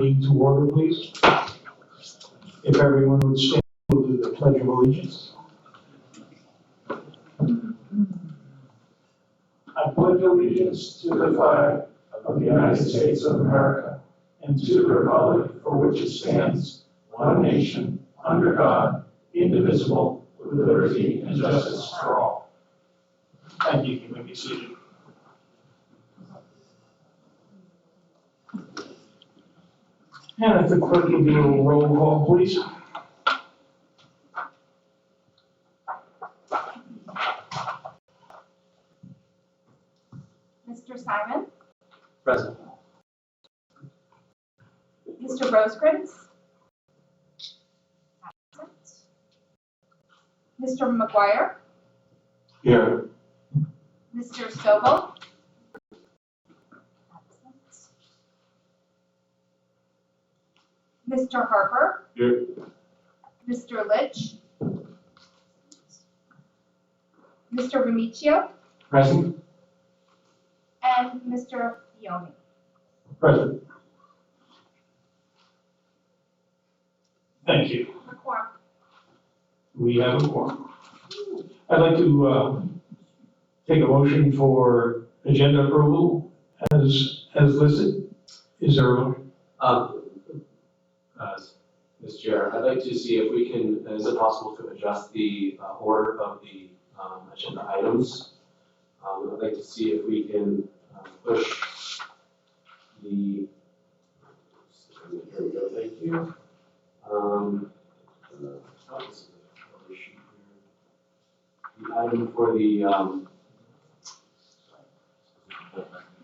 meeting to order, please. If everyone would stand, we'll do the Pledge of Allegiance. I pledge allegiance to the flag of the United States of America and to the republic for which it stands, one nation, under God, indivisible, with liberty and justice for all. Thank you. You may be seated. And if the clerk will do a roll call, please. Mr. Simon? Present. Mr. Rosecrans? Absent. Mr. McGuire? Here. Mr. Sobel? Absent. Mr. Harper? Here. Mr. Litch? Mr. Remicchio? Present. And Mr. Fione. Present. Thank you. McCorm. We have a quorum. I'd like to take a motion for agenda approval as listed. Is there a motion? Mr. Chair, I'd like to see if we can, is it possible to adjust the order of the agenda items? I'd like to see if we can push the, here we go, thank you. The item for the,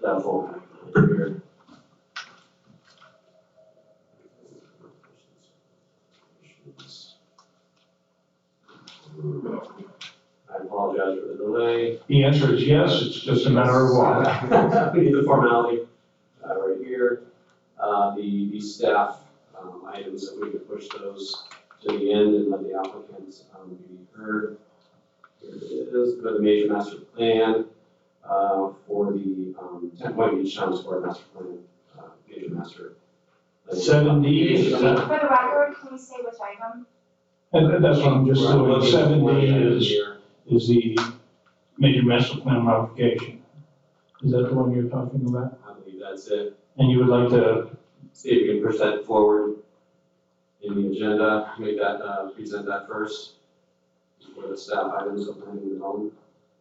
that folder here. I apologize for the delay. The answer is yes, it's just a matter of what. We need the formality right here. The staff items, if we could push those to the end and let the applicants be heard. Here it is, for the major master plan for the 10-point Beach Town Square master plan, major master plan. 7D, is that? For the record, can we say which item? And that's what I'm just We're doing. looking for 7D here. is the major master plan modification. Is that the one you're talking about? I believe that's it. And you would like to, See if we can push that forward in the agenda, make that, present that first for the staff items of planning and development.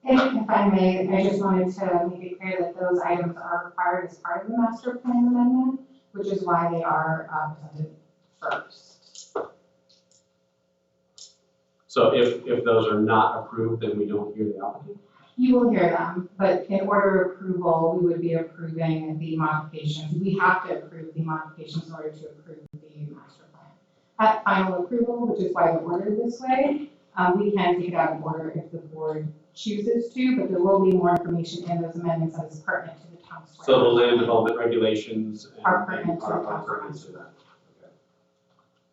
If I may, I just wanted to make it clear that those items are required as part of the master plan amendment, which is why they are presented first. So if those are not approved, then we don't hear the applicant? You will hear them, but in order of approval, we would be approving the modifications. We have to approve the modifications in order to approve the master plan. At final approval, which is why we're ordered this way, we can take it out of order if the board chooses to, but there will be more information in those amendments that is pertinent to the town square. So the land development regulations and Are pertinent to the are town pertinent to that. Okay.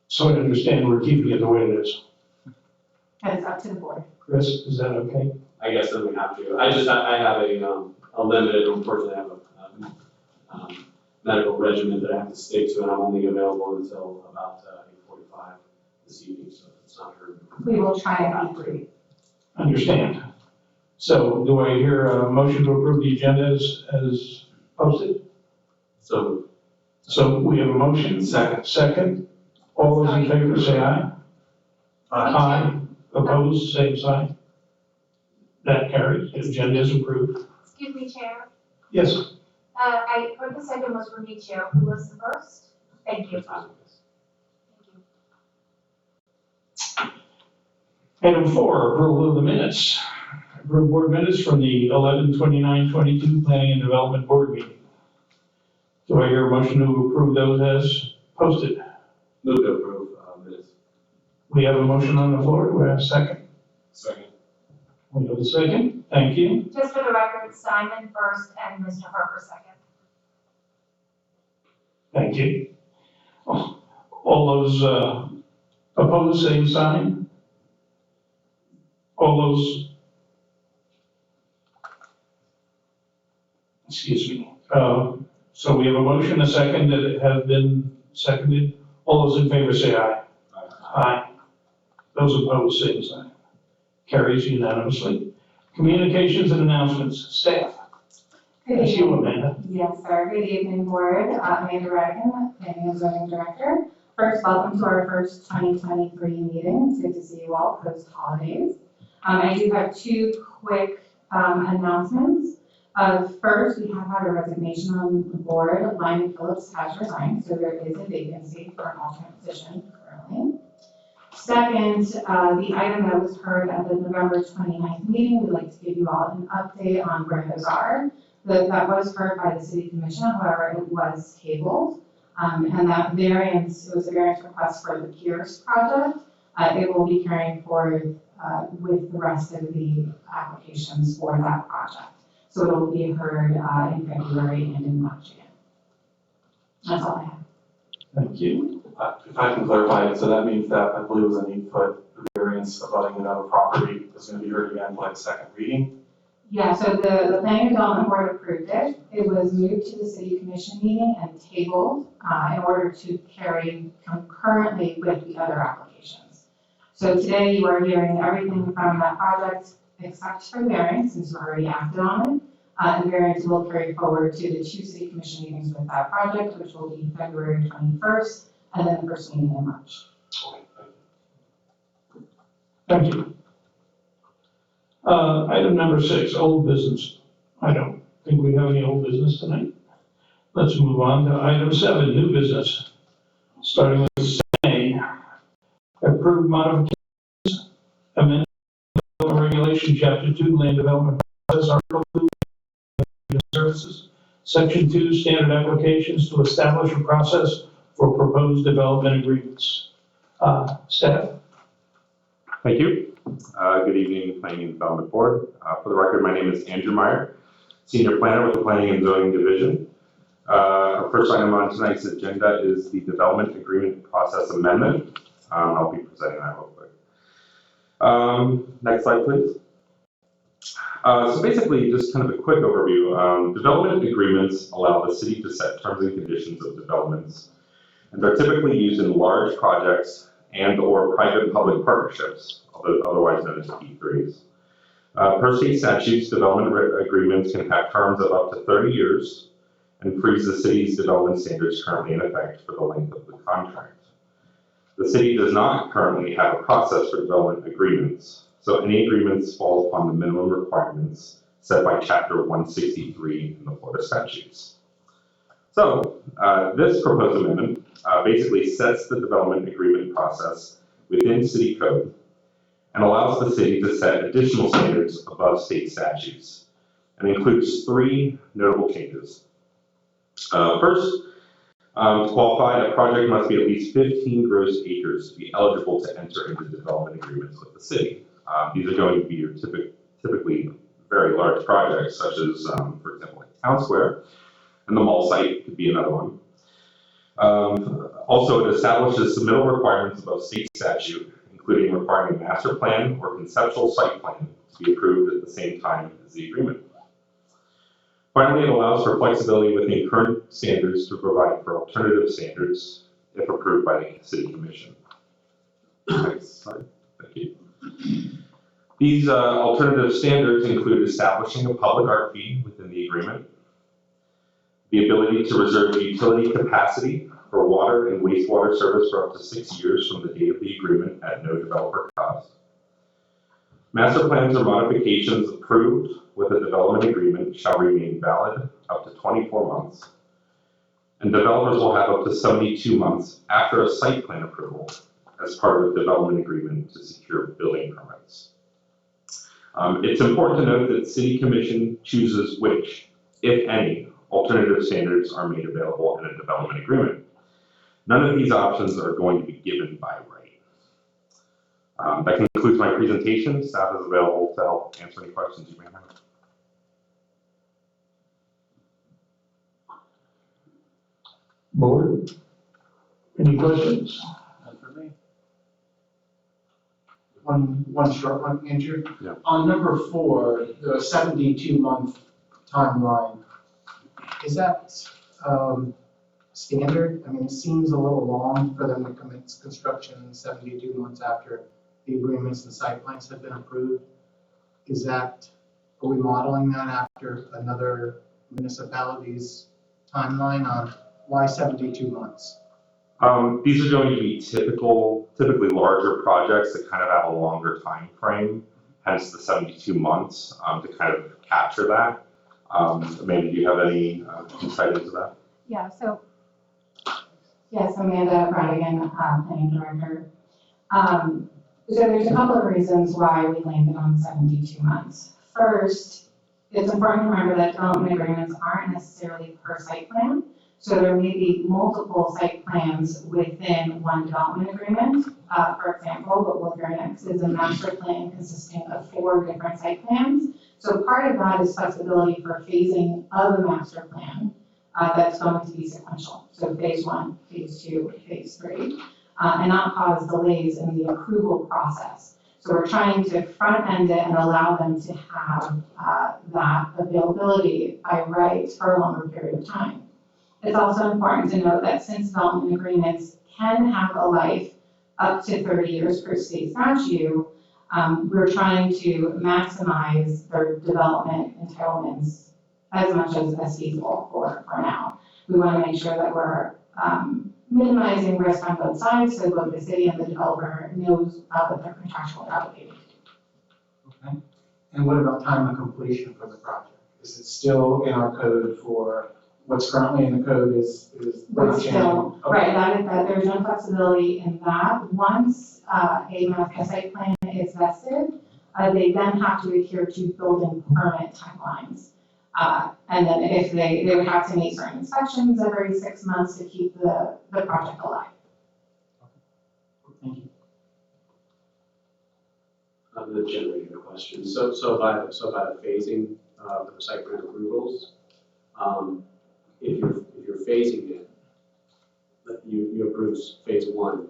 so I understand we're keeping it the way it is. That is up to the board. Chris, is that okay? I guess then we have to. I have a limited, unfortunately, I have a medical regimen that I have to stick to, and I'm only available until about 8:45 this evening, so if it's not heard. We will try and be brief. Understand. So do I hear a motion to approve the agenda as posted? So, So we have a motion. Second. All those in favor say aye. Aye. Opposed, same sign. That carries. The agenda is approved. Excuse me, Chair. Yes. I heard the second was Remicchio. Who was the first? Thank you. Thank you. Item 4, approval of the minutes. Approve board minutes from the 11/29/22 Planning and Development Board meeting. Do I hear a motion to approve those as posted? move to approve minutes. We have a motion on the floor. Do we have a second? Second. We have a second. Thank you. Just for the record, Simon first and Mr. Harper second. Thank you. All those opposed, same sign. All those, excuse me. So we have a motion, a second, that has been seconded. All those in favor say aye. Aye. Those opposed, same sign. Carries unanimously. Communications and announcements, staff. Good That's you, evening. Amanda. Yes, sir. Good evening, board. Amanda Radigan, Planning and Zoning Director. First, welcome to our first 2023 meeting. It's good to see you all post-holidays. I do have two quick announcements. First, we have had a resignation on the board. Lyman Phillips has resigned, so there is a vacancy for an alternate position currently. Second, the item that was heard at the November 29th meeting, we'd like to give you all an update on where those are. That was heard by the City Commission, however, it was tabled. And that variance, it was a variance request for the Pierce project. It will be carrying forward with the rest of the applications for that project. So it will be heard in February and in March again. That's all I have. Thank you. If I can clarify it, so that means that I believe it was an 8-foot variance abutting another property is going to be heard again for like second reading. Yeah, so the Planning and Development Board approved it. It was moved to the City Commission meeting and tabled in order to carry concurrently with the other applications. So today you are hearing everything from that project except for variance, since you already acted on it. And variance will carry forward to the 2 City Commission meetings with that project, which will be February 21st and then the first meeting in March. Okay, Thank you. Item number 6, old business. I don't think we have any old business tonight. Let's move on to item 7, new business. Starting with A, approve modifications, amendment of regulation, chapter 2, land development process, article 2, services, section 2, standard applications to establish a process for proposed development agreements. Staff? Thank you. Good evening, Planning and Development Board. For the record, my name is Andrew Meyer, Senior Planner with the Planning and Zoning Division. Our first item on tonight's agenda is the Development Agreement Process Amendment. I'll be presenting that real quick. Next slide, please. So basically, just kind of a quick overview. Development agreements allow the city to set terms and conditions of developments, and they're typically used in large projects and or private-public partnerships, otherwise known as P3s. Per state statutes, development agreements can have terms of up to 30 years and freeze the city's development standards currently in effect for the length of the contract. The city does not currently have a process for development agreements, so any agreements fall upon the minimum requirements set by Chapter 163 in the Florida statutes. So this proposed amendment basically sets the development agreement process within city code and allows the city to set additional standards above state statutes, and includes 3 notable changes. First, to qualify, a project must be at least 15 gross acres to be eligible to enter into development agreements with the city. These are going to be your typically very large projects, such as, for example, like Town Square, and the mall site could be another one. Also, it establishes submittal requirements above state statute, including requiring a master plan or conceptual site plan to be approved at the same time as the agreement. Finally, it allows for flexibility within current standards to provide for alternative standards if approved by the City Commission. Next slide. Thank you. These alternative standards include establishing a public art fee within the agreement, the ability to reserve utility capacity for water and wastewater service for up to 6 years from the date of the agreement at no developer cost. Master plans or modifications approved with a development agreement shall remain valid up to 24 months, and developers will have up to 72 months after a site plan approval as part of the development agreement to secure building permits. It's important to note that City Commission chooses which, if any, alternative standards are made available in a development agreement. None of these options are going to be given by right. That concludes my presentation. Staff is available to help answer any questions you may have. Board? Any questions? None for me. One short one, Andrew. Yeah. On number 4, the 72-month timeline, is that standard? I mean, it seems a little long for them to commence construction 72 months after the agreements and site plans have been approved. Are we modeling that after another municipality's timeline on why 72 months? These are going to be typically larger projects that kind of have a longer time frame, hence the 72 months to kind of capture that. Amanda, do you have any insight into that? Yeah, so, yes, Amanda Bradigan, Planning Director. So there's a couple of reasons why we landed on 72 months. First, it's important to remember that development agreements aren't necessarily per site plan. So there may be multiple site plans within one development agreement. For example, what we'll hear next is a master plan consisting of 4 different site plans. So part of that is flexibility for phasing of the master plan that's going to be sequential. So phase 1, phase 2, phase 3, and not cause delays in the approval process. So we're trying to front end it and allow them to have that availability by right for a longer period of time. It's also important to note that since development agreements can have a life up to 30 years per state statute, we're trying to maximize their development entitlements as much as feasible for now. We want to make sure that we're minimizing risk on both sides, so both the city and the developer knows what they're contractually obligated to do. Okay. And what about time of completion for the project? Is it still in our code for what's currently in the code is But not still, changing? right, that there's no flexibility in that. Once a site plan is vested, they then have to adhere to building permit timelines. And then if they would have to meet certain inspections every 6 months to keep the project alive. Thank you. The generator question. So by the phasing of the site plan approvals, if you're phasing it, you approve phase 1.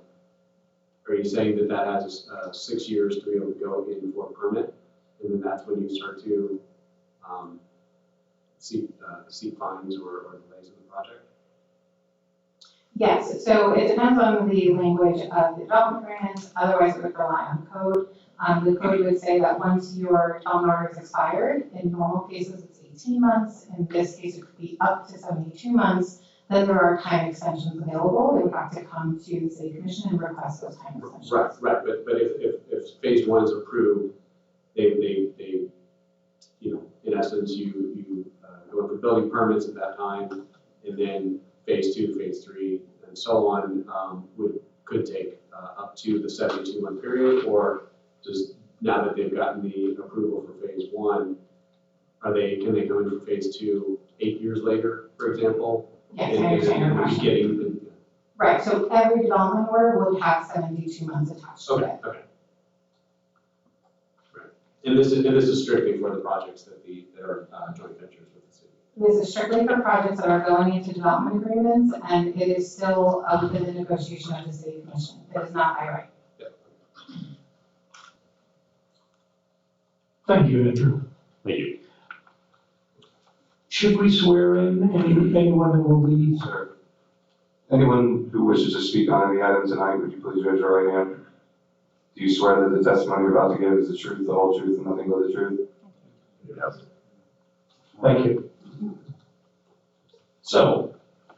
Are you saying that has 6 years to be able to go in for a permit, and then that's when you start to seek findings or delays in the project? Yes, so it depends on the language of the development agreements, otherwise it would rely on code. The code would say that once your development order is expired, in normal cases it's 18 months, in this case it could be up to 72 months, then there are time extensions available. They would have to come to the city commission and request those time extensions. Right, but if phase 1 is approved, they in essence, you go for building permits at that time, and then phase 2, phase 3, and so on, could take up to the 72-month period, or just now that they've gotten the approval for phase 1, can they go in for phase 2 8 years later, for example? Yes, I understand your question. Right, so every development order would have 72 months attached to it. Okay. Right. And this is strictly for the projects that are joint ventures with the city. This is strictly for projects that are going into development agreements, and it is still within the negotiation of the city commission. It is not by right. Thank you, Andrew. Thank you. Should we swear in anyone that will be? Sir, anyone who wishes to speak on any item tonight, would you please raise your right hand? Do you swear that the testimony you're about to give is the truth, the whole truth, and nothing but the truth? Yes. Thank you. So,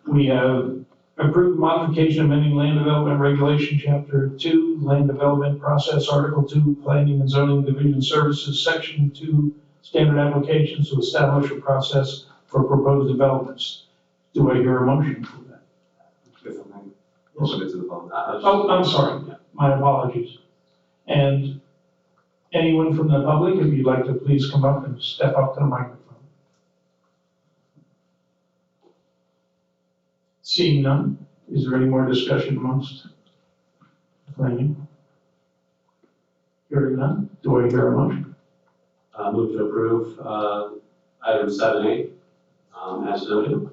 we have approved modification amending land development regulation, chapter 2, land development process, article 2, planning and zoning division services, section 2, standard applications to establish a process for proposed developments. Do I hear a motion for that? If I may, open it to the public. Oh, I'm sorry. My apologies. And anyone from the public, if you'd like to please come up and step up to the microphone. Seeing none, is there any more discussion amongst planning? Hearing none, do I hear a motion? Move to approve item 7A as noted.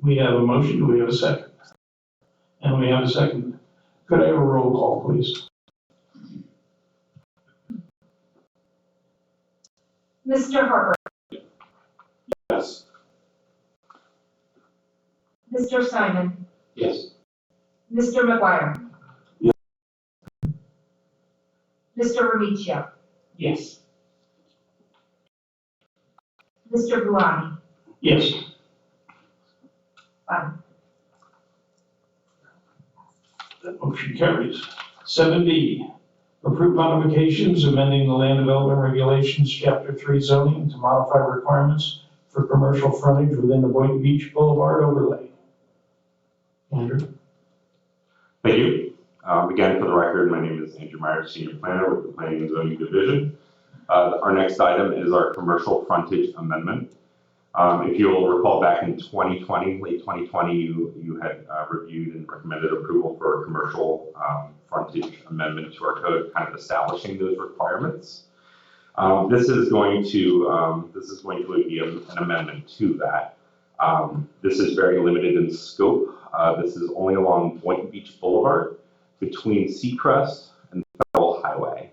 We have a motion, do we have a second? And we have a second. Could I have a roll call, please? Mr. Herbert, Yes. Mr. Simon? Yes. Mr. McGuire? Yes. Mr. Remicchio? Yes. Mr. Guani? Yes. Five. That motion carries. 7B, approve modifications amending the land development regulations, chapter 3 zoning to modify requirements for commercial frontage within the Boynton Beach Boulevard overlay. Andrew? Thank you. Again, for the record, my name is Andrew Meyer, Senior Planner with the Planning and Zoning Division. Our next item is our commercial frontage amendment. If you'll recall back in 2020, late 2020, you had reviewed and recommended approval for a commercial frontage amendment to our code, kind of establishing those requirements. This is going to be an amendment to that. This is very limited in scope. This is only along Boynton Beach Boulevard between Seacrest and Federal Highway.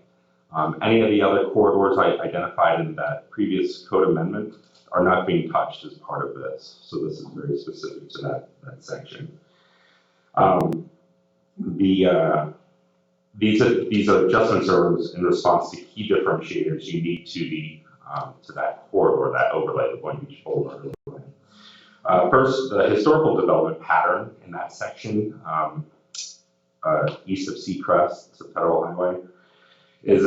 Any of the other corridors I identified in that previous code amendment are not being touched as part of this. So this is very specific to that section. These adjustments are in response to key differentiators unique to that corridor, that overlay, the Boynton Beach Boulevard overlay. First, the historical development pattern in that section, east of Seacrest to Federal Highway, it's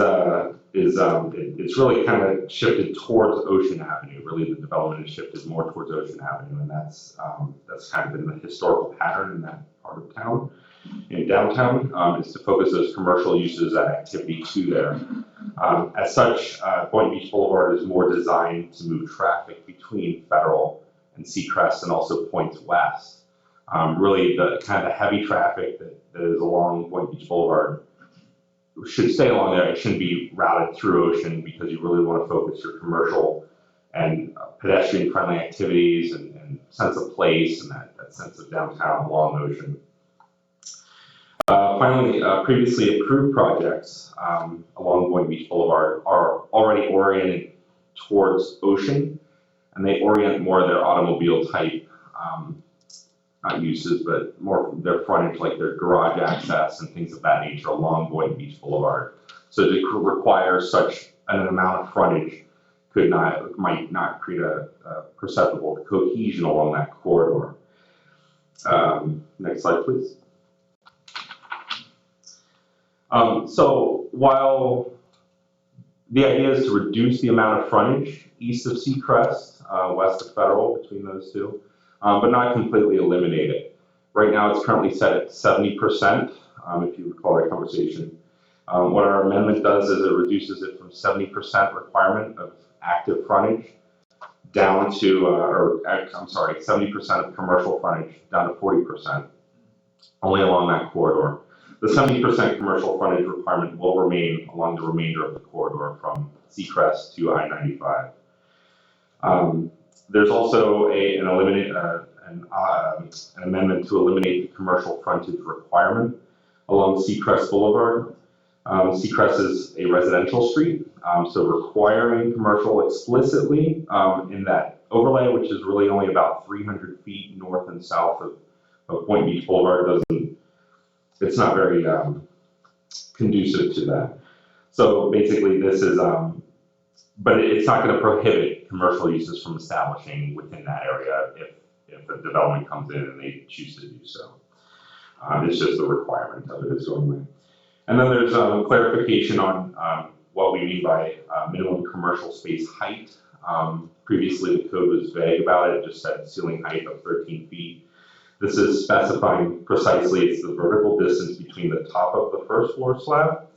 really kind of shifted towards Ocean Avenue. Really, the development has shifted more towards Ocean Avenue, and that's kind of been the historical pattern in that part of town. In downtown, is to focus those commercial uses and activity to there. As such, Boynton Beach Boulevard is more designed to move traffic between Federal and Seacrest and also points west. Really, the kind of heavy traffic that is along Boynton Beach Boulevard should stay along there. It shouldn't be routed through Ocean because you really want to focus your commercial and pedestrian-friendly activities and sense of place and that sense of downtown along Ocean. Finally, previously approved projects along Boynton Beach Boulevard are already oriented towards Ocean, and they orient more of their automobile type, not uses, but more their frontage, like their garage access and things of that nature along Boynton Beach Boulevard. So to require such an amount of frontage might not create a perceptible cohesion along that corridor. Next slide, please. So while the idea is to reduce the amount of frontage east of Seacrest, west of Federal, between those two, but not completely eliminate it. Right now, it's currently set at 70%, if you recall that conversation. What our amendment does is it reduces it from 70% requirement of active frontage down to, 70% of commercial frontage down to 40%, only along that corridor. The 70% commercial frontage requirement will remain along the remainder of the corridor from Seacrest to I-95. There's also an amendment to eliminate the commercial frontage requirement along Seacrest Boulevard. Seacrest is a residential street, so requiring commercial explicitly in that overlay, which is really only about 300 feet north and south of Boynton Beach Boulevard, it's not very conducive to that. So basically this is, but it's not going to prohibit commercial uses from establishing within that area if the development comes in and they choose to do so. It's just a requirement of it is going away. And then there's clarification on what we mean by minimum commercial space height. Previously the code was vague about it, it just said ceiling height of 13 feet. This is specifying precisely it's the vertical distance between the top of the first floor slab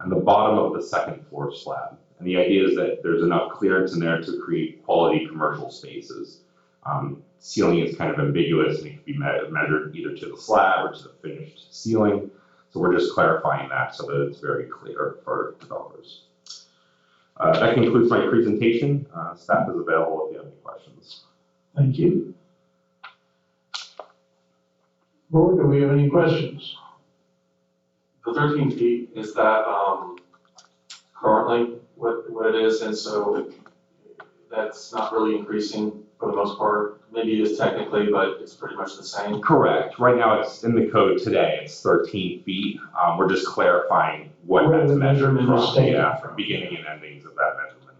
and the bottom of the second floor slab. And the idea is that there's enough clearance in there to create quality commercial spaces. Ceiling is kind of ambiguous and it can be measured either to the slab or to the finished ceiling. So we're just clarifying that so that it's very clear for developers. That concludes my presentation. Staff is available if you have any questions. Thank you. Board, do we have any questions? The 13 feet, is that currently what it is? And so that's not really increasing for the most part? Maybe it is technically, but it's pretty much the same. Correct. Right now, it's in the code today, it's 13 feet. We're just clarifying what Where that's the measured measurement is from. taken Yeah, from. beginning and endings of that measurement.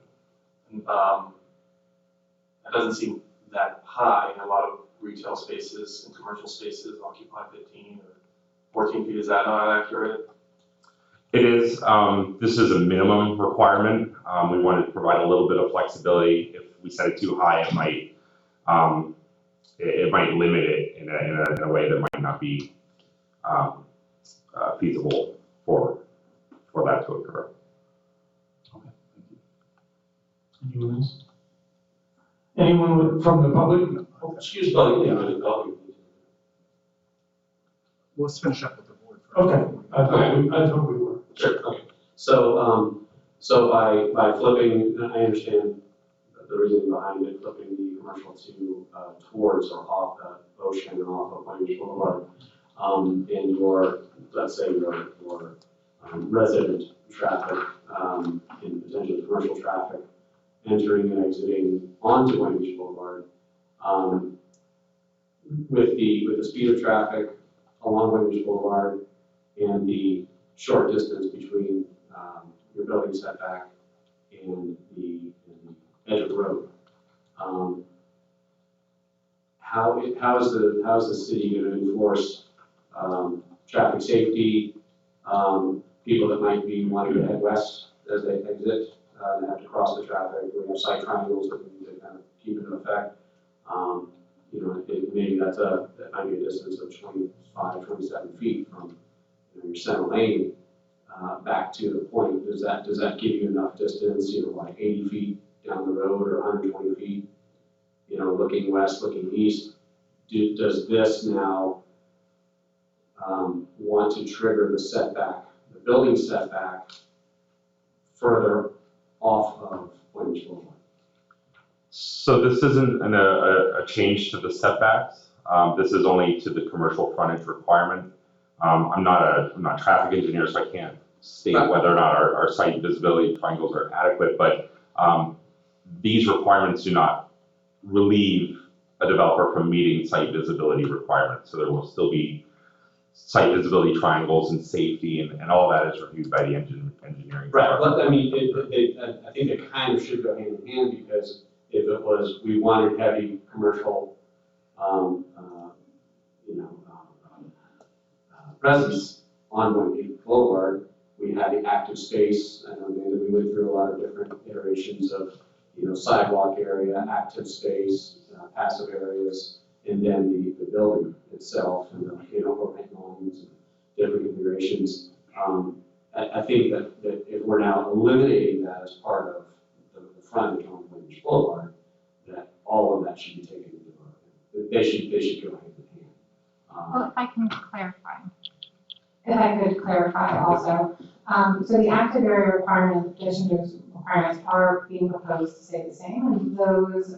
It doesn't seem that high. A lot of retail spaces and commercial spaces occupy 15 or 14 feet. Is that not accurate? It is, this is a minimum requirement. We wanted to provide a little bit of flexibility. If we set it too high, it might limit it in a way that might not be feasible for that to occur. Anyone else? Anyone from the public? Oh, excuse me. Let's finish up with the board first. Okay, I thought we were. Sure, okay. So by flipping, I understand the reasoning behind it, flipping the commercial to towards or off Ocean and off of Pine Beach Boulevard. And your, let's say your resident traffic, and potentially commercial traffic entering and exiting onto Pine Beach Boulevard. With the speed of traffic along Pine Beach Boulevard and the short distance between your building setback and the edge of the road. How is the city going to enforce traffic safety, people that might be wanting to head west as they exit, and have to cross the traffic? We have sight triangles that we need to kind of keep in effect. Maybe that might be a distance of 25, 27 feet from your center lane back to the point. Does that give you enough distance, like 80 feet down the road or 120 feet, looking west, looking east? Does this now want to trigger the setback, the building setback, further off of Pine Beach Boulevard? So this isn't a change to the setbacks. This is only to the commercial frontage requirement. I'm not a traffic engineer, so I can't state whether or not our site visibility triangles are adequate, but these requirements do not relieve a developer from meeting site visibility requirements. So there will still be site visibility triangles and safety, and all that is reviewed by the engineering. Right, but I mean, I think it kind of should go hand in hand, because if it was, we wanted heavy commercial, presence on Pine Beach Boulevard, we had the active space, and we went through a lot of different iterations of, sidewalk area, active space, passive areas, and then the building itself, and overhead lines and different configurations. I think that if we're now eliminating that as part of the frontage on Pine Beach Boulevard, that all of that should be taken into account. They should go hand in hand. Well, if I can clarify. If I could clarify also, so the active area requirement and the condition use requirements are being proposed to stay the same, and those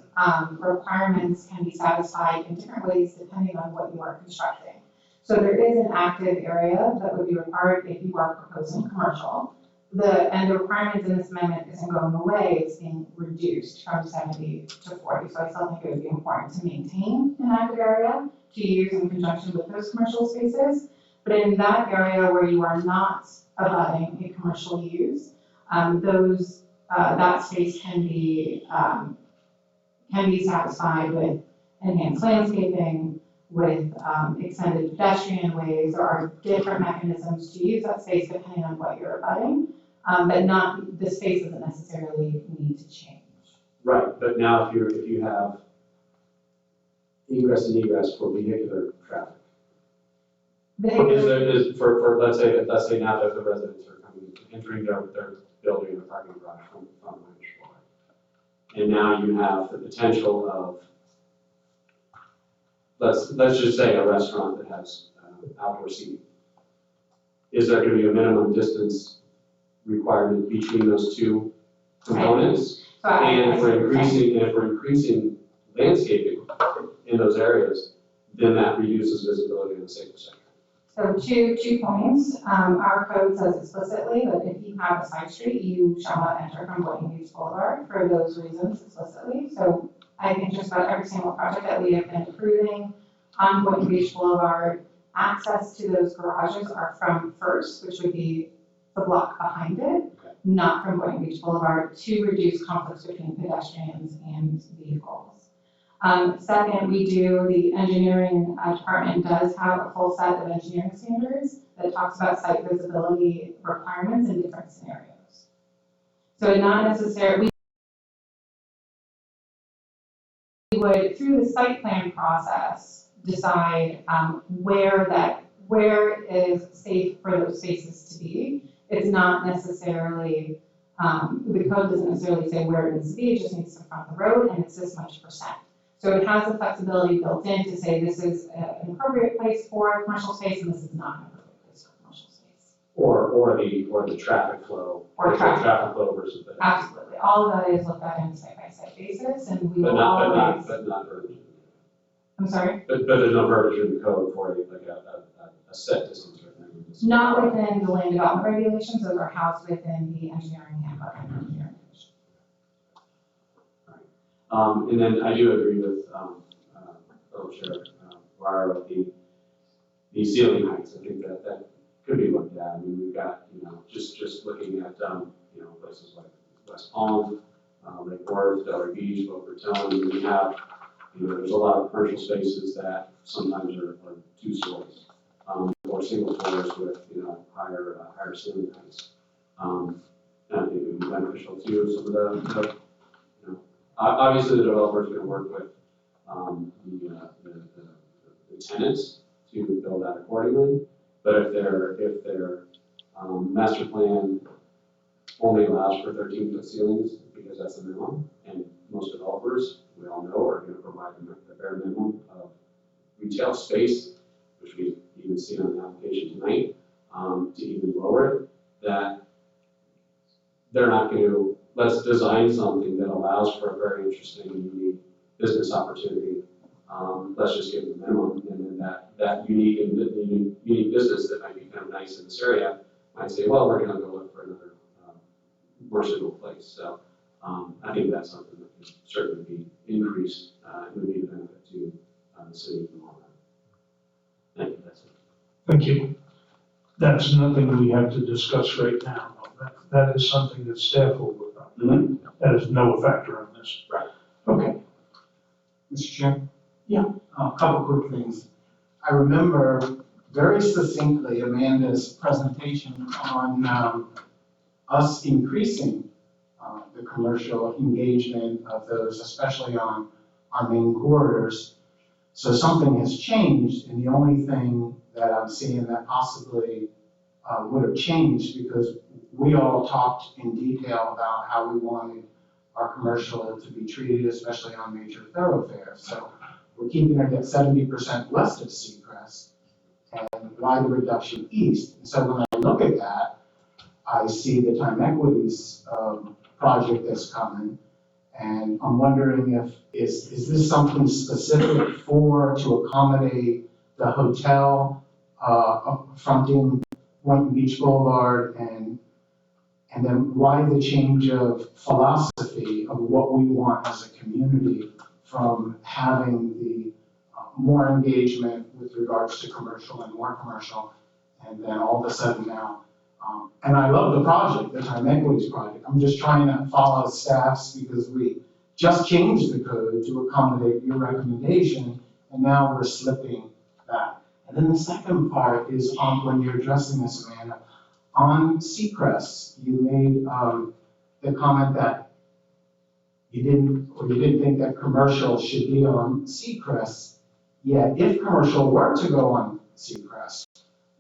requirements can be satisfied in different ways depending on what you are constructing. So there is an active area that would be required if you are proposing commercial. And the requirements in this amendment isn't going away, it's being reduced from 70 to 40. So I still think it would be important to maintain an active area to use in conjunction with those commercial spaces. But in that area where you are not abutting a commercial use, that space can be satisfied with enhanced landscaping, with extended pedestrian ways. There are different mechanisms to use that space depending on what you're abutting, but the space doesn't necessarily need to change. Right, but now if you have ingress and egress for vehicular traffic, for let's say now that the residents are entering their building or parking garage from Pine Beach Boulevard, and now you have the potential of, let's just say a restaurant that has outdoor seating. Is there going to be a minimum distance requirement between those two components? And if we're increasing landscaping in those areas, then that reduces visibility in the safer sector. So two points. Our code says explicitly that if you have a side street, you shall not enter from Boynton Beach Boulevard for those reasons explicitly. So I think just about every single project that we have been approving on Boynton Beach Boulevard, access to those garages are from First, which would be the block behind it, not from Boynton Beach Boulevard, to reduce conflicts between pedestrians and vehicles. Second, the engineering department does have a full set of engineering standards that talks about site visibility requirements in different scenarios. So not necessarily, we would, through the site plan process, decide where is safe for those spaces to be. It's not necessarily, the code doesn't necessarily say where it needs to be, it just needs to front the road, and it's this much percent. So it has the flexibility built in to say this is an appropriate place for commercial space, and this is not an appropriate place for commercial space. Or the traffic flow. Or traffic. flow versus the. Absolutely, all of that is looked at on a site-by-site basis, and we But will always. not verbiage. I'm sorry? But there's no verbiage in the code for like a set distance or anything. Not within the land development regulations, those are housed within the engineering handbook and engineering commission. And then I do agree with, Fellow Chair, Wire about the ceiling heights. I think that could be looked at. I mean, we've got, just looking at, places like West Palm, Lake Worth, Delray Beach, Boca Raton, we have, there's a lot of commercial spaces that sometimes are 2 stories, or single floors with, higher ceiling heights. And I think it would be beneficial to some of the obviously the developer's gonna work with, the tenants to build that accordingly. But if their master plan only allows for 13-foot ceilings, because that's the minimum, and most developers, we all know, are gonna provide the bare minimum of retail space, which we even see on the application tonight, to even lower it, that they're not going to, let's design something that allows for a very interesting and unique business opportunity. Let's just give them the minimum, and then that unique business that might be kind of nice in this area might say, well, we're going to go look for another more suitable place. So I think that's something that can certainly be increased and would be a benefit to the city in the long run. Thank you, that's it. Thank you. That's nothing we have to discuss right now. That is something that staff will work on. That is no factor on this. Right. Okay. Mr. Chair? Yeah. A couple quick things. I remember very succinctly Amanda's presentation on us increasing the commercial engagement of those, especially on our main corridors. So something has changed, and the only thing that I'm seeing that possibly would have changed, because we all talked in detail about how we wanted our commercial to be treated, especially on major thoroughfares. So we're keeping it at 70% west of Seacrest and why the reduction east. And so when I look at that, I see the Time Equities project that's coming, and I'm wondering if is this something specific to accommodate the hotel fronting Boynton Beach Boulevard, and then why the change of philosophy of what we want as a community from having the more engagement with regards to commercial and more commercial, and then all of a sudden now, and I love the project, the Time Equities project. I'm just trying to follow staffs because we just changed the code to accommodate your recommendation, and now we're slipping back. And then the second part is on when you're addressing this, Amanda, on Seacrest, you made the comment that you didn't think that commercial should be on Seacrest. Yet if commercial were to go on Seacrest,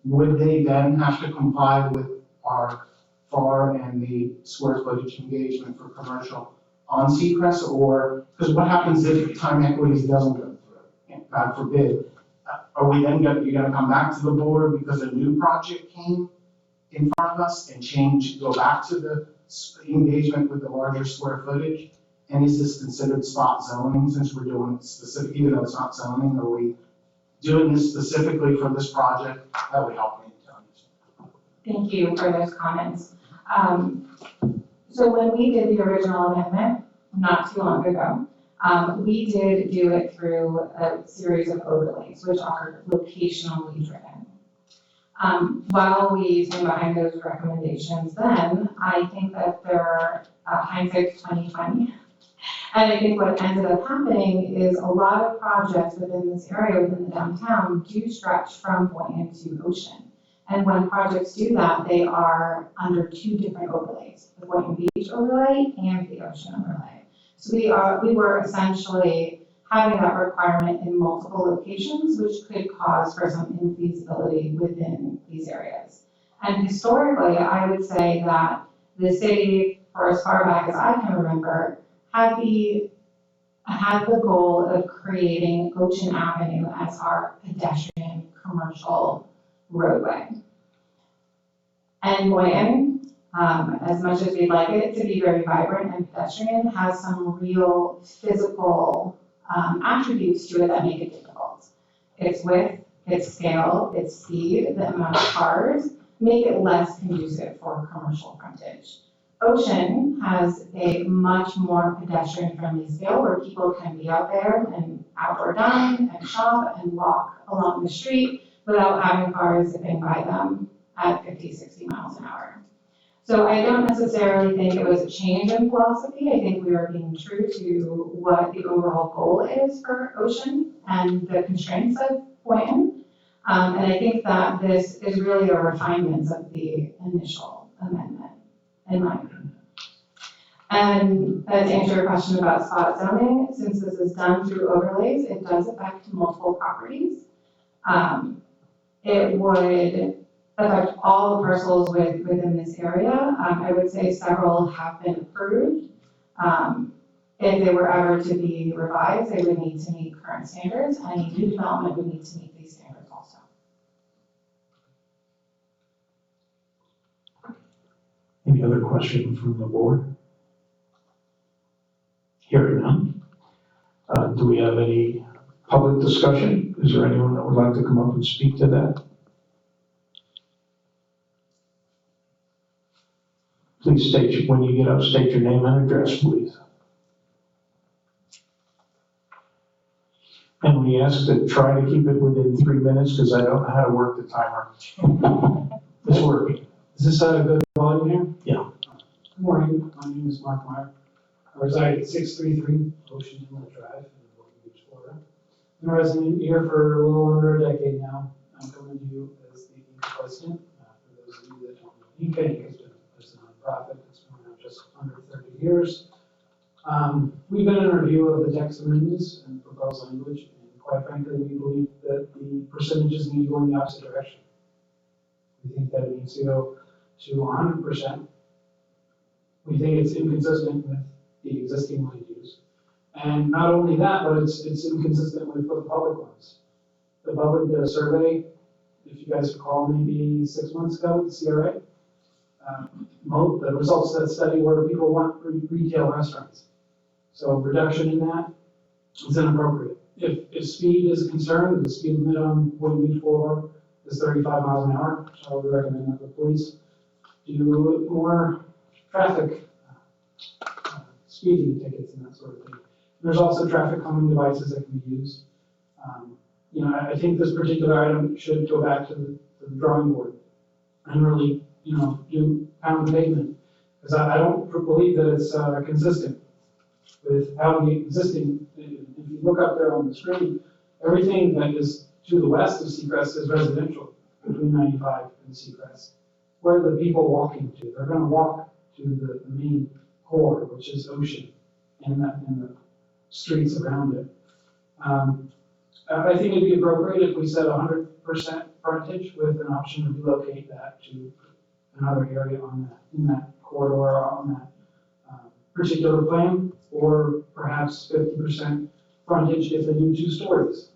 would they then have to comply with our FAR and the square footage engagement for commercial on Seacrest? Or, because what happens if Time Equities doesn't go through? God forbid. Are we then you're gonna come back to the board because a new project came in front of us and go back to the engagement with the larger square footage? And is this considered spot zoning since we're doing it specific, even though it's not zoning? Are we doing this specifically for this project? That would help me to understand. Thank you for those comments. So when we did the original amendment, not too long ago, We did do it through a series of overlays, which are locationally driven. While we stand behind those recommendations then, I think that they're hindsight's 20/20. And I think what ended up happening is a lot of projects within this area, within the downtown, do stretch from Boynton to Ocean. And when projects do that, they are under two different overlays, the Boynton Beach overlay and the Ocean overlay. So we were essentially having that requirement in multiple locations, which could cause for some infeasibility within these areas. And historically, I would say that the city, for as far back as I can remember, had the goal of creating Ocean Avenue as our pedestrian commercial roadway. And Boynton, as much as we'd like it to be very vibrant and pedestrian, has some real physical attributes to it that make it difficult. Its width, its scale, its speed, the amount of cars make it less conducive for commercial frontage. Ocean has a much more pedestrian-friendly scale where people can be out there and outdoor dine and shop and walk along the street without having cars zipping by them at 50, 60 miles an hour. So I don't necessarily think it was a change in philosophy. I think we are being true to what the overall goal is for Ocean and the constraints of Boynton. And I think that this is really a refinement of the initial amendment, in my opinion. And to answer your question about spot zoning, since this is done through overlays, it does affect multiple properties. It would affect all the parcels within this area. I would say several have been approved. If they were ever to be revised, they would need to meet current standards. Any new development would need to meet these standards also. Any other questions from the board? Hearing none. Do we have any public discussion? Is there anyone that would like to come up and speak to that? Please state, when you get up, state your name and address, please. And we ask to try to keep it within 3 minutes because I don't know how to work the timer. It's working. Is this a good volume here? Yeah. Good morning, my name is Mark Meyer. I reside at 633 Ocean Inlet Drive in Boynton Beach, Florida. Been a resident here for a little under a decade now. I'm coming to you as the Inc. president. For those of you that don't know, Inc. has been a nonprofit. It's been around just under 30 years. We've been in a review of the text amendments and proposed language, and quite frankly, we believe that the percentages need to go in the opposite direction. We think that it needs to go to 100%. We think it's inconsistent with the existing land use. And not only that, but it's inconsistent with what the public wants. The public did a survey, if you guys recall, maybe 6 months ago with the CRA. The results of that study were people want retail restaurants. So reduction in that is inappropriate. If speed is a concern, the speed limit on Boynton Beach Boulevard is 35 miles an hour, so I would recommend that the police do more traffic speeding tickets and that sort of thing. There's also traffic calming devices that can be used. I think this particular item should go back to the drawing board and really, do pound the pavement. Because I don't believe that it's consistent with how the existing, if you look up there on the screen, everything that is to the west of Seacrest is residential between 95 and Seacrest. Where are the people walking to? They're going to walk to the main core, which is Ocean, and the streets around it. I think it'd be appropriate if we said 100% frontage with an option to relocate that to another area in that corridor on that particular plan, or perhaps 50% frontage if they do 2 stories.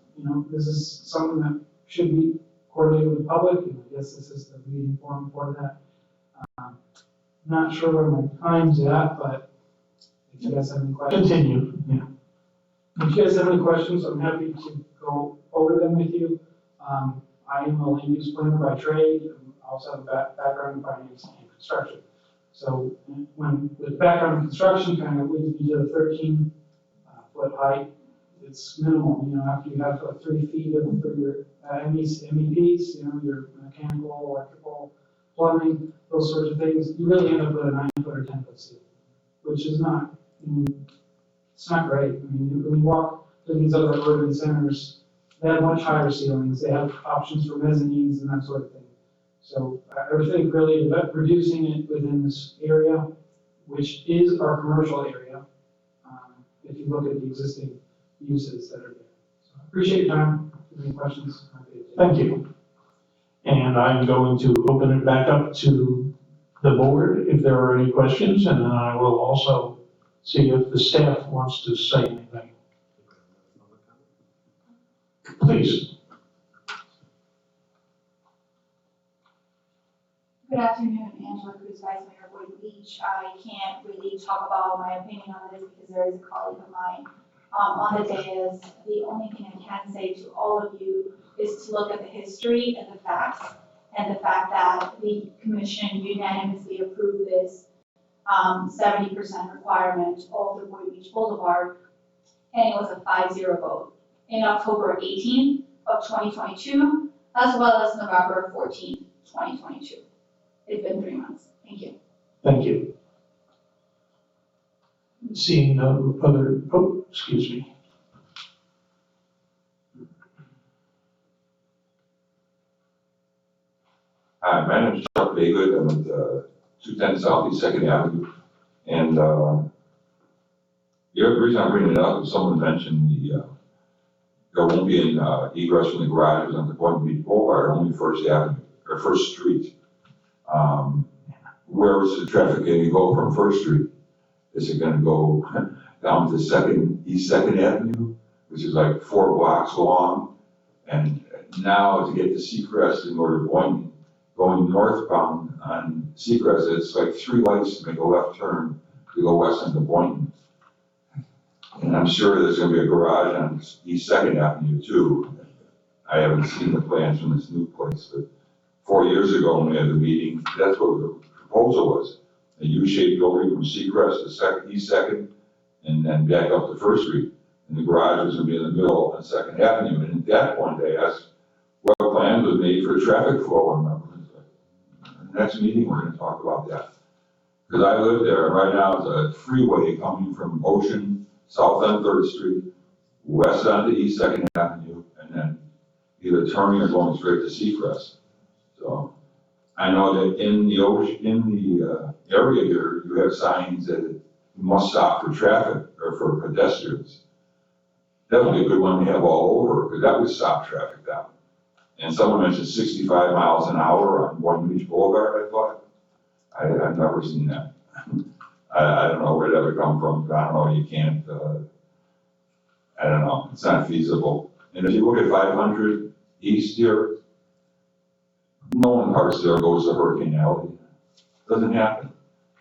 This is something that should be coordinated with the public, and I guess this is the meeting forum for that. Not sure where my time's at, but if you guys have any questions. Continue, yeah. If you guys have any questions, I'm happy to go over them with you. I am a land use planner by trade. I also have a background in finance and construction. So with background in construction, kind of leads me to the 13 foot height. It's minimal, after you have 3 feet for your MEPs, your mechanical, electrical, plumbing, those sorts of things, you really end up with a 9 foot or 10 foot ceiling, which is not, it's not great. When you walk to these other urban centers, they have much higher ceilings, they have options for mezzanines and that sort of thing. So I would think really about reducing it within this area, which is our commercial area, if you look at the existing uses that are there. So I appreciate your time. If you have any questions, I'm happy to take them. Thank you. And I'm going to open it back up to the board if there are any questions, and then I will also see if the staff wants to say anything. Please. Good afternoon, Angela Cruz, Vice Mayor of Boynton Beach. I can't really talk about my opinion on this because there is a colleague of mine on the dais. The only thing I can say to all of you is to look at the history and the facts, and the fact that the commission unanimously approved this 70% requirement all through Boynton Beach Boulevard, and it was a 5-0 vote in October 18th of 2022, as well as November 14th, 2022. It's been 3 months. Thank you. Thank you. Seeing no other, excuse me. Hi, my name is Chuck Baygood. I'm at 210 Southeast 2nd Avenue. And the reason I'm bringing it up is someone mentioned there won't be any egress from the garages on the Boynton Beach Boulevard, only First Avenue, or First Street. Where is the traffic going to go from First Street? Is it going to go down to East 2nd Avenue, which is like 4 blocks long? And now to get to Seacrest in order to going northbound on Seacrest, it's like 3 lights to make a left turn to go west into Boynton. And I'm sure there's going to be a garage on East 2nd Avenue too. I haven't seen the plans from this new place, but 4 years ago when we had the meeting, that's what the proposal was. A U-shaped building from Seacrest to East 2nd, and then back up to First Street. And the garage was going to be in the middle on 2nd Avenue. And at that point, they asked what plans was made for traffic flow. And the next meeting, we're going to talk about that. Because I live there, and right now it's a freeway coming from Ocean, south on 3rd Street, west onto East 2nd Avenue, and then either turning or going straight to Seacrest. So I know that in the area here, you have signs that you must stop for traffic or for pedestrians. That would be a good one to have all over, because that would stop traffic down. And someone mentioned 65 miles an hour on Boynton Beach Boulevard, I thought. I've never seen that. I don't know where that would come from. I don't know, you can't, I don't know, it's not feasible. And if you look at 500 East here, no one parks there goes to Hurricane Alley. Doesn't happen.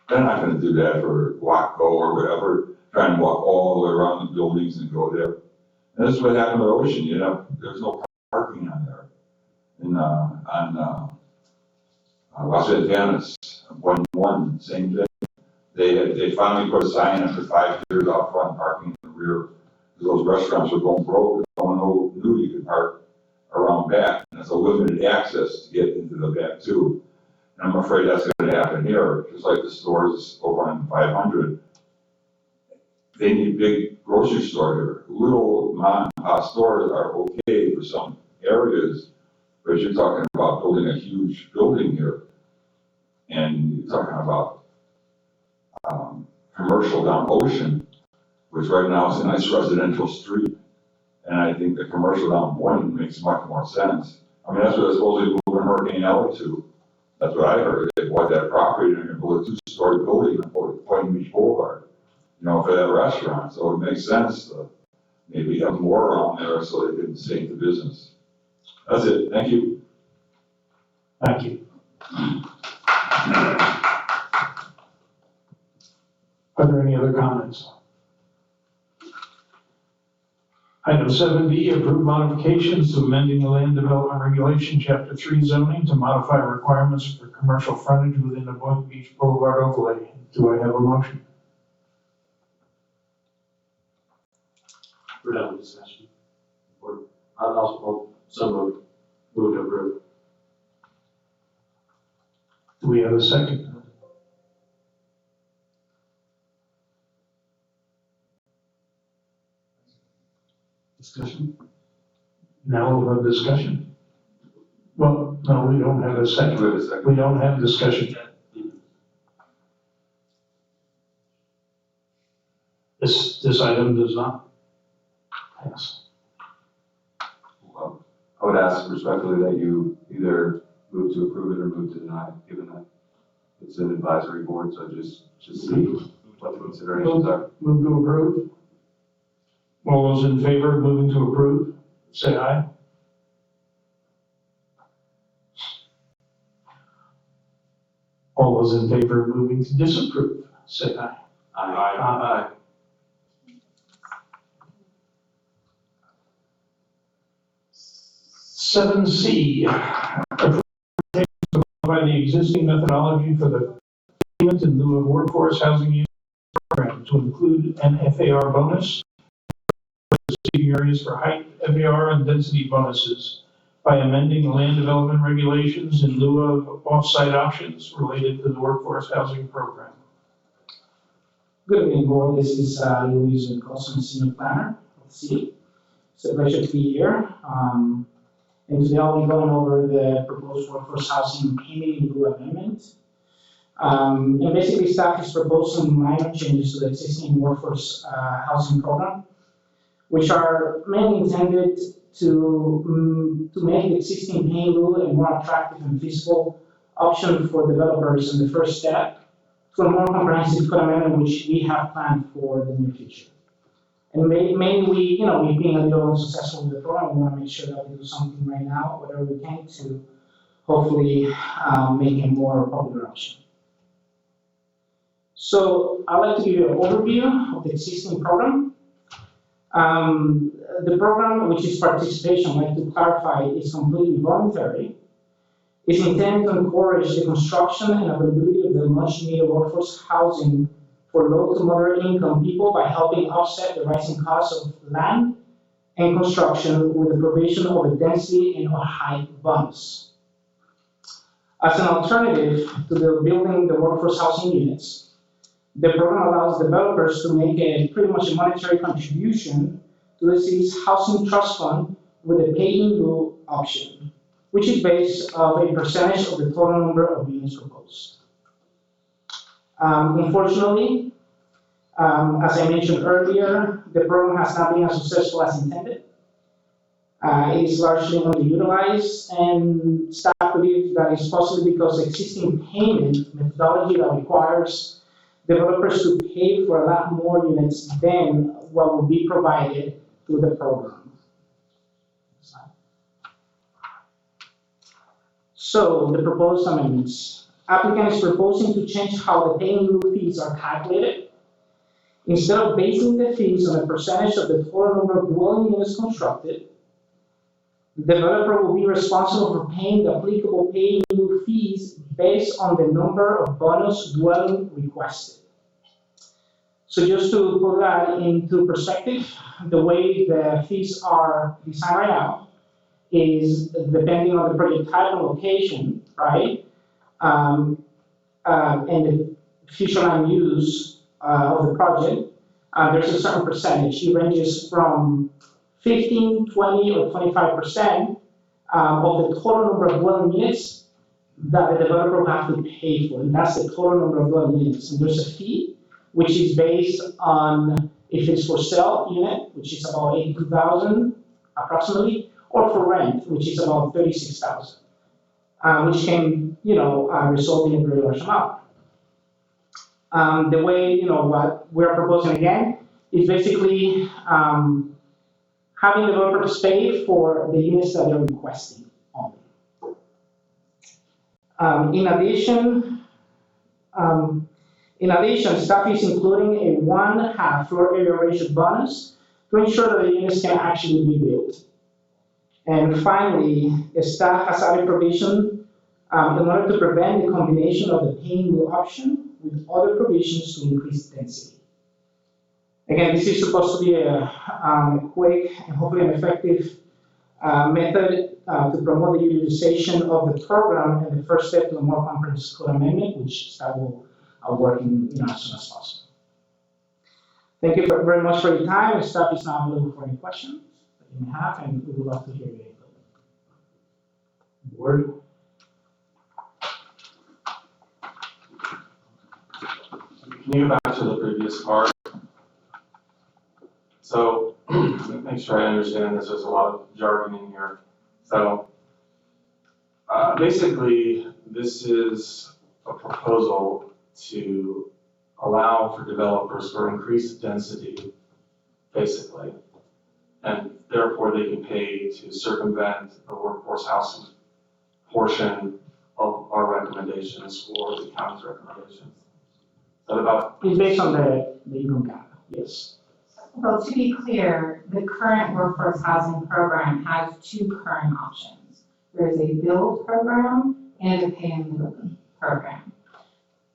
They're not gonna do that for Block Go or whatever, try and walk all the way around the buildings and go there. And this is what happened with Ocean, there's no parking on there. And on Los Angeles, 1-1, same thing. They finally put a sign after 5 years out front, parking in the rear, because those restaurants were going broke. No one knew you could park around back, and it's a limited access to get into the back too. And I'm afraid that's going to happen here, just like the stores over on 500. They need big grocery store here. Little mom and pop stores are okay for some areas, but you're talking about building a huge building here. And you're talking about commercial down Ocean, which right now is a nice residential street. And I think the commercial down Boynton makes much more sense. I mean, that's what they're supposedly moving Hurricane Alley to. That's what I heard. They bought that property and they're gonna build a 2-story building on Boynton Beach Boulevard, for that restaurant. So it makes sense to maybe have more around there so they can stay in the business. That's it. Thank you. Thank you. Are there any other comments? Item 7B, approve modifications to amending the land development regulation, chapter 3 zoning to modify requirements for commercial frontage within the Boynton Beach Boulevard overlay. Do I have a motion? We're done with discussion. Or, I'll, so move to approve. Do we have a second? Discussion? Now we'll have discussion. Well, no, we don't have a second. Wait a second. We don't have discussion yet. This item does not pass. Well, I would ask respectfully that you either move to approve it or move to deny, given that it's an advisory board, so just see what the considerations are. Move to approve. All those in favor of moving to approve, say aye. All those in favor of moving to disapprove, say aye. Aye. Seven C, by the existing methodology for the payment in lieu of workforce housing use program to include an FAR bonus, receiving areas for height, FAR, and density bonuses by amending land development regulations in lieu of off-site options related to the workforce housing program. Good evening, board. This is Luis Wilcoxon, Senior Planner of the city. It's a pleasure to be here. And today I'll be going over the proposed workforce housing payment in lieu amendment. And basically, staff is proposing minor changes to the existing workforce housing program, which are mainly intended to make the existing pay in lieu a more attractive and feasible option for developers in the first step to a more comprehensive code amendment which we have planned for the near future. And mainly we've been a little unsuccessful with the program. We want to make sure that we do something right now, whatever we can, to hopefully make a more popular option. So I'd like to give you an overview of the existing program. The program, which is participation, I'd like to clarify, is completely voluntary. It's intended to encourage the construction and availability of the much needed workforce housing for low to moderate income people by helping offset the rising costs of land and construction with the provision of a density and or height bonus. As an alternative to the building the workforce housing units, the program allows developers to make pretty much a monetary contribution to the city's housing trust fund with a pay-in-lieu option, which is based on a percentage of the total number of units proposed. Unfortunately, as I mentioned earlier, the program has not been as successful as intended. It is largely underutilized, and staff believes that it's possibly because the existing payment methodology that requires developers to pay for a lot more units than what will be provided through the program. So the proposed amendments. Applicant is proposing to change how the pay-in-lieu fees are calculated. Instead of basing the fees on a percentage of the total number of dwelling units constructed, the developer will be responsible for paying the applicable pay-in-lieu fees based on the number of bonus dwelling requested. So just to put that into perspective, the way the fees are designed right now is depending on the project type and location, right? And the future land use of the project, there's a certain percentage. It ranges from 15, 20, or 25% of the total number of dwelling units that the developer will have to pay for. And that's the total number of dwelling units. And there's a fee, which is based on if it's for sale unit, which is about $82,000 approximately, or for rent, which is about $36,000. Which can, result in a very large amount. The way, what we're proposing again is basically having developers pay for the units that they're requesting only. In addition, staff is including a 1/2 floor area ratio bonus to ensure that the units can actually be built. And finally, the staff has added provision in order to prevent the combination of the pay-in-lieu option with other provisions to increase density. Again, this is supposed to be a quick and hopefully an effective method to promote the utilization of the program and the first step to a more comprehensive code amendment, which staff will work in as soon as possible. Thank you very much for your time, and staff is now available for any questions that you may have, and we would love to hear your input. Board? Can you go back to the previous part? So, make sure I understand this, there's a lot of jargon in here. So, basically, this is a proposal to allow for developers for increased density, basically. And therefore, they can pay to circumvent the workforce housing portion of our recommendations or the county's recommendations. Is that about? It's based on the income cap, yes. Well, to be clear, the current workforce housing program has two current options. There is a build program and a pay and live program.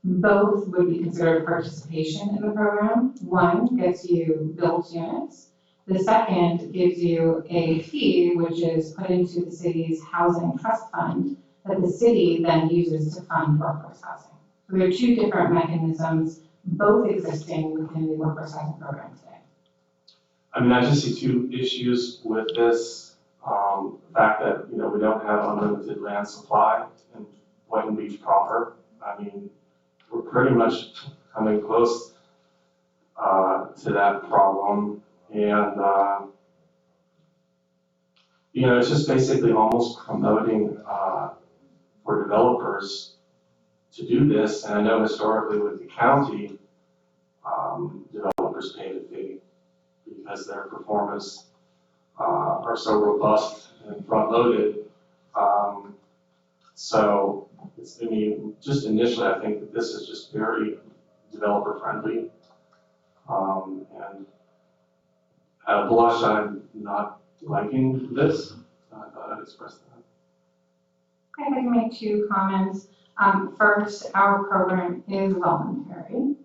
Both would be considered participation in the program. One gets you built units. The second gives you a fee, which is put into the city's housing trust fund that the city then uses to fund workforce housing. So there are two different mechanisms, both existing within the workforce housing program today. I mean, I just see two issues with this. The fact that, we don't have unlimited land supply in Boynton Beach proper. I mean, we're pretty much coming close to that problem. And, it's just basically almost promoting for developers to do this. And I know historically with the county, developers pay the fee because their performance are so robust and front-loaded. So, just initially, I think that this is just very developer-friendly. And at a blush, I'm not liking this. So I thought I'd express that. I can make two comments. First, our program is voluntary,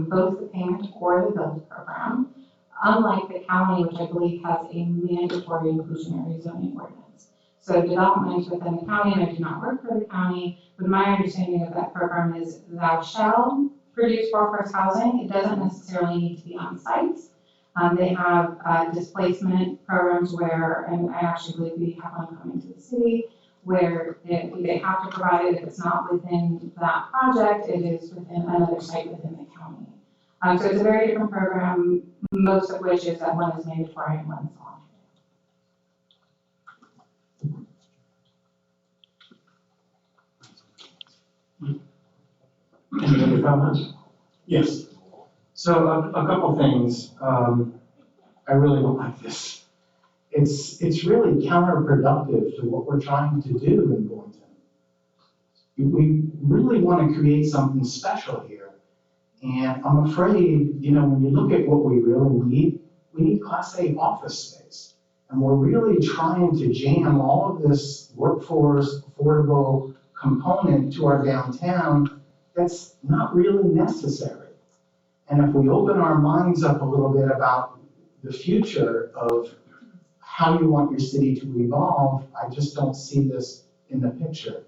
both the payment or the build program. Unlike the county, which I believe has a mandatory inclusionary zoning ordinance. So development within the county, and I do not work for the county, but my understanding of that program is thou shall produce workforce housing. It doesn't necessarily need to be on site. They have displacement programs where, and I actually believe we have one coming to the city, where they have to provide it. If it's not within that project, it is within another site within the county. So it's a very different program, most of which is that one is mandatory and one is voluntary. Any other comments? Yes. So a couple things. I really don't like this. It's really counterproductive to what we're trying to do in Boynton. We really want to create something special here. And I'm afraid, when you look at what we really need, we need Class A office space. And we're really trying to jam all of this workforce, affordable component to our downtown that's not really necessary. And if we open our minds up a little bit about the future of how you want your city to evolve, I just don't see this in the picture.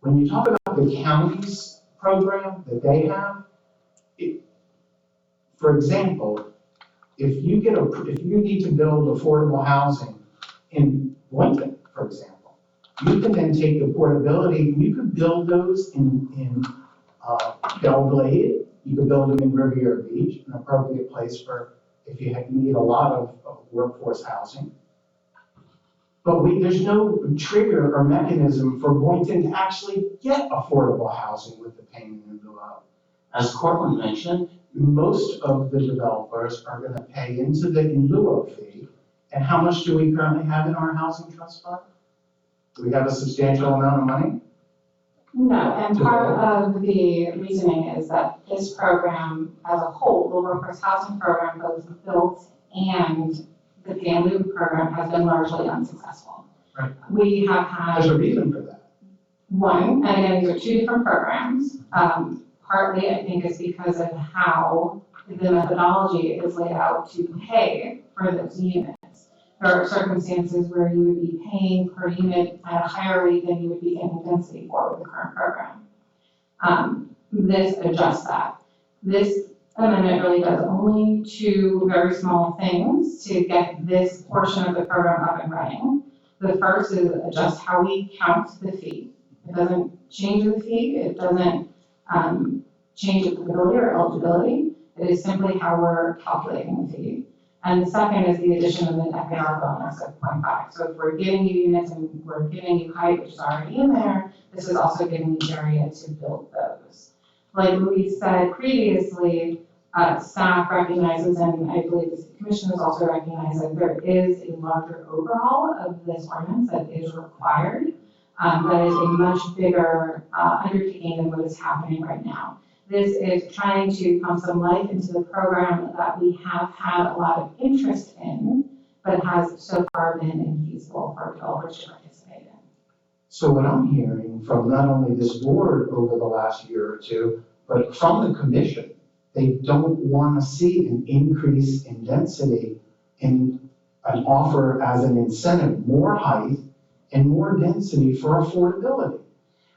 When you talk about the county's program that they have, for example, if you need to build affordable housing in Boynton, for example, you can then take the portability, you could build those in Belle Glade, you could build them in Riviera Beach, an appropriate place for if you need a lot of workforce housing. But there's no trigger or mechanism for Boynton to actually get affordable housing with the payment in lieu of. As Cortland mentioned, most of the developers are going to pay into the in lieu of fee. And how much do we currently have in our housing trust fund? Do we have a substantial amount of money? No, and part of the reasoning is that this program as a whole, the workforce housing program, both built and the pay and lieu program, has been largely unsuccessful. Right. We have had. There's a reason for that. One, and again, these are two different programs. Partly, I think, is because of how the methodology is laid out to pay for those units. There are circumstances where you would be paying per unit at a higher rate than you would be getting density for with the current program. This adjusts that. This amendment really does only two very small things to get this portion of the program up and running. The first is adjust how we count the fee. It doesn't change the fee, it doesn't change applicability or eligibility. It is simply how we're calculating the fee. And the second is the addition of an FAR bonus of 0.5. So if we're giving you units and we're giving you height, which is already in there, this is also giving you area to build those. Like Louise said previously, staff recognizes, and I believe the commission has also recognized, that there is a larger overhaul of this ordinance that is required. That is a much bigger undertaking than what is happening right now. This is trying to pump some life into the program that we have had a lot of interest in, but has so far been infeasible for developers to participate in. So what I'm hearing from not only this board over the last year or two, but from the commission, they don't want to see an increase in density and an offer as an incentive, more height and more density for affordability.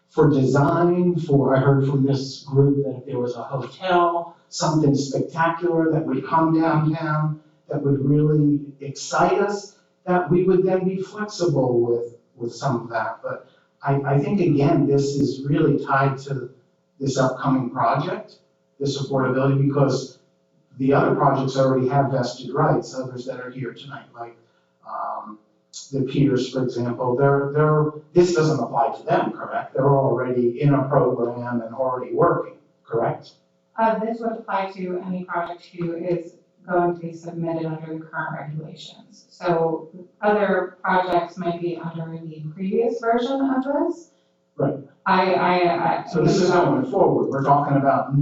For design, I heard from this group that if there was a hotel, something spectacular that would come downtown, that would really excite us, that we would then be flexible with some of that. But I think, again, this is really tied to this upcoming project, this affordability, because the other projects already have vested rights, others that are here tonight, like the Peters, for example, this doesn't apply to them, correct? They're already in a program and already working, correct? This would apply to any project who is going to be submitted under the current regulations. So other projects might be under the previous version of this. Right. So this is going forward. We're talking about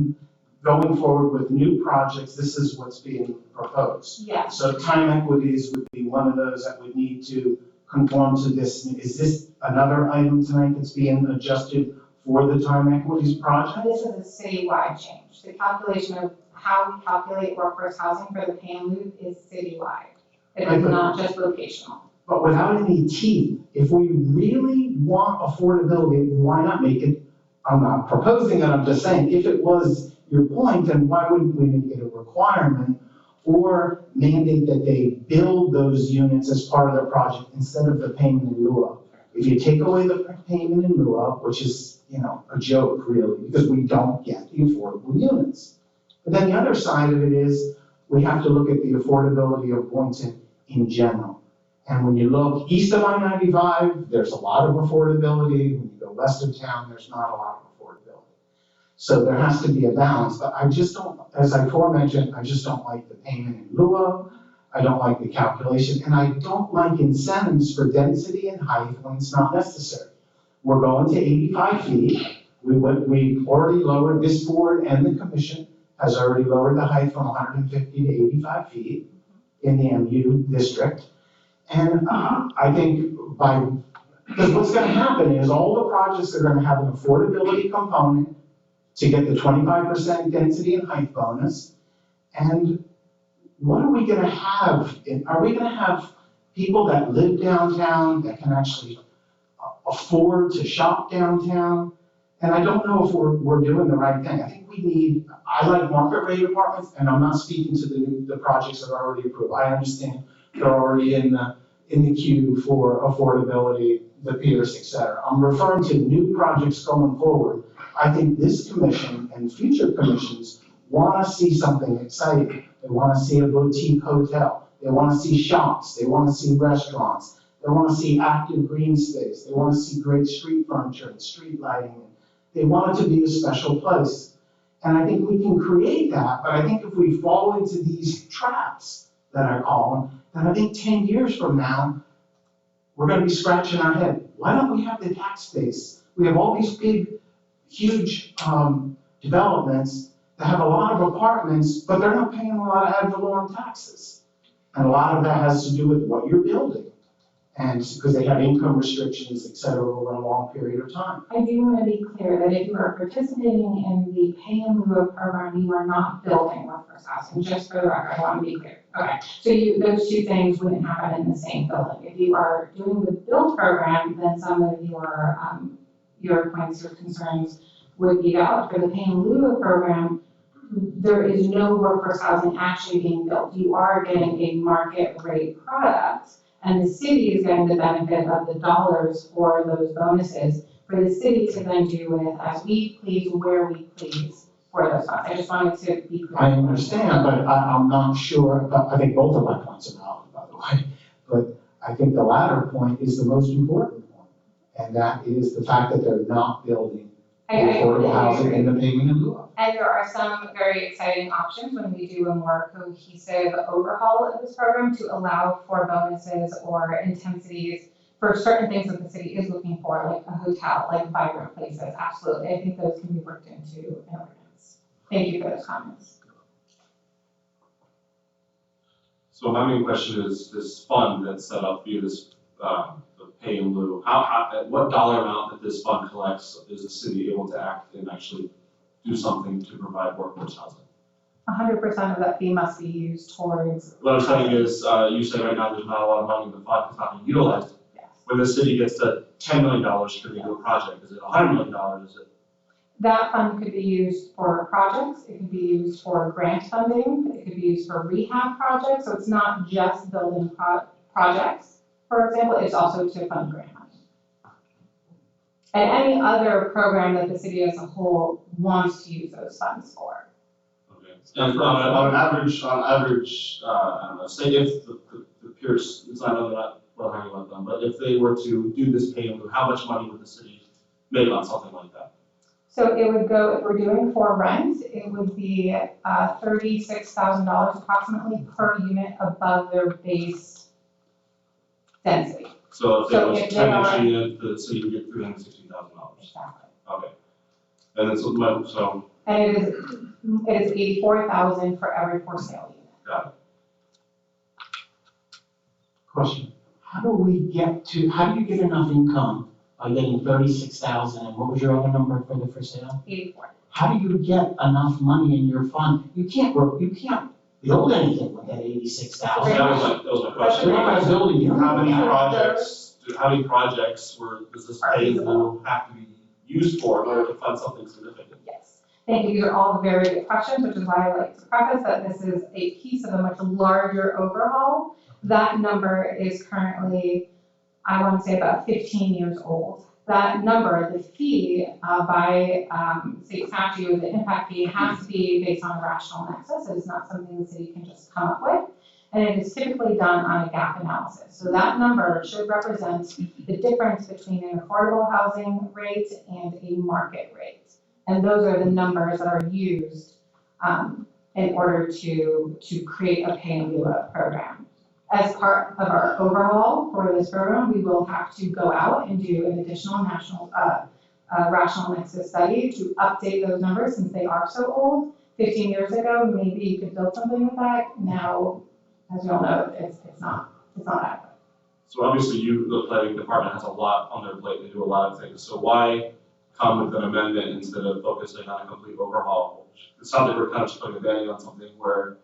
going forward with new projects. This is what's being proposed. Yes. So time equities would be one of those that would need to conform to this. Is this another item tonight that's being adjusted for the time equities project? This is a citywide change. The calculation of how we calculate workforce housing for the pay and lieu is citywide. It is not just locational. But without any teeth, if we really want affordability, why not make it, I'm not proposing it, I'm just saying, if it was your point, then why wouldn't we make it a requirement or mandate that they build those units as part of their project instead of the payment in lieu of? If you take away the payment in lieu of, which is, a joke really, because we don't get the affordable units. But then the other side of it is, we have to look at the affordability of Boynton in general. And when you look east of I-95, there's a lot of affordability. When you go west of town, there's not a lot of affordability. So there has to be a balance, but I just don't, as I aforementioned, I just don't like the payment in lieu of. I don't like the calculation, and I don't like incentives for density and height when it's not necessary. We're going to 85 feet. We've already lowered, this board and the commission has already lowered the height from 150 to 85 feet in the MU district. And I think because what's going to happen is all the projects are going to have an affordability component to get the 25% density and height bonus. And what are we going to have? Are we going to have people that live downtown that can actually afford to shop downtown? And I don't know if we're doing the right thing. I think I like market rate apartments, and I'm not speaking to the projects that are already approved. I understand they're already in the queue for affordability, the Peters, et cetera. I'm referring to new projects going forward. I think this commission and future commissions want to see something exciting. They want to see a boutique hotel. They want to see shops. They want to see restaurants. They want to see active green space. They want to see great street furniture and street lighting. They want it to be a special place. And I think we can create that, but I think if we fall into these traps that I call them, then I think 10 years from now, we're going to be scratching our head. Why don't we have the tax base? We have all these big, huge developments that have a lot of apartments, but they're not paying a lot of ad valorem taxes. And a lot of that has to do with what you're building. and because they have income restrictions, et cetera, over a long period of time. I do want to be clear that if you are participating in the pay in lieu of program, you are not building workforce housing, just for the record, I want to be clear. Okay, so those two things wouldn't happen in the same building. If you are doing the build program, then some of your points or concerns would be valid. For the pay in lieu of program, there is no workforce housing actually being built. You are getting a market rate product, and the city is getting the benefit of the dollars for those bonuses for the city to then do with as we please, where we please for those funds. I just wanted to be clear. I understand, but I'm not sure, I think both of my points are valid, by the way. But I think the latter point is the most important point, and that is the fact that they're not building affordable housing in the payment in lieu of. And there are some very exciting options when we do a more cohesive overhaul of this program to allow for bonuses or intensities for certain things that the city is looking for, like a hotel, like vibrant places. Absolutely. I think those can be worked into an ordinance. Thank you for those comments. So my main question is this fund that's set up via this, the pay in lieu, at what dollar amount that this fund collects is the city able to act and actually do something to provide workforce housing? 100% of that fee must be used towards. What I'm saying is, you say right now there's not a lot of money in the fund, it's not being utilized. Yes. When the city gets to $10 million to do a project, is it $100 million, is it? That fund could be used for projects, it could be used for grant funding, it could be used for rehab projects, so it's not just building projects, for example, it's also to fund grant money. And any other program that the city as a whole wants to use those funds for. Okay. And on average, I don't know, say if the Pierce, it's not really not well hanging about them, but if they were to do this pay in lieu, how much money would the city make on something like that? So it would go, if we're doing for rent, it would be $36,000 approximately per unit above their base density. So if So it was if they 10 are- each unit, the city would get $360,000. Exactly. Okay. And then so And it is $84,000 for every for sale unit. got it. Question, how do you get enough income by getting 36,000, and what was your other number for the for sale? 84. How do you get enough money in your fund? You can't build anything with that 86,000. That was my question. You're not building it. How many projects does this pay in lieu have to be used for in order to fund something significant? Yes. Thank you. These are all very good questions, which is why I like to preface that this is a piece of a much larger overhaul. That number is currently, I want to say, about 15 years old. That number, the fee by state statute, the impact fee has to be based on a rational nexus. It is not something the city can just come up with. And it is typically done on a gap analysis. So that number should represent the difference between an affordable housing rate and a market rate. And those are the numbers that are used in order to create a pay in lieu of program. As part of our overhaul for this program, we will have to go out and do an additional national rational nexus study to update those numbers since they are so old. 15 years ago, maybe you could build something with that. Now, as you all know, it's not adequate. So obviously the planning department has a lot on their plate, they do a lot of things. So why come with an amendment instead of focusing on a complete overhaul? It sounds like we're kind of just putting a band-aid on something where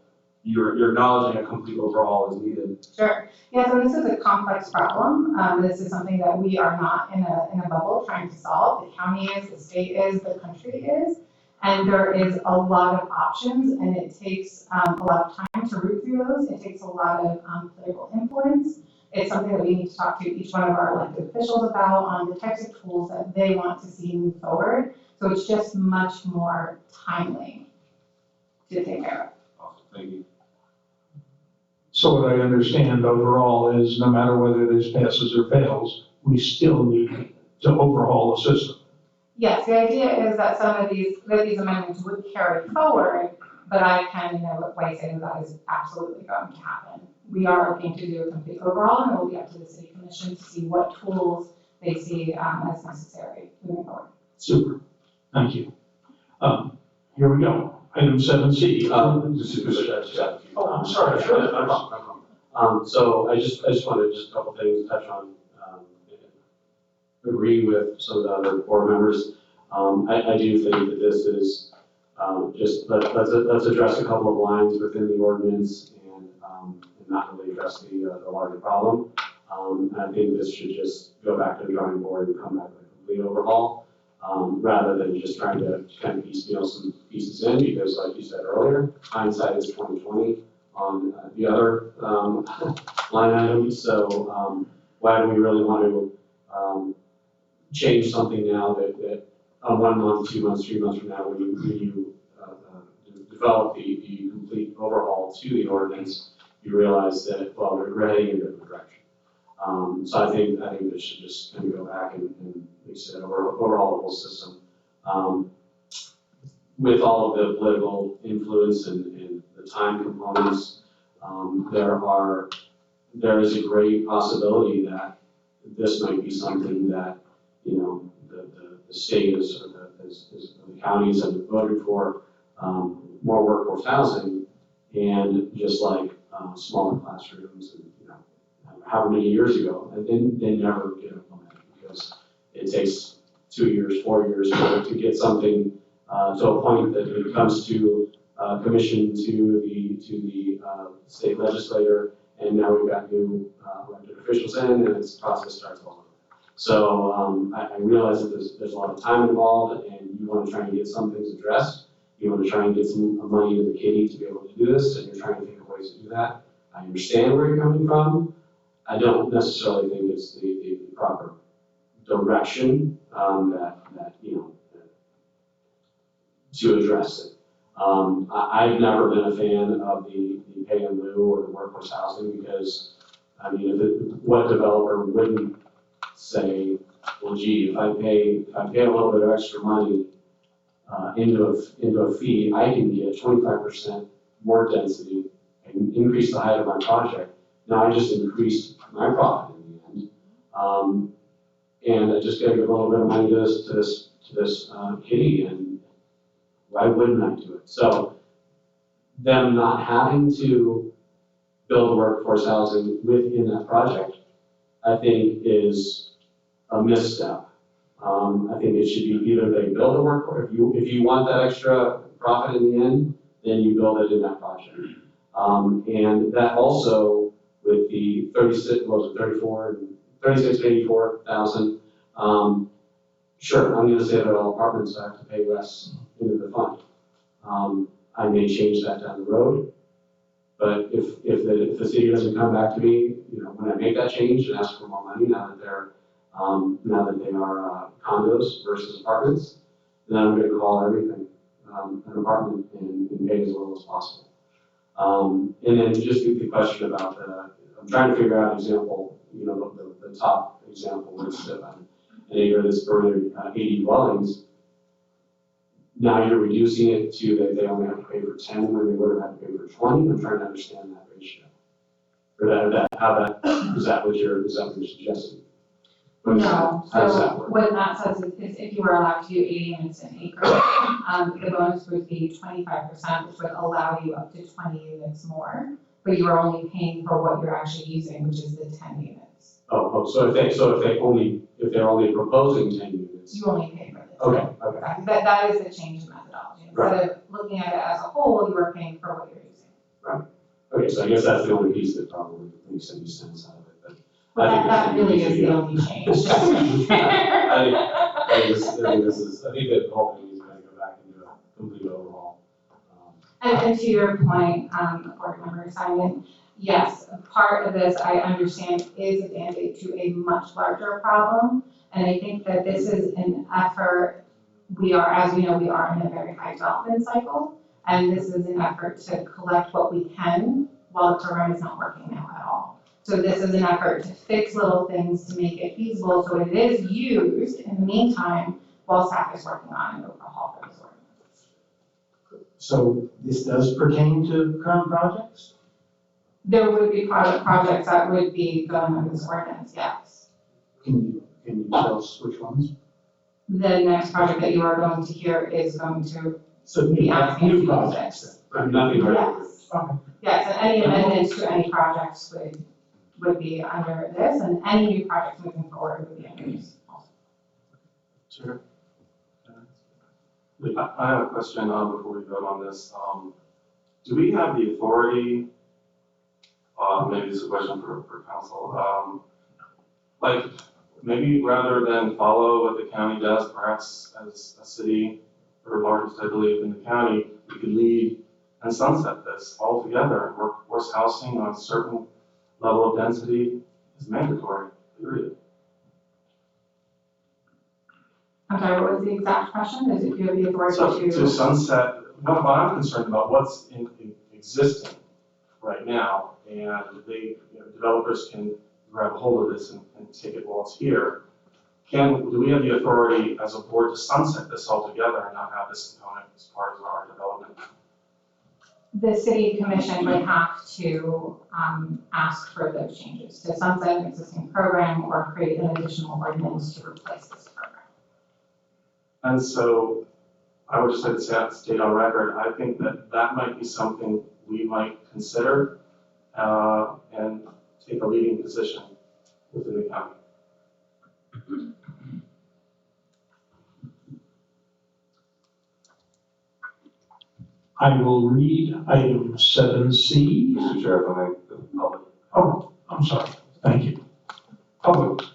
you're acknowledging a complete overhaul is needed. Sure. Yeah, so this is a complex problem. This is something that we are not in a bubble trying to solve. The county is, the state is, the country is. And there is a lot of options, and it takes a lot of time to root through those. It takes a lot of political influence. It's something that we need to talk to each one of our elected officials about on the types of tools that they want to see move forward. So it's just much more timely to take care of. Awesome, thank you. So what I understand overall is no matter whether this passes or fails, we still need to overhaul the system. Yes, the idea is that some of these amendments would carry forward, but I can in no way say that is absolutely going to happen. We are looking to do a complete overhaul, and it will be up to the city commission to see what tools they see as necessary moving forward. Super, thank you. Here we go, item 7C. Just, Oh, I'm sorry. So I just wanted just a couple things to touch on, agree with some of the other board members. I do think that this is, let's address a couple of lines within the ordinance and not really address the larger problem. And I think this should just go back to the drawing board and come back with a complete overhaul, rather than just trying to kind of piecemeal some pieces in, because like you said earlier, hindsight is 20/20 on the other line items. So why do we really want to change something now that 1 month, 2 months, 3 months from now, when you develop the complete overhaul to the ordinance, you realize that, well, we're heading in a different direction. So I think this should just kind of go back and like I said, overhaul the whole system. With all of the political influence and the time components, there is a great possibility that this might be something that, you know, the state is, or the counties have voted for more workforce housing, and just like smaller classrooms, and you know, however many years ago, and then they never get implemented because it takes 2 years, 4 years to get something to a point that it comes to commission to the state legislator, and now we've got new elected officials in, and this process starts all over. So I realize that there's a lot of time involved, and you want to try and get some things addressed. You want to try and get some money into the kitty to be able to do this, and you're trying to think of ways to do that. I understand where you're coming from. I don't necessarily think it's the proper direction that you know, to address it. I've never been a fan of the pay in lieu or the workforce housing, because, I mean, what developer wouldn't say, well, gee, if I pay a little bit of extra money into a fee, I can get 25% more density and increase the height of my project. Now I just increased my profit in the end, and I just got to give a little bit of money to this kitty, and why wouldn't I do it? So them not having to build workforce housing within that project, I think is a misstep. I think it should be either they build a workforce, if you want that extra profit in the end, then you build it in that project. And that also, with the 36 to 84,000, sure, I'm gonna say that all apartments have to pay less into the fund. I may change that down the road, but if the city doesn't come back to me, you know, when I make that change and ask for more money, now that they are condos versus apartments, then I'm gonna call everything an apartment and pay as little as possible. And then just the question about I'm trying to figure out an example, you know, the top example is an acre that's for 80 dwellings. Now you're reducing it to that they only have to pay for 10 when they would have had to pay for 20. I'm trying to understand that ratio. Or is that what you're suggesting? No, How does that so work? what that says is if you were allowed to do 80 units an acre, the bonus would be 25%, which would allow you up to 20 units more, but you are only paying for what you're actually using, which is the 10 units. So if they're only proposing 10 units. You only pay for the 10. Okay. That is the change in methodology. Instead of looking at it as a whole, you are paying for what you're using. Okay, so I guess that's the only piece that probably makes any sense out of it. But Well, I think that really this is the only change. I think that the whole thing is going to go back into a complete overhaul. And to your point, Board Member Simon, yes, part of this, I understand, is a band-aid to a much larger problem. And I think that this is an effort, as we know, we are in a very high development cycle. And this is an effort to collect what we can while the program is not working now at all. So this is an effort to fix little things to make it feasible so it is used in the meantime while staff is working on an overhaul for this ordinance. So this does pertain to current projects? There would be projects that would be going on this ordinance, yes. Can you tell us which ones? The next project that you are going to hear is going to So be asking new you projects. Nothing right. Yes. Okay. Yes, and any amendments to any projects would be under this, and any new projects moving forward would be under this. Sure. I have a question before we vote on this. Do we have the authority, maybe this is a question for council, like, maybe rather than follow what the county does, perhaps as a city, or largest, I believe, in the county, we could lead and sunset this altogether. Workforce housing on a certain level of density is mandatory, period. I'm sorry, what was the exact question? Is it you have the authority So to? to sunset, what I'm concerned about, what's in existing right now, and they, developers can grab a hold of this and take it while it's here. Do we have the authority as a board to sunset this altogether and not have this component as part of our development? The city commission would have to ask for those changes to sunset an existing program or create an additional ordinance to replace this program. And so I would just like to state on record, I think that might be something we might consider and take a leading position within the county. I will read item 7C. Mr. Chair, if I may, the public. Oh, I'm sorry. Thank you. Public.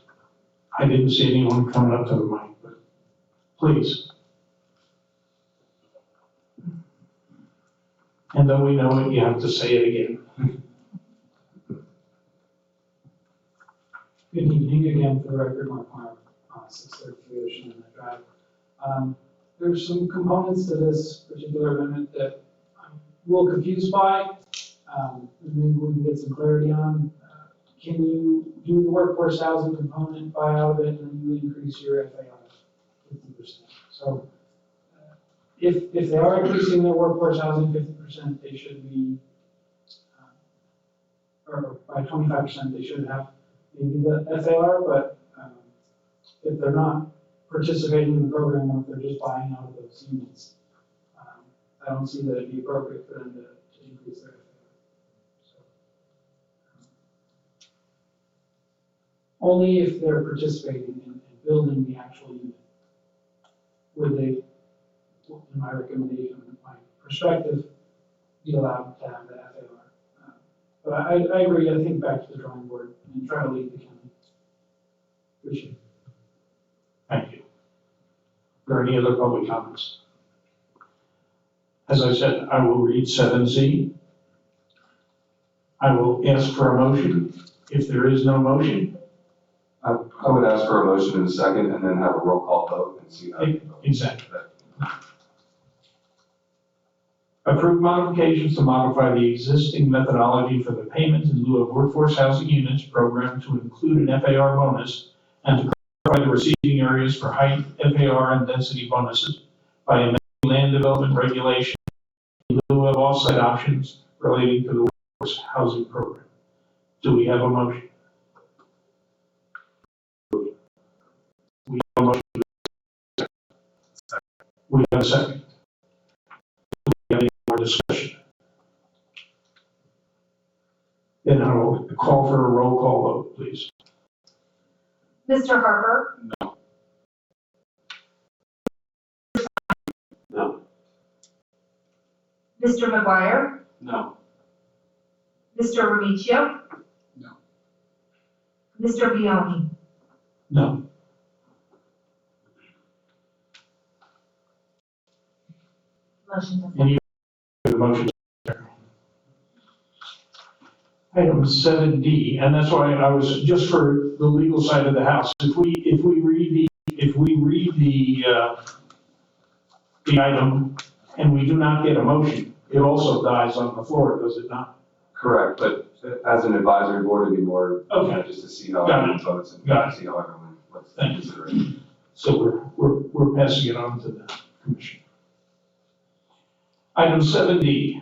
I didn't see anyone coming up to the mic, but please. And though we know it, you have to say it again. Good evening again, for the record, Mark Meyer, 633 Ocean Inlet Drive. There's some components to this particular amendment that I'm a little confused by. Maybe we can get some clarity on. Can you do the workforce housing component, buy out of it, and then you increase your FAR 50%? So if they are increasing their workforce housing 50%, they should be, or by 25%, they should have maybe the FAR, but if they're not participating in the program, or if they're just buying out of those units, I don't see that it'd be appropriate for them to increase their FAR. So, only if they're participating in building the actual unit would they, in my recommendation, my perspective, be allowed to have the FAR. But I agree, I think back to the drawing board and try to lead the county. Appreciate it. Thank you. Are there any other public comments? As I said, I will read 7Z. I will ask for a motion. If there is no motion. I would ask for a motion in a second and then have a roll call vote and see how you vote. Exactly. Approve modifications to modify the existing methodology for the payment in lieu of workforce housing units program to include an FAR bonus and to clarify the receiving areas for height, FAR, and density bonuses by amending land development regulation in lieu of offsite options relating to the workforce housing program. Do we have a motion? We have a motion. We have a second. Do we have any more discussion? Then I will call for a roll call vote, please. Mr. Harper? No. Mr. McGuire? No. Mr. Remicchio? No. Mr. Vioni? No. Motion to Any the motion? Item 7D, and that's why I was, just for the legal side of the house, if we read the item and we do not get a motion, it also dies on the floor, does it not? Correct, but as an advisory board, it'd be more, Okay. just to see how Got everyone it. votes and Got it. see how everyone, what's the Thank you. consideration. So we're passing it on to the commission. Item 7D,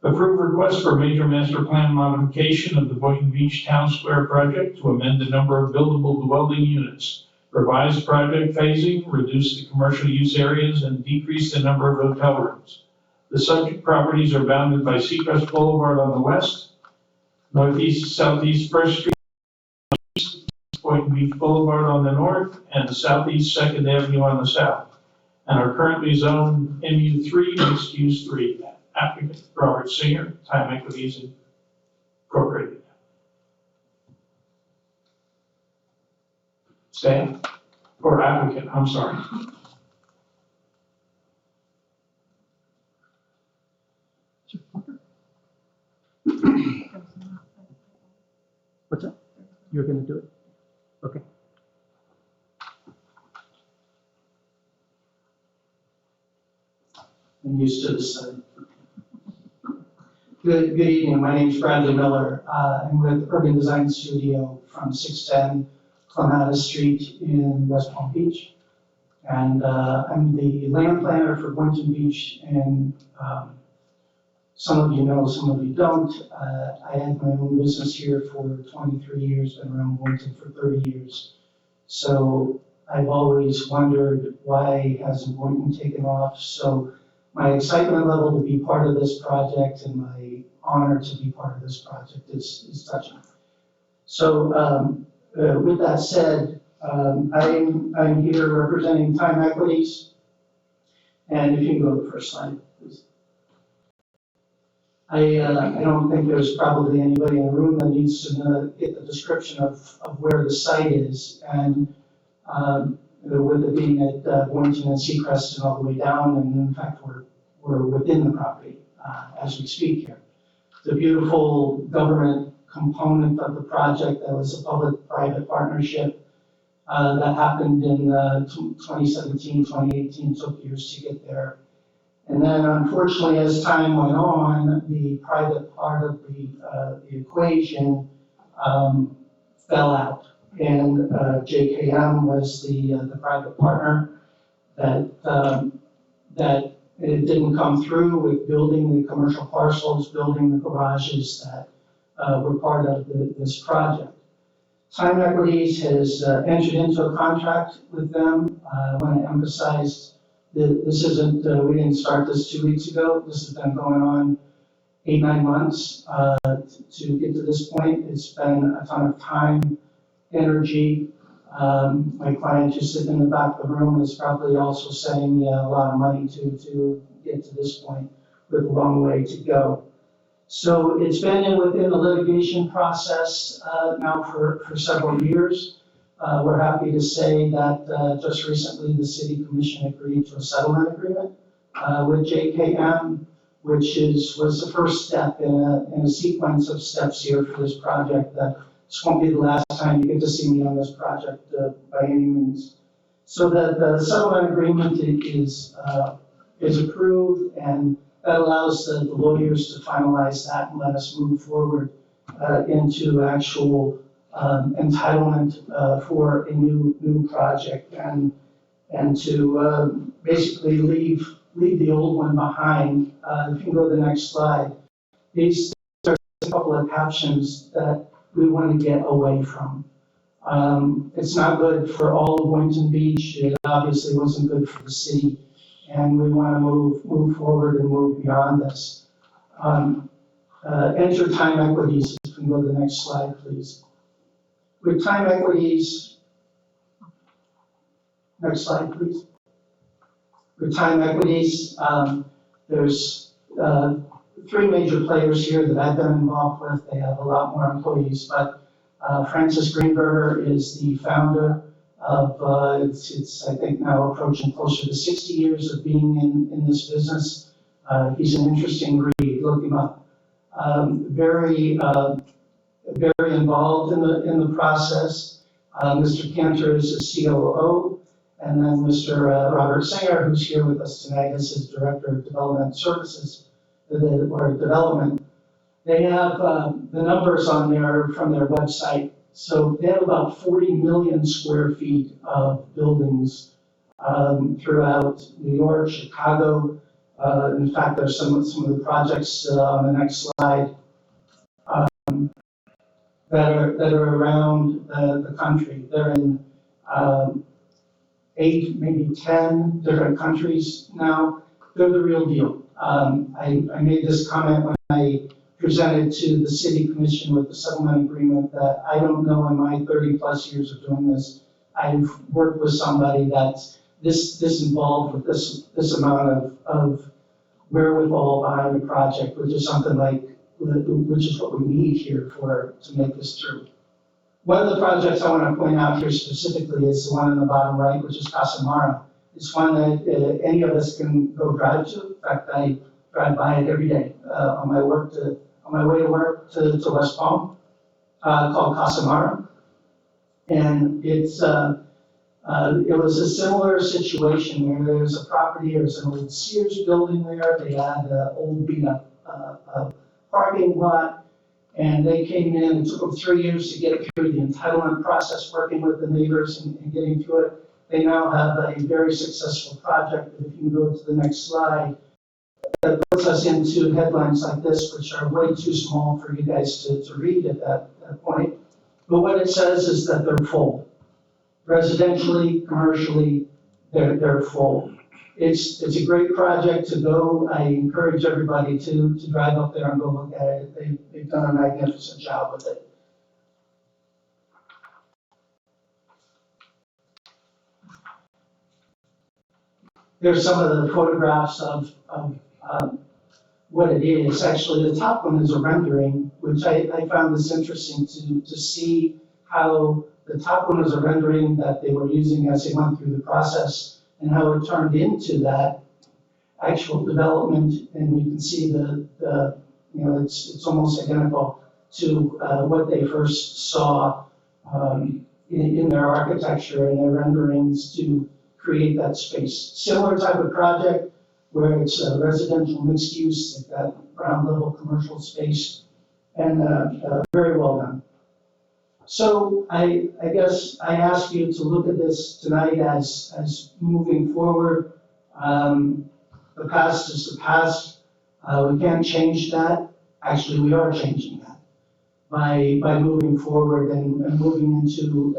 approve request for major master plan modification of the Boynton Beach Town Square project to amend the number of buildable dwelling units, revise project phasing, reduce the commercial use areas, and decrease the number of hotel rooms. The subject properties are bounded by Seacrest Boulevard on the west, northeast, southeast First Street, east, Boynton Beach Boulevard on the north, and the southeast Second Avenue on the south, and are currently zoned MU3, mixed use 3. Applicant Robert Singer, Time Equities Incorporated. Staff, or applicant, I'm sorry. What's that? You're gonna do it? Okay. I'm used to this. Good evening, my name is Bradley Miller. I'm with Urban Design Studio from 610 Clematis Street in West Palm Beach. And I'm the land planner for Boynton Beach, and some of you know, some of you don't. I had my own business here for 23 years, been around Boynton for 30 years. So I've always wondered why hasn't Boynton taken off. So my excitement level to be part of this project and my honor to be part of this project is touching. So with that said, I'm here representing Time Equities. And if you can go to the first slide, please. I don't think there's probably anybody in the room that needs to get the description of where the site is. And with it being at Boynton and Seacrest and all the way down, and in fact, we're within the property as we speak here. The beautiful government component of the project that was a public-private partnership that happened in 2017, 2018, took years to get there. And then unfortunately, as time went on, the private part of the equation fell out. And JKM was the private partner that it didn't come through with building the commercial parcels, building the garages that were part of this project. Time Equities has entered into a contract with them. I want to emphasize that this isn't, we didn't start this 2 weeks ago. This has been going on 8-9 months to get to this point. It's been a ton of time, energy. My client just sitting in the back of the room is probably also saying a lot of money to get to this point with a long way to go. So it's been within the litigation process now for several years. We're happy to say that just recently the City Commission agreed to a settlement agreement with JKM, which was the first step in a sequence of steps here for this project. That this won't be the last time you get to see me on this project by any means. So the settlement agreement is approved, and that allows the lawyers to finalize that and let us move forward into actual entitlement for a new project and to basically leave the old one behind. If you can go to the next slide. These are a couple of captions that we want to get away from. It's not good for all of Boynton Beach. It obviously wasn't good for the city, and we want to move forward and move beyond this. Enter Time Equities. You can go to the next slide, please. With Time Equities, next slide, please. With Time Equities, there's 3 major players here that I've been involved with. They have a lot more employees, but Francis Greenberger is the founder of, it's I think now approaching closer to 60 years of being in this business. He's an interesting read, look him up. Very involved in the process. Mr. Cantor is the COO, and then Mr. Robert Singer, who's here with us tonight, is his Director of Development Services, or Development. They have the numbers on there from their website. So they have about 40 million square feet of buildings throughout New York, Chicago. In fact, there's some of the projects on the next slide that are around the country. They're in 8, maybe 10 different countries now. They're the real deal. I made this comment when I presented to the city commission with the settlement agreement that I don't know in my 30-plus years of doing this, I've worked with somebody that's this involved with this amount of wherewithal behind the project, which is something like, which is what we need here to make this through. One of the projects I want to point out here specifically is the one in the bottom right, which is Casa Mara. It's one that any of us can go drive to. In fact, I drive by it every day on my way to work to West Palm, called Casa Mara. And it's it was a similar situation where there was a property, there was an old Sears building there. They had an old beat up parking lot, and they came in. It took them 3 years to get through the entitlement process, working with the neighbors and getting through it. They now have a very successful project. If you can go to the next slide, that puts us into headlines like this, which are way too small for you guys to read at that point. But what it says is that they're full. Residentially, commercially, they're full. It's a great project to go. I encourage everybody to drive up there and go look at it. They've done a magnificent job with it. There's some of the photographs of what it is. Actually, the top one is a rendering, which I found this interesting to see how the top one was a rendering that they were using as they went through the process and how it turned into that actual development. And you can see it's almost identical to what they first saw in their architecture and their renderings to create that space. Similar type of project where it's a residential mixed use, they've got ground level commercial space, and very well done. So I guess I ask you to look at this tonight as moving forward. The past is the past. We can't change that. Actually, we are changing that by moving forward and moving into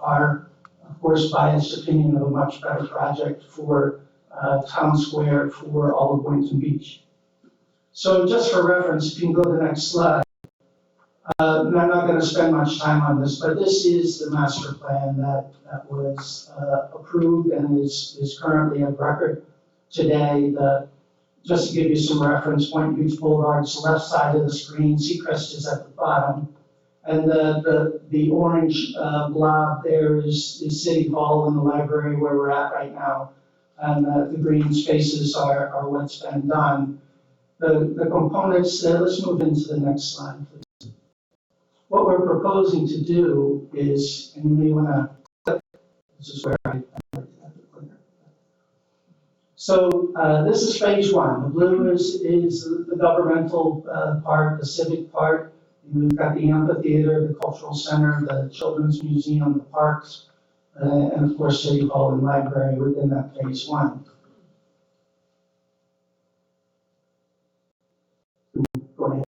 our, of course, biased opinion of a much better project for Town Square, for all of Boynton Beach. So just for reference, if you can go to the next slide. I'm not going to spend much time on this, but this is the master plan that was approved and is currently of record today. Just to give you some reference, Boynton Beach Boulevard is the left side of the screen, Seacrest is at the bottom, and the orange blob there is City Hall and the library where we're at right now, and the green spaces are what's been done. The components, let's move into the next slide, please. What we're proposing to do is, and you may want to click, this is where I like to have the clicker. So this is phase one. The blue is the governmental part, the civic part. We've got the amphitheater, the cultural center, the children's museum, the parks, and of course City Hall and library within that phase one. Go ahead.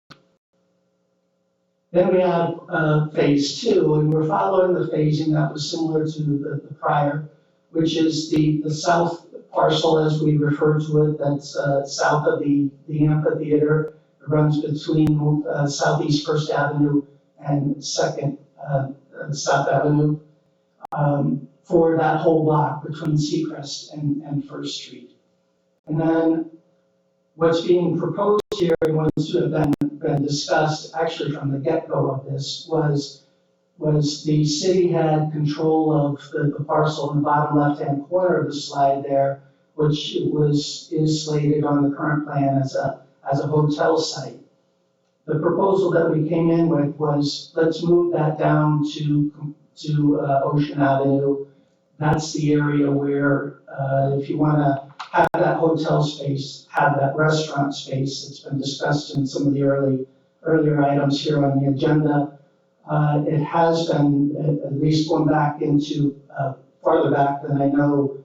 Then we have phase two, and we're following the phasing that was similar to the prior, which is the south parcel, as we refer to it, that's south of the amphitheater. It runs between Southeast First Avenue and Second South Avenue for that whole block between Seacrest and First Street. And then what's being proposed here, and what's been discussed actually from the get-go of this, was the city had control of the parcel in the bottom left-hand corner of the slide there, which is slated on the current plan as a hotel site. The proposal that we came in with was, let's move that down to Ocean Avenue. That's the area where if you want to have that hotel space, have that restaurant space that's been discussed in some of the earlier items here on the agenda. It has been at least going back into farther back than I know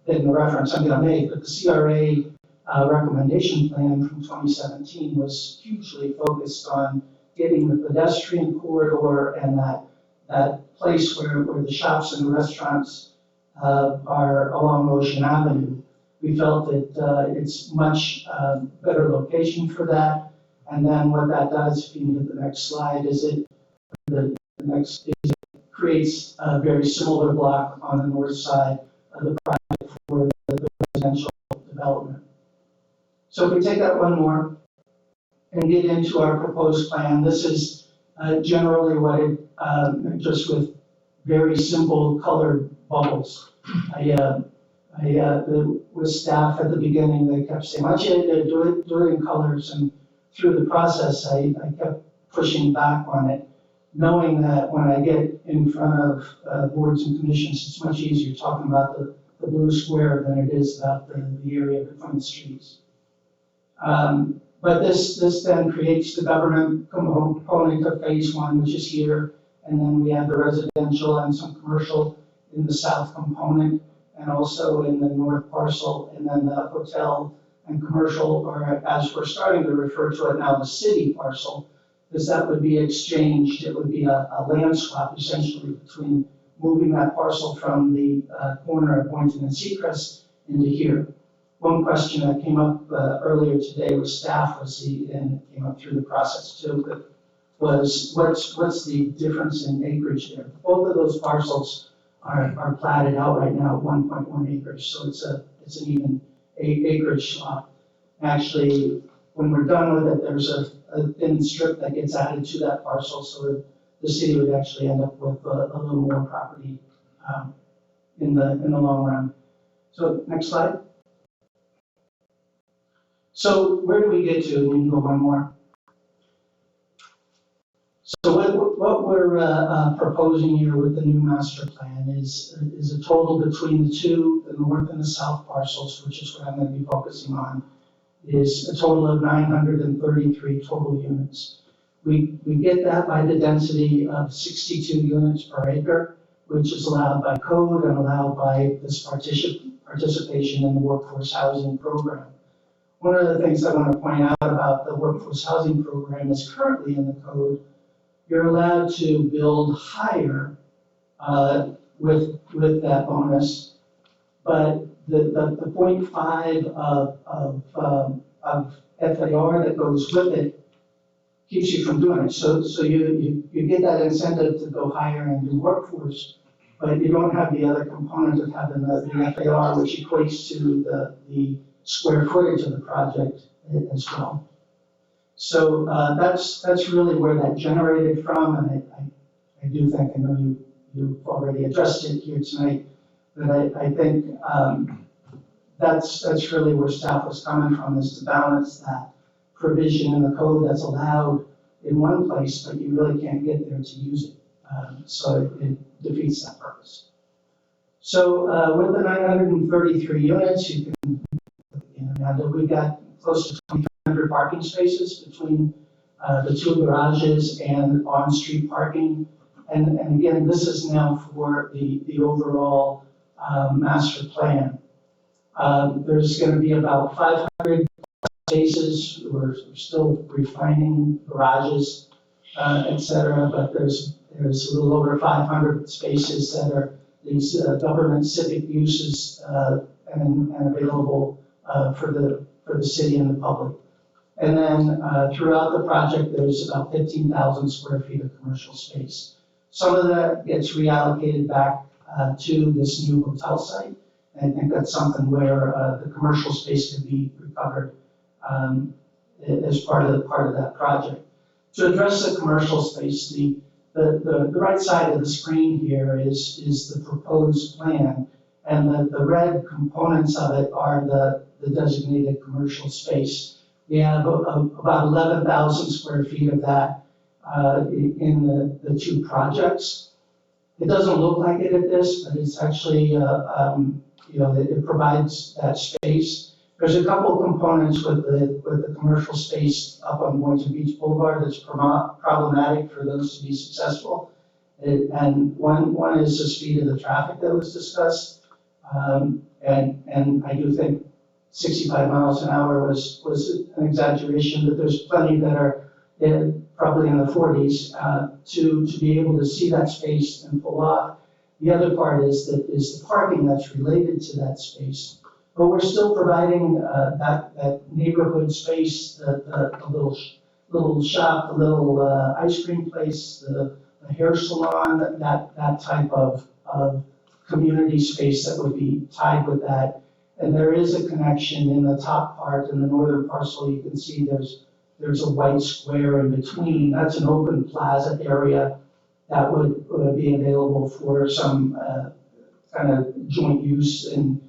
in the reference I'm going to make, but the CRA recommendation plan from 2017 was hugely focused on getting the pedestrian corridor and that place where the shops and the restaurants are along Ocean Avenue, We felt that it's much better location for that. And then what that does, if you can hit the next slide, is it creates a very similar block on the north side of the project for the residential development. So if we take that one more and get into our proposed plan, this is generally what it, just with very simple colored bubbles. With staff at the beginning, they kept saying, why don't you do it in colors? And through the process, I kept pushing back on it, knowing that when I get in front of boards and commissions, it's much easier talking about the blue square than it is about the area between the streets. But this then creates the government component of phase one, which is here, and then we have the residential and some commercial in the south component, and also in the north parcel, and then the hotel and commercial, or as we're starting to refer to it now, the city parcel, because that would be exchanged. It would be a land swap essentially between moving that parcel from the corner of Boynton and Seacrest into here. One question that came up earlier today with staff and it came up through the process too, but was what's the difference in acreage there? Both of those parcels are platted out right now at 1.1 acres, so it's an even acreage swap. Actually, when we're done with it, there's a thin strip that gets added to that parcel, so that the city would actually end up with a little more property in the long run. So next slide. So where do we get to? We can go one more. So what we're proposing here with the new master plan is a total between the north and the south parcels, which is what I'm going to be focusing on, is a total of 933 total units. We get that by the density of 62 units per acre, which is allowed by code and allowed by this participation in the workforce housing program. One of the things I want to point out about the workforce housing program is currently in the code, you're allowed to build higher with that bonus, but the 0.5 of FAR that goes with it keeps you from doing it. So you get that incentive to go higher and do workforce, but you don't have the other component of having the FAR, which equates to the square footage of the project as well. So that's really where that generated from, and I do think, I know you've already addressed it here tonight, but I think that's really where staff was coming from, is to balance that provision in the code that's allowed in one place, but you really can't get there to use it. So it defeats that purpose. So with the 933 units, you can, we've got close to 2,300 parking spaces between the two garages and on-street parking. And again, this is now for the overall master plan. There's going to be about 500 spaces. We're still refining garages, et cetera, but there's a little over 500 spaces that are these government civic uses and available for the city and the public. And then throughout the project, there's about 15,000 square feet of commercial space. Some of that gets reallocated back to this new hotel site. And I think that's something where the commercial space could be recovered as part of that project. To address the commercial space, the right side of the screen here is the proposed plan, and the red components of it are the designated commercial space. We have about 11,000 square feet of that in the two projects. It doesn't look like it at this, but it's actually, it provides that space. There's a couple components with the commercial space up on Boynton Beach Boulevard that's problematic for those to be successful. And one is the speed of the traffic that was discussed. And I do think 65 miles an hour was an exaggeration, but there's plenty that are probably in the 40s to be able to see that space and pull off. The other part is the parking that's related to that space. But we're still providing that neighborhood space, the little shop, the little ice cream place, the hair salon, that type of community space that would be tied with that. And there is a connection in the top part, in the northern parcel, you can see there's a white square in between. That's an open plaza area that would be available for some kind of joint use and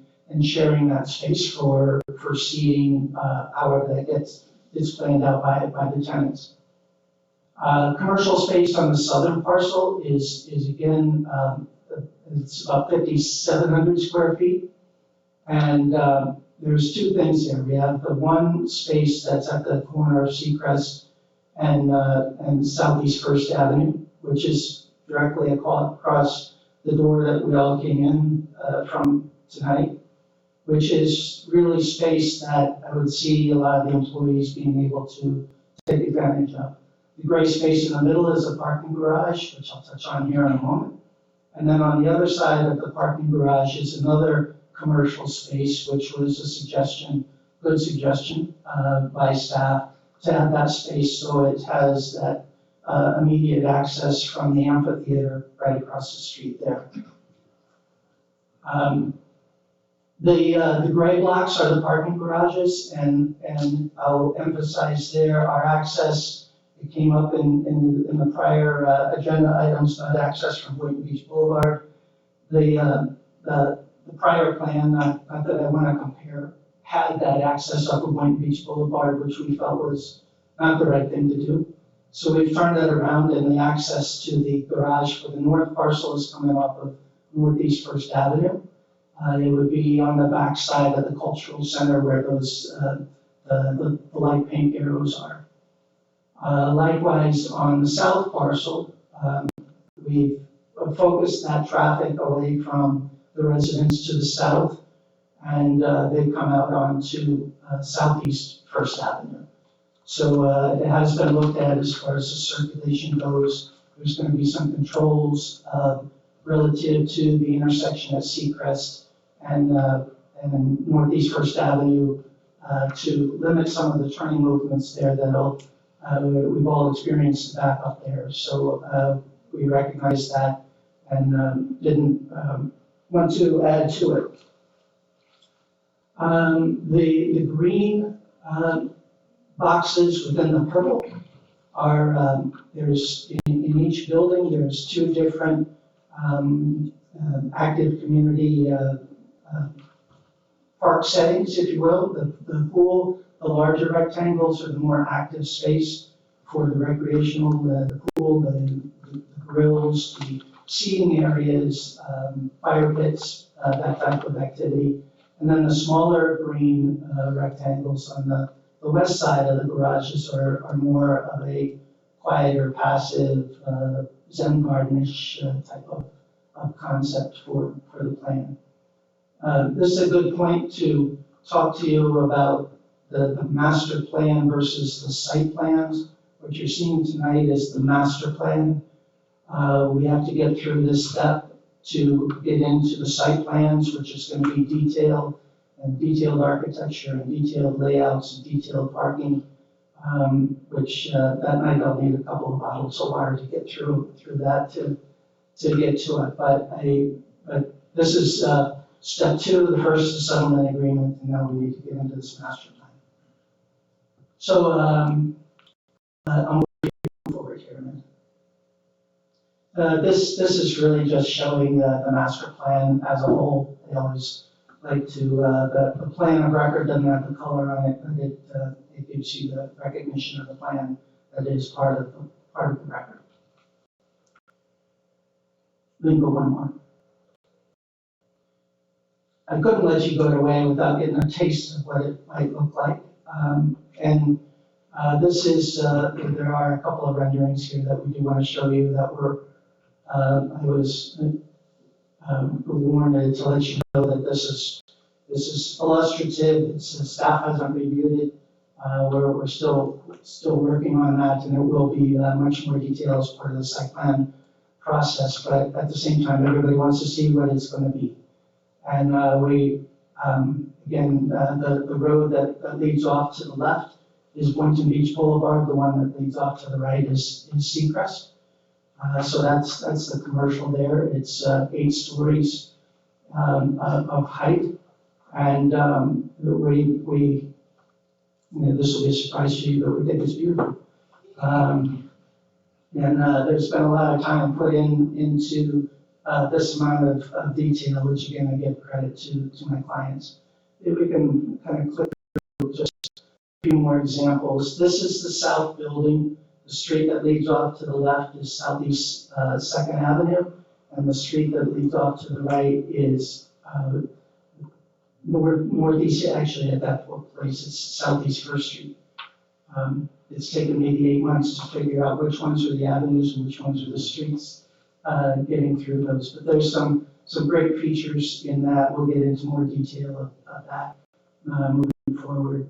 sharing that space for seating, however that gets planned out by the tenants. Commercial space on the southern parcel is again, it's about 5,700 square feet. And there's two things there. We have the one space that's at the corner of Seacrest and Southeast First Avenue, which is directly across the door that we all came in from tonight, which is really space that I would see a lot of the employees being able to take advantage of. The gray space in the middle is a parking garage, which I'll touch on here in a moment. And then on the other side of the parking garage is another commercial space, which was a suggestion, good suggestion by staff to have that space so it has that immediate access from the amphitheater right across the street there. The gray blocks are the parking garages, and I'll emphasize there our access. It came up in the prior agenda items, not access from Boynton Beach Boulevard. The prior plan, not that I want to compare, had that access up to Boynton Beach Boulevard, which we felt was not the right thing to do. So we've turned that around, and the access to the garage for the north parcel is coming off of Northeast First Avenue. It would be on the back side of the cultural center where those the light pink arrows are. Likewise, on the south parcel, we've focused that traffic away from the residents to the south, and they come out onto Southeast First Avenue. So it has been looked at as far as the circulation goes. There's going to be some controls relative to the intersection at Seacrest and Northeast First Avenue to limit some of the turning movements there that'll we've all experienced back up there. So we recognize that and didn't want to add to it. The green boxes within the purple are, there's in each building, there's two different active community park settings, if you will. The pool, the larger rectangles are the more active space for the recreational, the pool, the grills, the seating areas, fire pits, that type of activity. And then the smaller green rectangles on the west side of the garages are more of a quieter, passive, Zen gardenish type of concept for the plan. This is a good point to talk to you about the master plan versus the site plans. What you're seeing tonight is the master plan. We have to get through this step to get into the site plans, which is going to be detailed architecture and detailed layouts and detailed parking, which that night I'll need a couple of bottles of water to get through that to get to it. But this is step two, the first, the settlement agreement, and now we need to get into this master plan. So I'm moving forward here a minute. This is really just showing the master plan as a whole. They always like to, the plan of record doesn't have the color on it, but it gives you the recognition of the plan that is part of the record. Let me go one more. I couldn't let you go away without getting a taste of what it might look like. This is, there are a couple of renderings here that we do want to show you that were, I was warned to let you know that this is illustrative. It's, staff hasn't reviewed it. We're still working on that, and it will be much more detailed as part of the site plan process. But at the same time, everybody wants to see what it's going to be. And we Again, the road that leads off to the left is Boynton Beach Boulevard. The one that leads off to the right is Seacrest. So that's the commercial there. It's 8 stories of height. And this will be a surprise to you, but we think it's beautiful. And there's been a lot of time put into this amount of detail, which again, I give credit to my clients. If we can kind of click through just a few more examples. This is the south building. The street that leads off to the left is Southeast 2nd Avenue, and the street that leads off to the right is northeast, actually at that place, it's Southeast 1st Street. It's taken me 8 months to figure out which ones are the avenues and which ones are the streets, getting through those. But there's some great features in that. We'll get into more detail of that moving forward.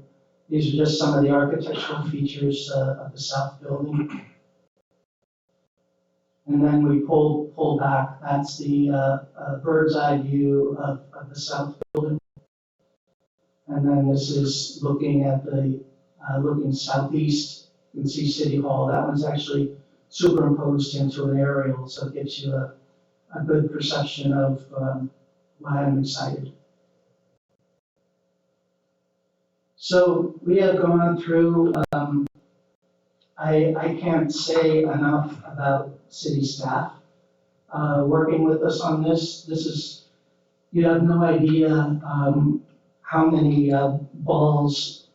These are just some of the architectural features of the south building. And then we pull back. That's the bird's eye view of the south building. And then this is looking at looking southeast. You can see City Hall. That one's actually superimposed into an aerial, so it gives you a good perception of why I'm excited. So we have gone through, I can't say enough about city staff working with us on this. You have no idea how many balls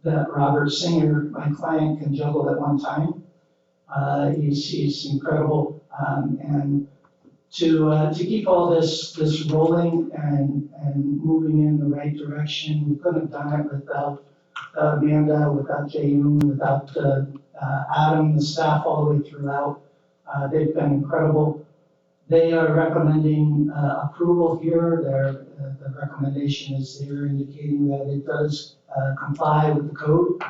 that Robert Singer, my client, can juggle at one time. He's incredible, and to keep all this rolling and moving in the right direction, we couldn't have done it without Amanda, without Jayoon, without Adam, the staff all the way throughout. They've been incredible. They are recommending approval here. The recommendation is there indicating that it does comply with the code,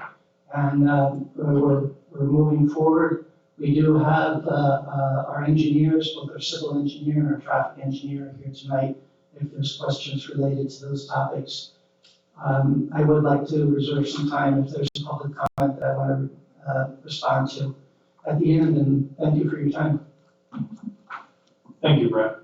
and we're moving forward. We do have our engineers, both our civil engineer and our traffic engineer here tonight, if there's questions related to those topics. I would like to reserve some time if there's public comment that I want to respond to at the end, and thank you for your time. Thank you, Brett.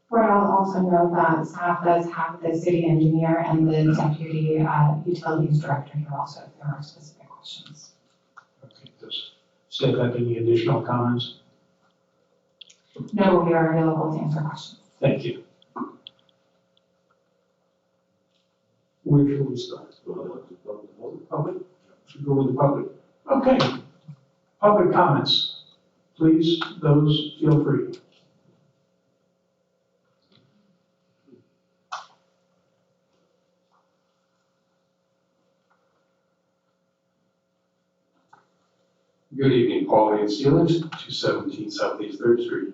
Board, I'll also note that staff does have the city engineer and the deputy utilities director here also if there are specific questions. Okay, does staff have any additional comments? No, we are available to answer questions. Thank you. Where should we start? Public? Should go with the public. Okay. Public comments. Please, those, feel free. Good evening, Paul Ian Steelers, 217 Southeast 3rd Street,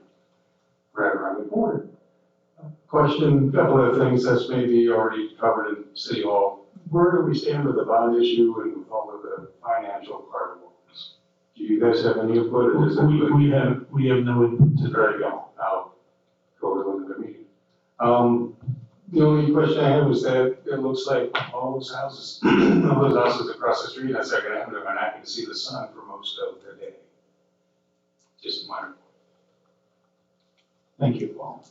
right around the corner. Question, a couple of things that's maybe already covered in City Hall. Where do we stand with the bond issue and all of the financial part of this? Do you guys have any input? Or is it We have no input to there you go. I'll go to another meeting. The only question I have is that it looks like all those houses, across the street on Second Avenue are not going to see the sun for most of the day. Just a minor point. Thank you, Paul.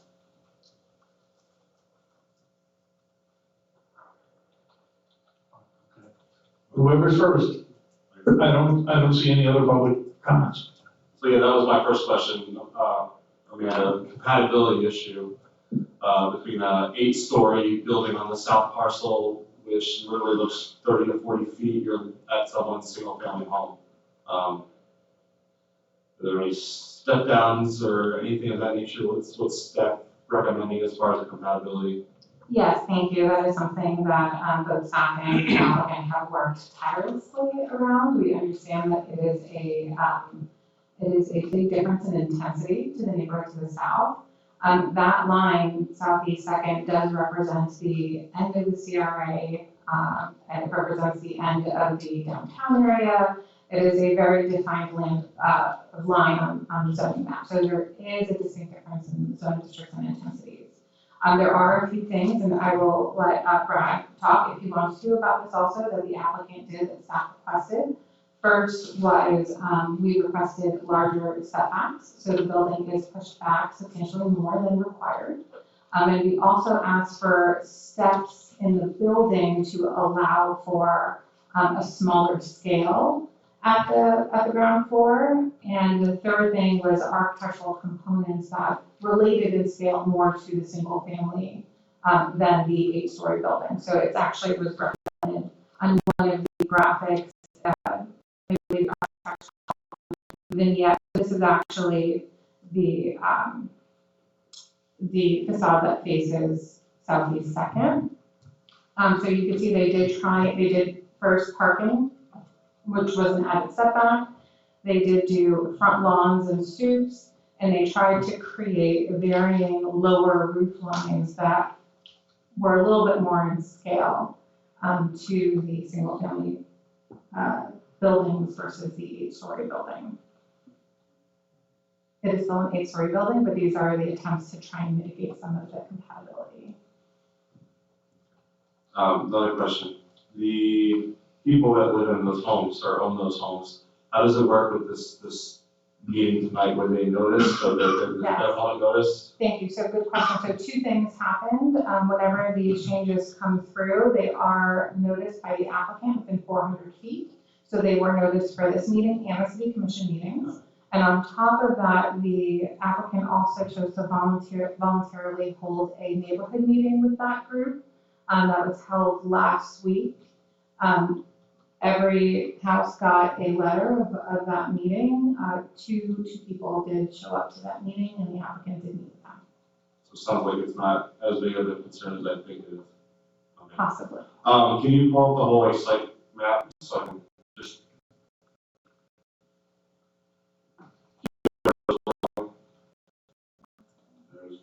Whoever's first. I don't see any other public comments. So yeah, that was my first question. A compatibility issue between an 8-story building on the south parcel, which literally looks 30 to 40 feet. You're at someone's single-family home. Are there any step downs or anything of that nature? What's staff recommending as far as the compatibility? Yes, thank you. That is something that both staff and applicant have worked tirelessly around. We understand that it is a big difference in intensity to the neighborhood to the south. That line, Southeast 2nd, does represent the end of the CRA, and it represents the end of the downtown area. It is a very defined line on the zoning map. So there is a distinct difference in zone districts and intensities. There are a few things, and I will let Brad talk if he wants to about this also, that the applicant did that staff requested. First was, we requested larger setbacks, so the building is pushed back substantially more than required. And we also asked for steps in the building to allow for a smaller scale at the ground floor. And the third thing was architectural components that related in scale more to the single family than the 8-story building. So it was represented on one of the graphics, I believe architectural vignette. This is actually the facade that faces Southeast Second. So you can see they did first parking, which was an added setback. They did do front lawns and stoops, and they tried to create varying lower roof lines that were a little bit more in scale to the single family buildings versus the 8-story building. It is still an 8-story building, but these are the attempts to try and mitigate some of the compatibility. Another question. The people that live in those homes or own those homes, how does it work with this meeting tonight? Were they noticed or they're public notice? Thank you. So good question. So two things happened. Whenever these changes come through, they are noticed by the applicant within 400 feet. So they were noticed for this meeting and the city commission meetings. And on top of that, the applicant also chose to voluntarily hold a neighborhood meeting with that group. That was held last week. Every house got a letter of that meeting. Two people did show up to that meeting, and the applicant did meet with them. So it sounds like it's not as big of a concern as I think it is. Okay. Possibly. Can you pull up the whole site map so I can just?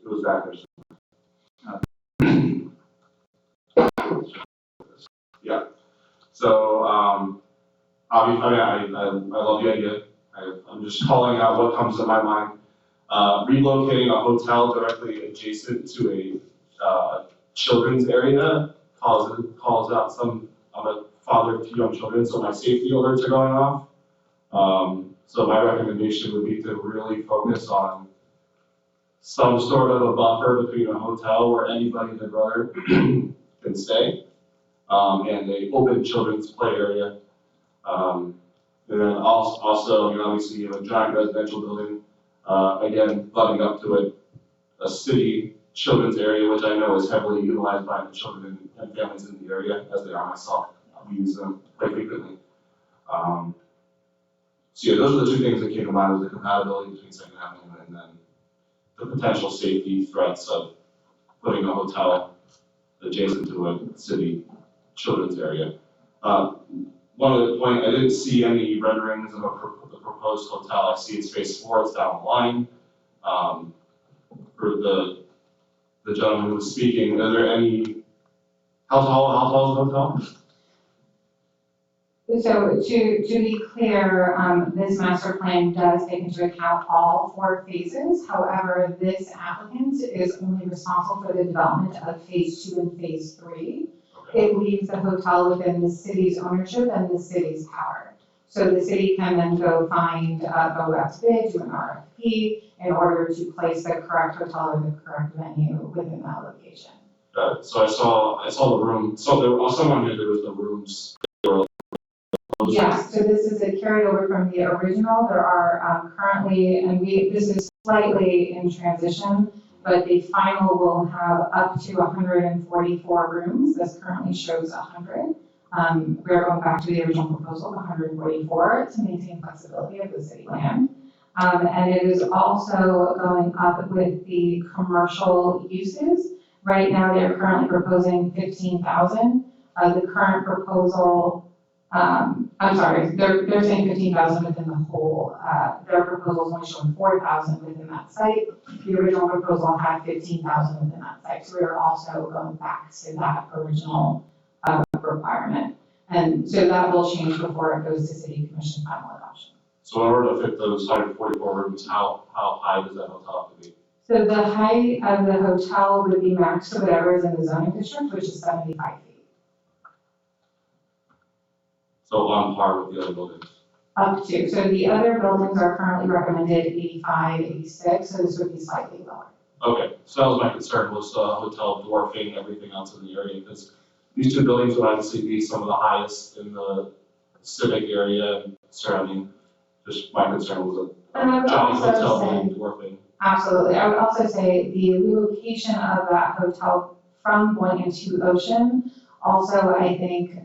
It was back there. Yeah. So, obviously, I love the idea. I'm just calling out what comes to my mind. Relocating a hotel directly adjacent to a children's area calls out some. I'm a father of 2 young children, so my safety alerts are going off. So my recommendation would be to really focus on some sort of a buffer between a hotel where anybody and their brother can stay, and a open children's play area. And then also, obviously you have a giant residential building, again, butting up to it, a city children's area, which I know is heavily utilized by the children and families in the area, as they are myself. We use them quite frequently. So yeah, those are the two things that came to mind, was the compatibility between Second Avenue and then the potential safety threats of putting a hotel adjacent to a city children's area. One other point, I didn't see any renderings of the proposed hotel. I see it's phase 4, it's down the line. For the gentleman who was speaking, are there any, how tall is the hotel? So to be clear, this master plan does take into account all 4 phases. However, this applicant is only responsible for the development of phase 2 and phase 3. Okay. It leaves the hotel within the city's ownership and the city's power. So the city can then go find, go out to bid, do an RFP in order to place the correct hotel or the correct venue within that location. Got it. So I saw the room, so there was someone here, there was the rooms. Yes, so this is a carryover from the original. There are currently, and this is slightly in transition, but the final will have up to 144 rooms. This currently shows 100. We're going back to the original proposal of 144 to maintain flexibility of the city land. And it is also going up with the commercial uses. Right now, they're currently proposing 15,000. The current proposal, I'm sorry, they're saying 15,000 within the whole, their proposal is only showing 4,000 within that site. The original proposal had 15,000 within that site. So we are also going back to that original requirement. And so that will change before it goes to city commission final adoption. So in order to fit those 144 rooms, how high does that hotel have to be? So the height of the hotel would be max to whatever is in the zoning district, which is 75 feet. So on par with the other buildings. Up to, so the other buildings are currently recommended 85, 86, so this would be slightly lower. Okay, so that was my concern, was hotel dwarfing everything else in the area, because these two buildings would obviously be some of the highest in the civic area and surrounding. Just my concern was And I would giant also hotel say- building dwarfing. Absolutely. I would also say the relocation of that hotel from Boynton to Ocean also, I think,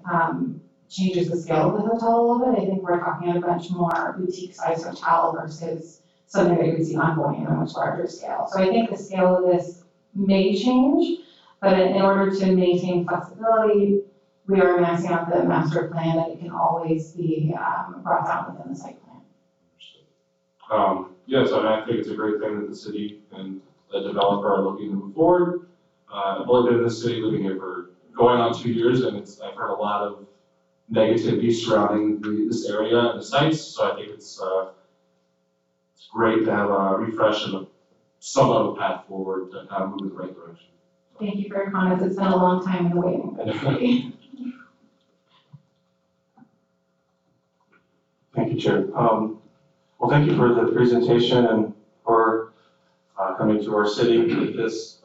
changes the scale of the hotel a little bit. I think we're talking about a much more boutique-sized hotel versus something that you would see on Boynton on a much larger scale. So I think the scale of this may change, but in order to maintain flexibility, we are maxing out the master plan, and it can always be brought down within the site plan. Yes, I think it's a great thing that the city and the developer are looking to move forward. I've only been in the city, living here for going on 2 years, and I've heard a lot of negativity surrounding this area and the sites, so I think it's great to have a refresh and somewhat of a path forward to kind of move in the right direction. Thank you for your comments. It's been a long time in the waiting for the city. Thank you, Chair. Well, thank you for the presentation and for coming to our city with this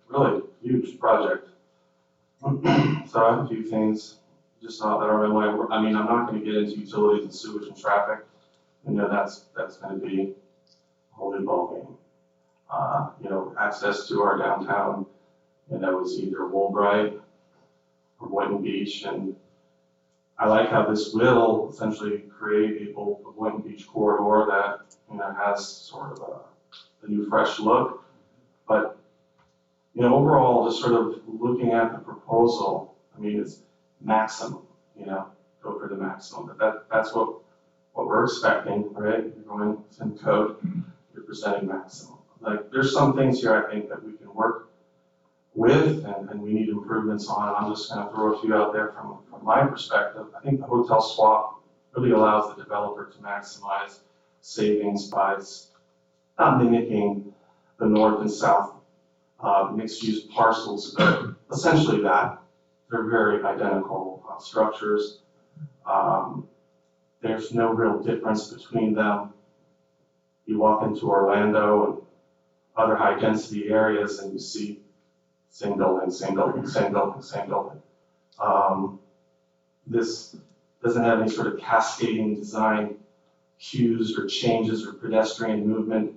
really huge project. So I have a few things just that are in my, I mean, I'm not going to get into utilities and sewage and traffic. You know, that's going to be a whole new ballgame. You know, access to our downtown, and that was either Woolbright or Boynton Beach, and I like how this will essentially create a Boynton Beach corridor that, you know, has sort of a new fresh look. But, you know, overall, just sort of looking at the proposal, I mean, it's maximum, you know, go for the maximum. But that's what we're expecting, right? You're going in code, you're presenting maximum. Like, there's some things here I think that we can work with and we need improvements on. I'm just going to throw a few out there from my perspective. I think the hotel swap really allows the developer to maximize savings by not mimicking the north and south mixed-use parcels, but essentially that. They're very identical structures. There's no real difference between them. You walk into Orlando and other high-density areas and you see same building, same building, same building, same building. This doesn't have any sort of cascading design cues or changes or pedestrian movement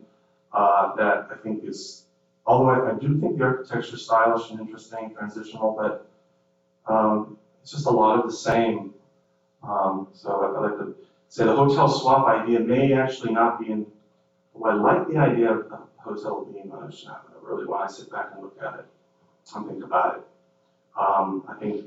that I think is, although I do think the architecture is stylish and interesting, transitional, but it's just a lot of the same. So I'd like to say the hotel swap idea may actually not be in, well, I like the idea of the hotel being on Ocean Avenue, really, when I sit back and look at it and think about it. I think,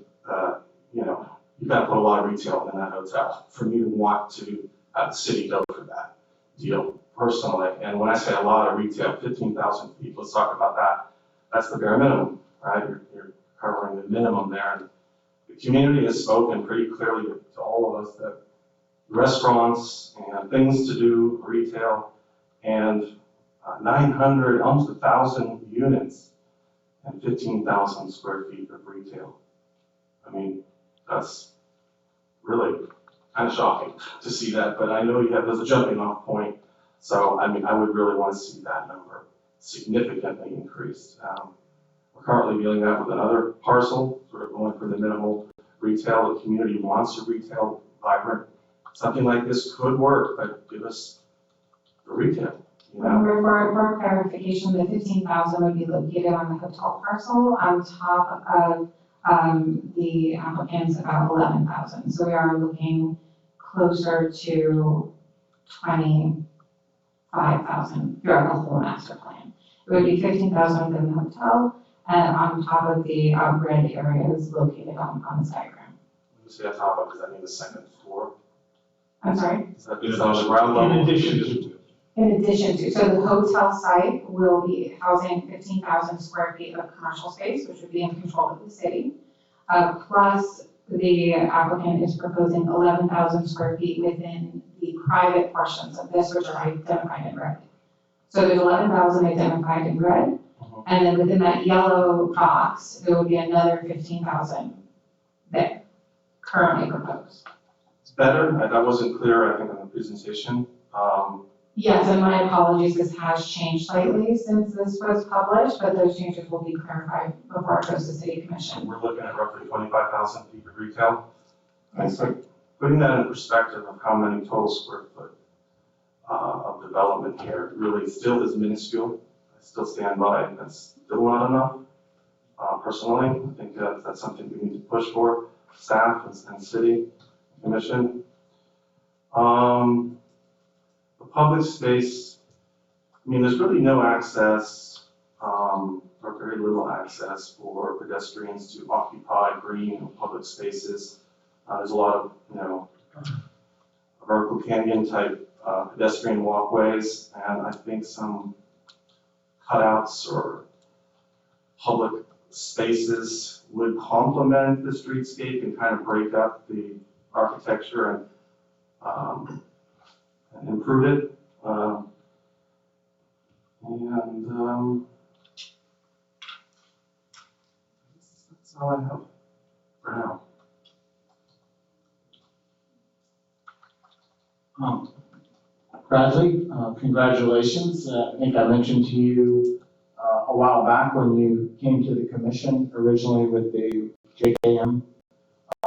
you know, you've got to put a lot of retail in that hotel for me to want to have the city go for that deal personally. And when I say a lot of retail, 15,000 feet, let's talk about that. That's the bare minimum, right? You're covering the minimum there. And the community has spoken pretty clearly to all of us that restaurants and things to do, retail, and 900, almost 1,000 units and 15,000 square feet of retail. I mean, that's really kind of shocking to see that, but I know you have as a jumping off point. So, I mean, I would really want to see that number significantly increased. We're currently dealing that with another parcel, sort of going for the minimal retail. The community wants a retail vibrant. Something like this could work, but give us the retail, you know? For clarification, the 15,000 would be located on the hotel parcel on top of the applicant's about 11,000. So we are looking closer to 25,000 throughout the whole master plan. It would be 15,000 within the hotel and on top of the red areas located on this diagram. When you say on top of, does that mean the second floor? I'm sorry? Is that on the ground level? In addition to. In addition to, so the hotel site will be housing 15,000 square feet of commercial space, which would be in control of the city. Plus, the applicant is proposing 11,000 square feet within the private portions of this, which are identified in red. So there's 11,000 identified in red, and then within that yellow box, there will be another 15,000 there, currently proposed. It's better, that wasn't clear, I think, on the presentation. Yes, and my apologies, this has changed slightly since this was published, but those changes will be clarified before it goes to city commission. We're looking at roughly 25,000 feet of retail. Yes, sir. Putting that in perspective of how many total square foot of development here really still is minuscule. I still stand by, that's still not enough. Personally, I think that's something we need to push for, staff and city commission. The public space, I mean, there's really no access, or very little access for pedestrians to occupy green and public spaces. There's a lot of, vertical canyon type pedestrian walkways, and I think some cutouts or public spaces would complement the streetscape and kind of break up the architecture and improve it. That's all I have for now. Bradley, congratulations. I think I mentioned to you a while back when you came to the commission originally with the JKM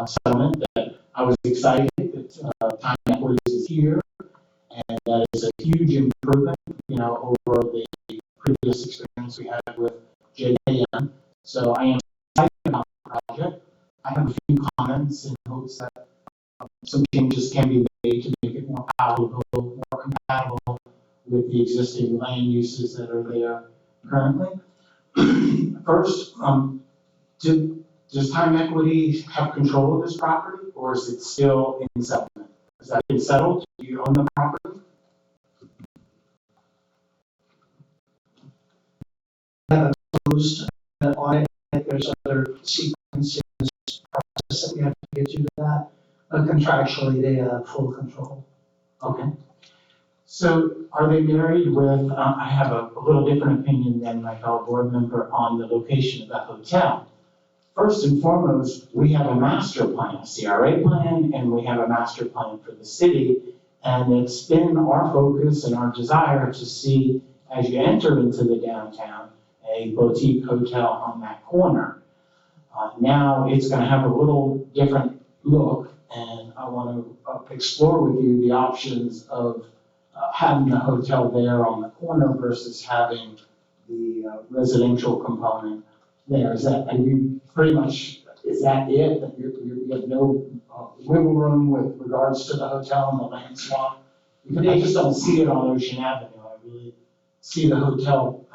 settlement that I was excited that Time Equities is here, and that is a huge improvement, over the previous experience we had with JKM. So I am excited about the project. I have a few comments in hopes that some changes can be made to make it more palatable, more compatible with the existing land uses that are there currently. First, does Time Equity have control of this property, or is it still in settlement? Has that been settled? Do you own the property? Closed on it. There's other sequences process that we have to get to that. But contractually, they have full control. Okay. So are they married with, I have a little different opinion than my fellow board member on the location of the hotel. First and foremost, we have a master plan, a CRA plan, and we have a master plan for the city. And it's been our focus and our desire to see, as you enter into the downtown, a boutique hotel on that corner. Now it's going to have a little different look, and I want to explore with you the options of having the hotel there on the corner versus having the residential component there. Is that, are you pretty much, is that it? That you have no wiggle room with regards to the hotel and the land swap? Because I just don't see it on Ocean Avenue. I really see the hotel.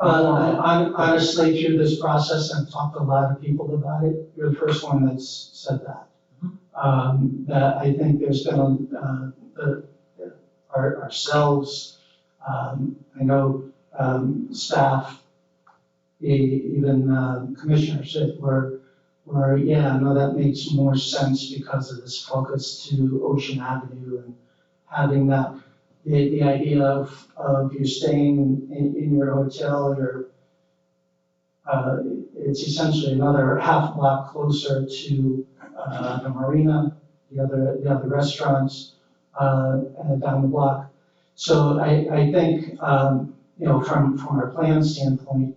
Honestly, through this process, I've talked to a lot of people about it. You're the first one that's said that. That I think there's been ourselves, I know staff, even commissioners that were, yeah, no, that makes more sense because of this focus to Ocean Avenue and having that. The idea of you staying in your hotel, it's essentially another half block closer to the marina, the other restaurants down the block. So I think from our plan standpoint,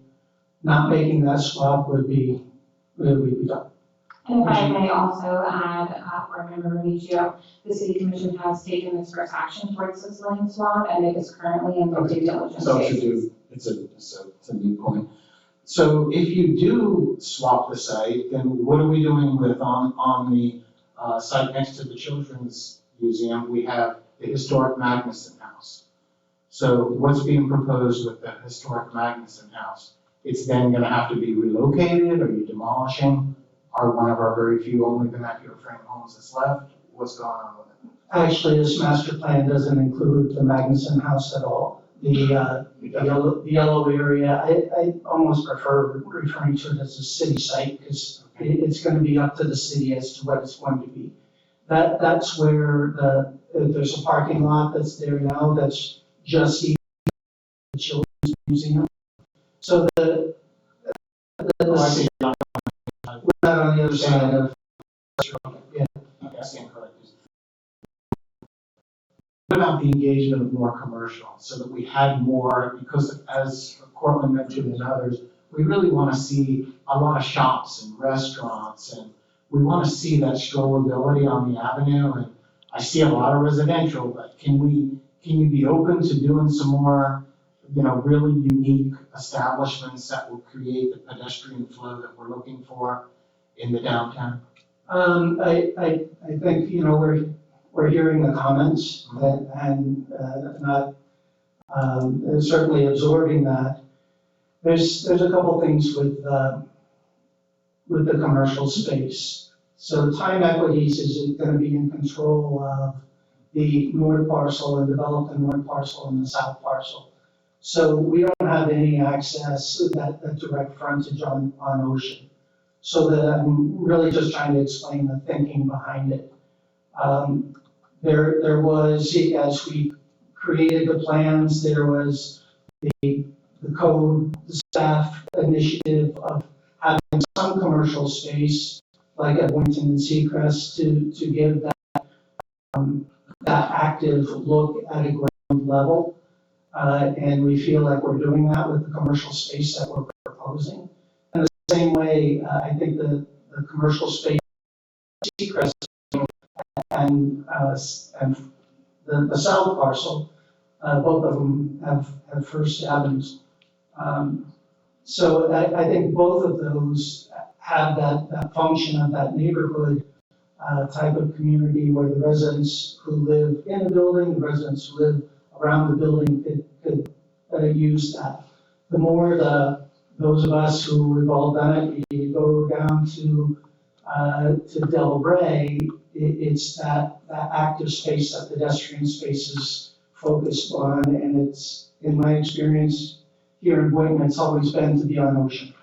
not making that swap would be done. And if I may also add, Board Member Remigio, the City Commission has taken its first action towards this land swap, and it is currently in the due diligence So phase. it's a neat point. So if you do swap the site, then what are we doing with on the site next to the Children's Museum? We have the historic Magnuson House. So what's being proposed with the historic Magnuson House? It's then going to have to be relocated. Are you demolishing? Are one of our very few only vernacular frame homes that's left? What's going on with it? Actually, this master plan doesn't include the Magnuson House at all. The yellow area, I almost prefer referring to it as a city site because it's going to be up to the city as to what it's going to be. That's where there's a parking lot that's there now that's just the Children's Museum. So we're not on the other side of, yeah. Okay, I stand corrected. What about the engagement of more commercial, so that we had more, because as Cortland mentioned and others, we really want to see a lot of shops and restaurants, and we want to see that strollability on the avenue, and I see a lot of residential, but can you be open to doing some more, really unique establishments that will create the pedestrian flow that we're looking for in the downtown? I think, we're hearing the comments and not, certainly absorbing that. There's a couple things with the commercial space. So Time Equities is gonna be in control of the north parcel and develop the north parcel and the south parcel. So we don't have any access, that direct frontage on Ocean. So that I'm really just trying to explain the thinking behind it. There was, as we created the plans, there was the code, the staff initiative of having some commercial space, like at Boynton and Seacrest, to give that active look at a ground level. And we feel like we're doing that with the commercial space that we're proposing. And the same way, I think the commercial space at Seacrest and the south parcel, both of them have First Avenues. So I think both of those have that function of that neighborhood type of community where the residents who live in the building, the residents who live around the building could use that. The more those of us who have all done it, you go down to Del Rey, it's that active space, that pedestrian space is focused on, and it's, in my experience here in Boynton, it's always been to be on Ocean.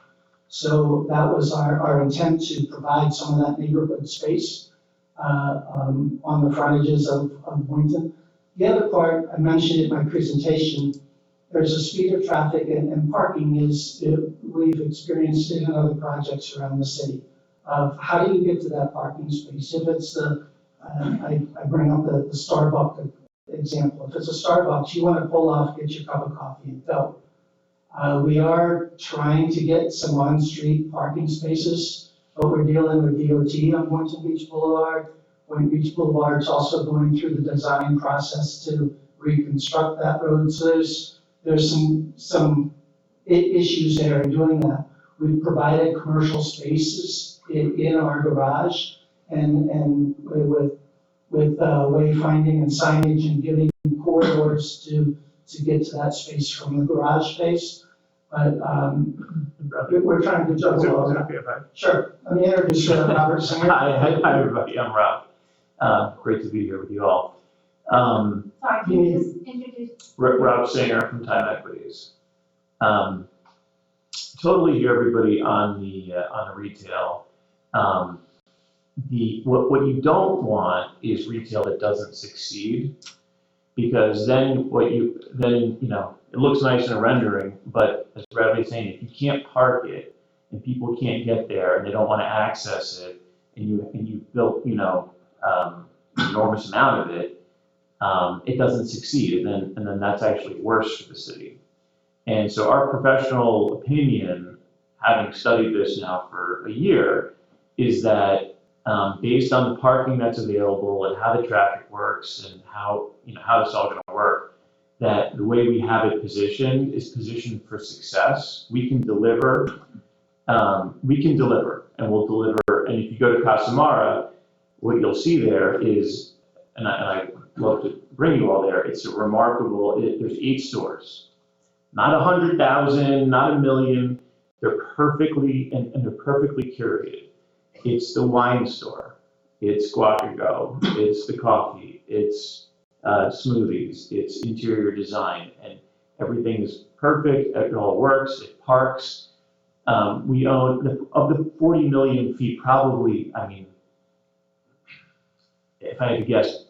So that was our intent, to provide some of that neighborhood space on the frontages of Boynton. The other part, I mentioned in my presentation, there's a speed of traffic and parking is, we've experienced it in other projects around the city, of how do you get to that parking space? If it's I bring up the Starbucks example. If it's a Starbucks, you want to pull off, get your cup of coffee and go. We are trying to get some on-street parking spaces, but we're dealing with DOT on Boynton Beach Boulevard. Boynton Beach Boulevard is also going through the design process to reconstruct that road. So there's some issues there in doing that. We've provided commercial spaces in our garage and with wayfinding and signage and giving corridors to get to that space from the garage space. But we're trying to juggle all that. Sure. Let me introduce Robert Singer. Hi, everybody. I'm Rob. Great to be here with you all. Sorry, can you just introduce? Rob Singer from Time Equities. Totally hear everybody on the retail. What you don't want is retail that doesn't succeed, because then it looks nice in a rendering, but as Bradley's saying, if you can't park it and people can't get there and they don't want to access it, and you built an enormous amount of it, it doesn't succeed, and then that's actually worse for the city. And so our professional opinion, having studied this now for a year, is that based on the parking that's available and how the traffic works and how this is all going to work, that the way we have it positioned is positioned for success. We can deliver, and we'll deliver. And if you go to Casa Mara, what you'll see there is, and I love to bring you all there, it's a remarkable, there's 8 stores. Not 100,000, not 1 million. They're perfectly, and they're perfectly curated. It's the wine store. It's Guac and Go. It's the coffee. It's smoothies. It's interior design, and everything is perfect. It all works. It parks. We own, of the 40 million feet, probably, if I had to guess,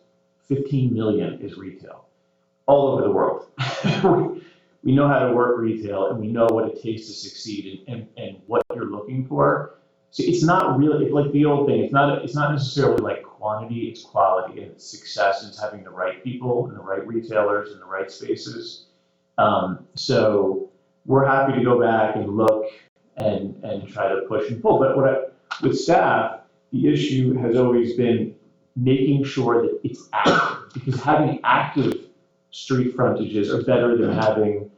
15 million is retail, all over the world. We know how to work retail, and we know what it takes to succeed and what you're looking for. So it's not really like the old thing. It's not necessarily like quantity. It's quality, and it's success. And it's having the right people and the right retailers in the right spaces. So we're happy to go back and look and try to push and pull. But with staff, the issue has always been making sure that it's active, because having active street frontages are better than having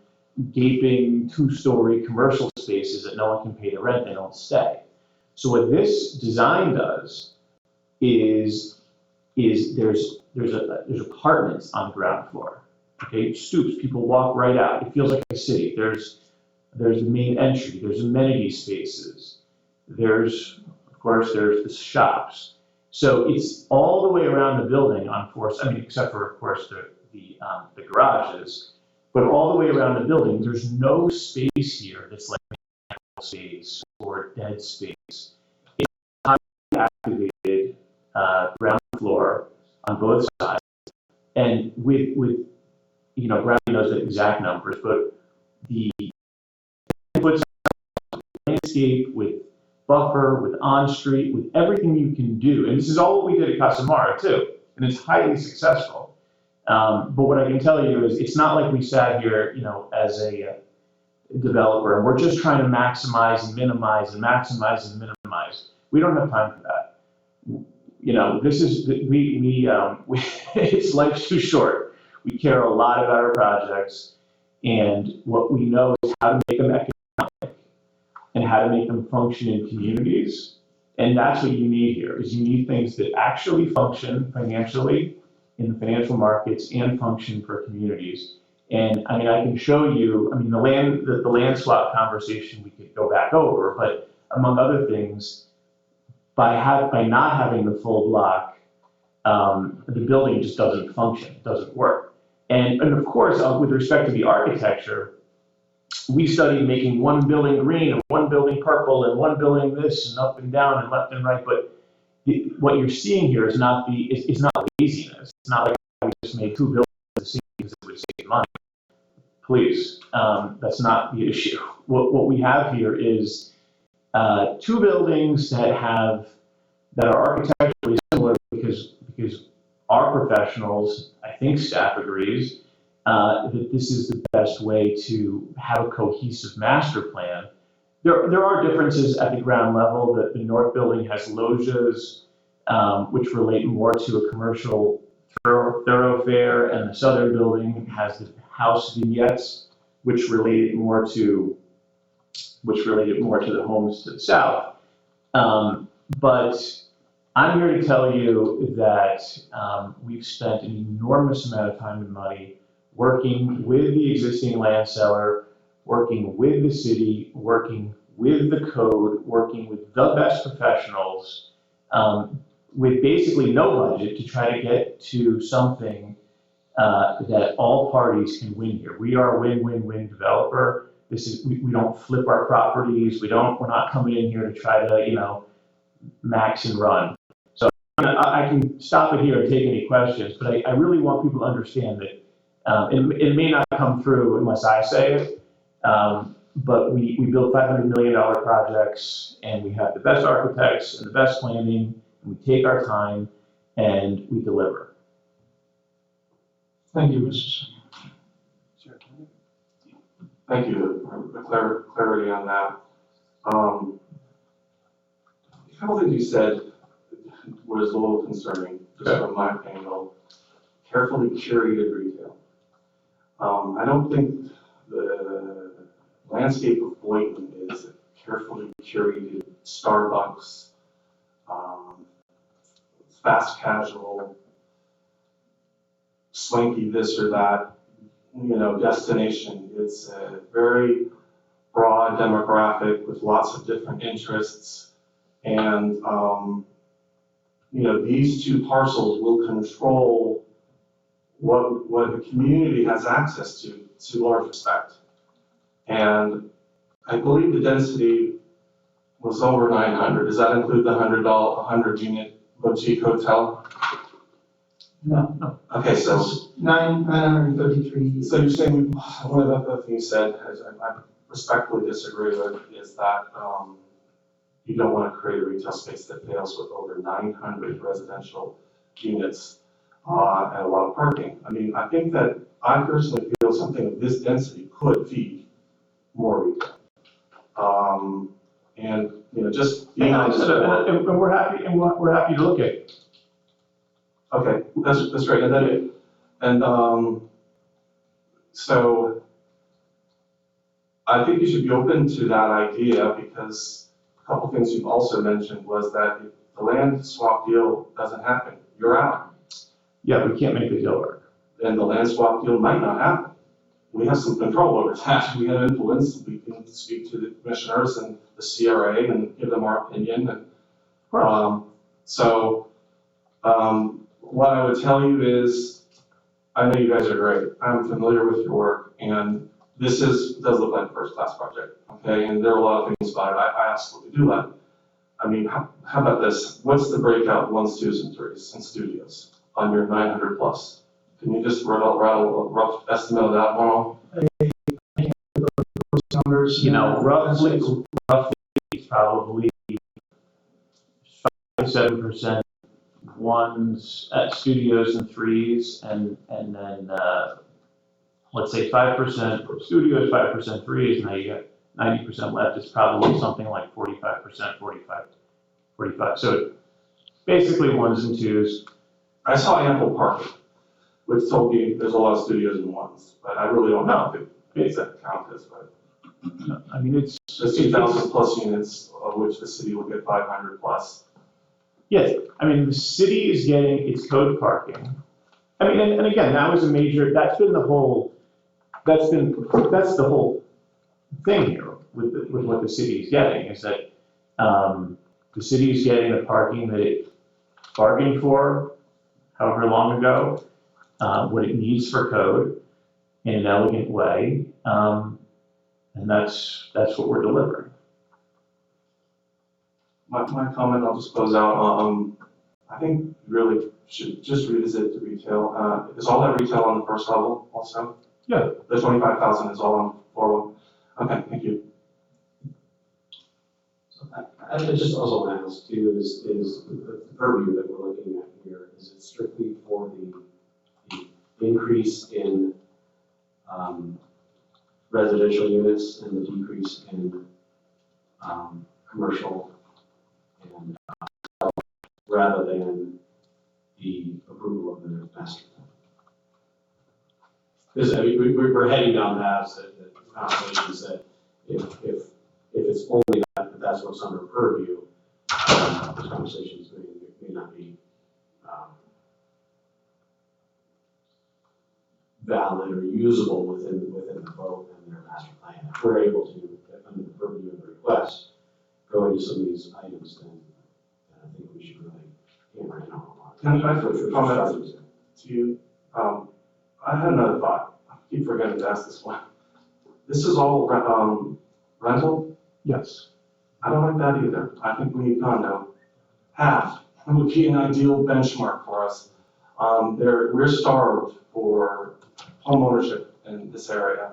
gaping two-story commercial spaces that no one can pay the rent, they don't stay. So what this design does is there's apartments on the ground floor, okay, stoops, people walk right out, it feels like a city. There's the main entry, there's amenity spaces, there's the shops. So it's all the way around the building on except for, of course, the garages, but all the way around the building, there's no space here that's like space or dead space. It's highly activated ground floor on both sides, and with Brad knows the exact numbers, but the landscape with buffer, with on-street, with everything you can do, and this is all what we did at Casa Mara too, and it's highly successful. But what I can tell you is it's not like we sat here, as a developer, and we're just trying to maximize and minimize and maximize and minimize. We don't have time for that. This is, it's life's too short. We care a lot about our projects, and what we know is how to make them economic and how to make them function in communities. And that's what you need here, is you need things that actually function financially in the financial markets and function for communities. And I can show you, the land swap conversation we could go back over, but among other things, by not having the full block, the building just doesn't function, doesn't work. And of course, with respect to the architecture, we studied making one building green and one building purple and one building this and up and down and left and right, but what you're seeing here is not laziness. It's not like we just made two buildings to see because it would save money. Please, that's not the issue. What we have here is two buildings that are architecturally similar because our professionals, I think staff agrees, that this is the best way to have a cohesive master plan. There are differences at the ground level. The north building has loggias, which relate more to a commercial thoroughfare, and the southern building has the house vignettes, which related more to the homes to the south. But I'm here to tell you that we've spent an enormous amount of time and money working with the existing land seller, working with the city, working with the code, working with the best professionals, with basically no budget to try to get to something that all parties can win here. We are a win-win-win developer. We don't flip our properties. We're not coming in here to try to, max and run. So I can stop it here and take any questions, but I really want people to understand that it may not come through unless I say it, but we build $500 million projects, and we have the best architects and the best planning, and we take our time and we deliver. Thank you, Mr. Singer. Thank you for the clarity on that. A couple things you said was a little concerning, just from my angle. Carefully curated retail. I don't think the landscape of Boynton is a carefully curated Starbucks, fast casual, swanky this or that, destination. It's a very broad demographic with lots of different interests. And, these two parcels will control what the community has access to large respect. And I believe the density was over 900. Does that include the 100 unit boutique hotel? No, Okay, so, 933. so you're saying, one of the other things you said, I respectfully disagree with, is that, you don't want to create a retail space that fails with over 900 residential units, and a lot of parking. I mean, I think that I personally feel something of this density could feed more retail. And, you know, just being on this board. And we're happy, and we're happy to look at it. Okay, that's great, and then, so I think you should be open to that idea, because a couple things you've also mentioned was that if the land swap deal doesn't happen, you're out. Yeah, we can't make the deal work. Then the land swap deal might not happen. We have some control over that, we have influence, we can speak to the commissioners and the CRA and give them our opinion, and, what I would tell you is, I know you guys are great, I'm familiar with your work, and this does look like a first-class project, okay? And there are a lot of things about it I absolutely do like. I mean, how about this? What's the breakout 1s, 2s, and 3s in studios on your 900 plus? Can you just rattle a rough estimate of that one? Numbers. You know, roughly, it's probably 5-7% ones at studios and 3s, and then, let's say 5% for studios, 5% 3s, now you got 90% left. It's probably something like 45%, 45. So basically 1s and 2s. I saw ample parking, which told me there's a lot of studios and 1s, but I really don't know if it makes that count as, but. I mean, it's. There's 2,000 plus units, of which the city will get 500 plus. Yes, I mean, the city is getting its code parking. I mean, and again, that was a major, that's the whole thing here with what the city is getting, is that, the city is getting the parking that it bargained for however long ago, what it needs for code in an elegant way, and that's what we're delivering. My comment, I'll just close out, I think you really should just revisit the retail. Is all that retail on the first level also? Yeah. The 25,000 is all on floor one? Okay, thank you. I just also want to ask too, is the purview that we're looking at here, is it strictly for the increase in residential units and the decrease in commercial, and rather than the approval of the master plan? Because I mean, we're heading down paths that conversations that if it's only that, that's what's under purview, those conversations may not be valid or usable within the vote and their master plan. If we're able to, under the purview of the request, go into some of these items, then I think we should really hammer in on a lot. Can I comment to you? I had another thought. I keep forgetting to ask this one. This is all rental? Yes. I don't like that either. I think we need condo. Half would be an ideal benchmark for us. We're starved for home ownership in this area.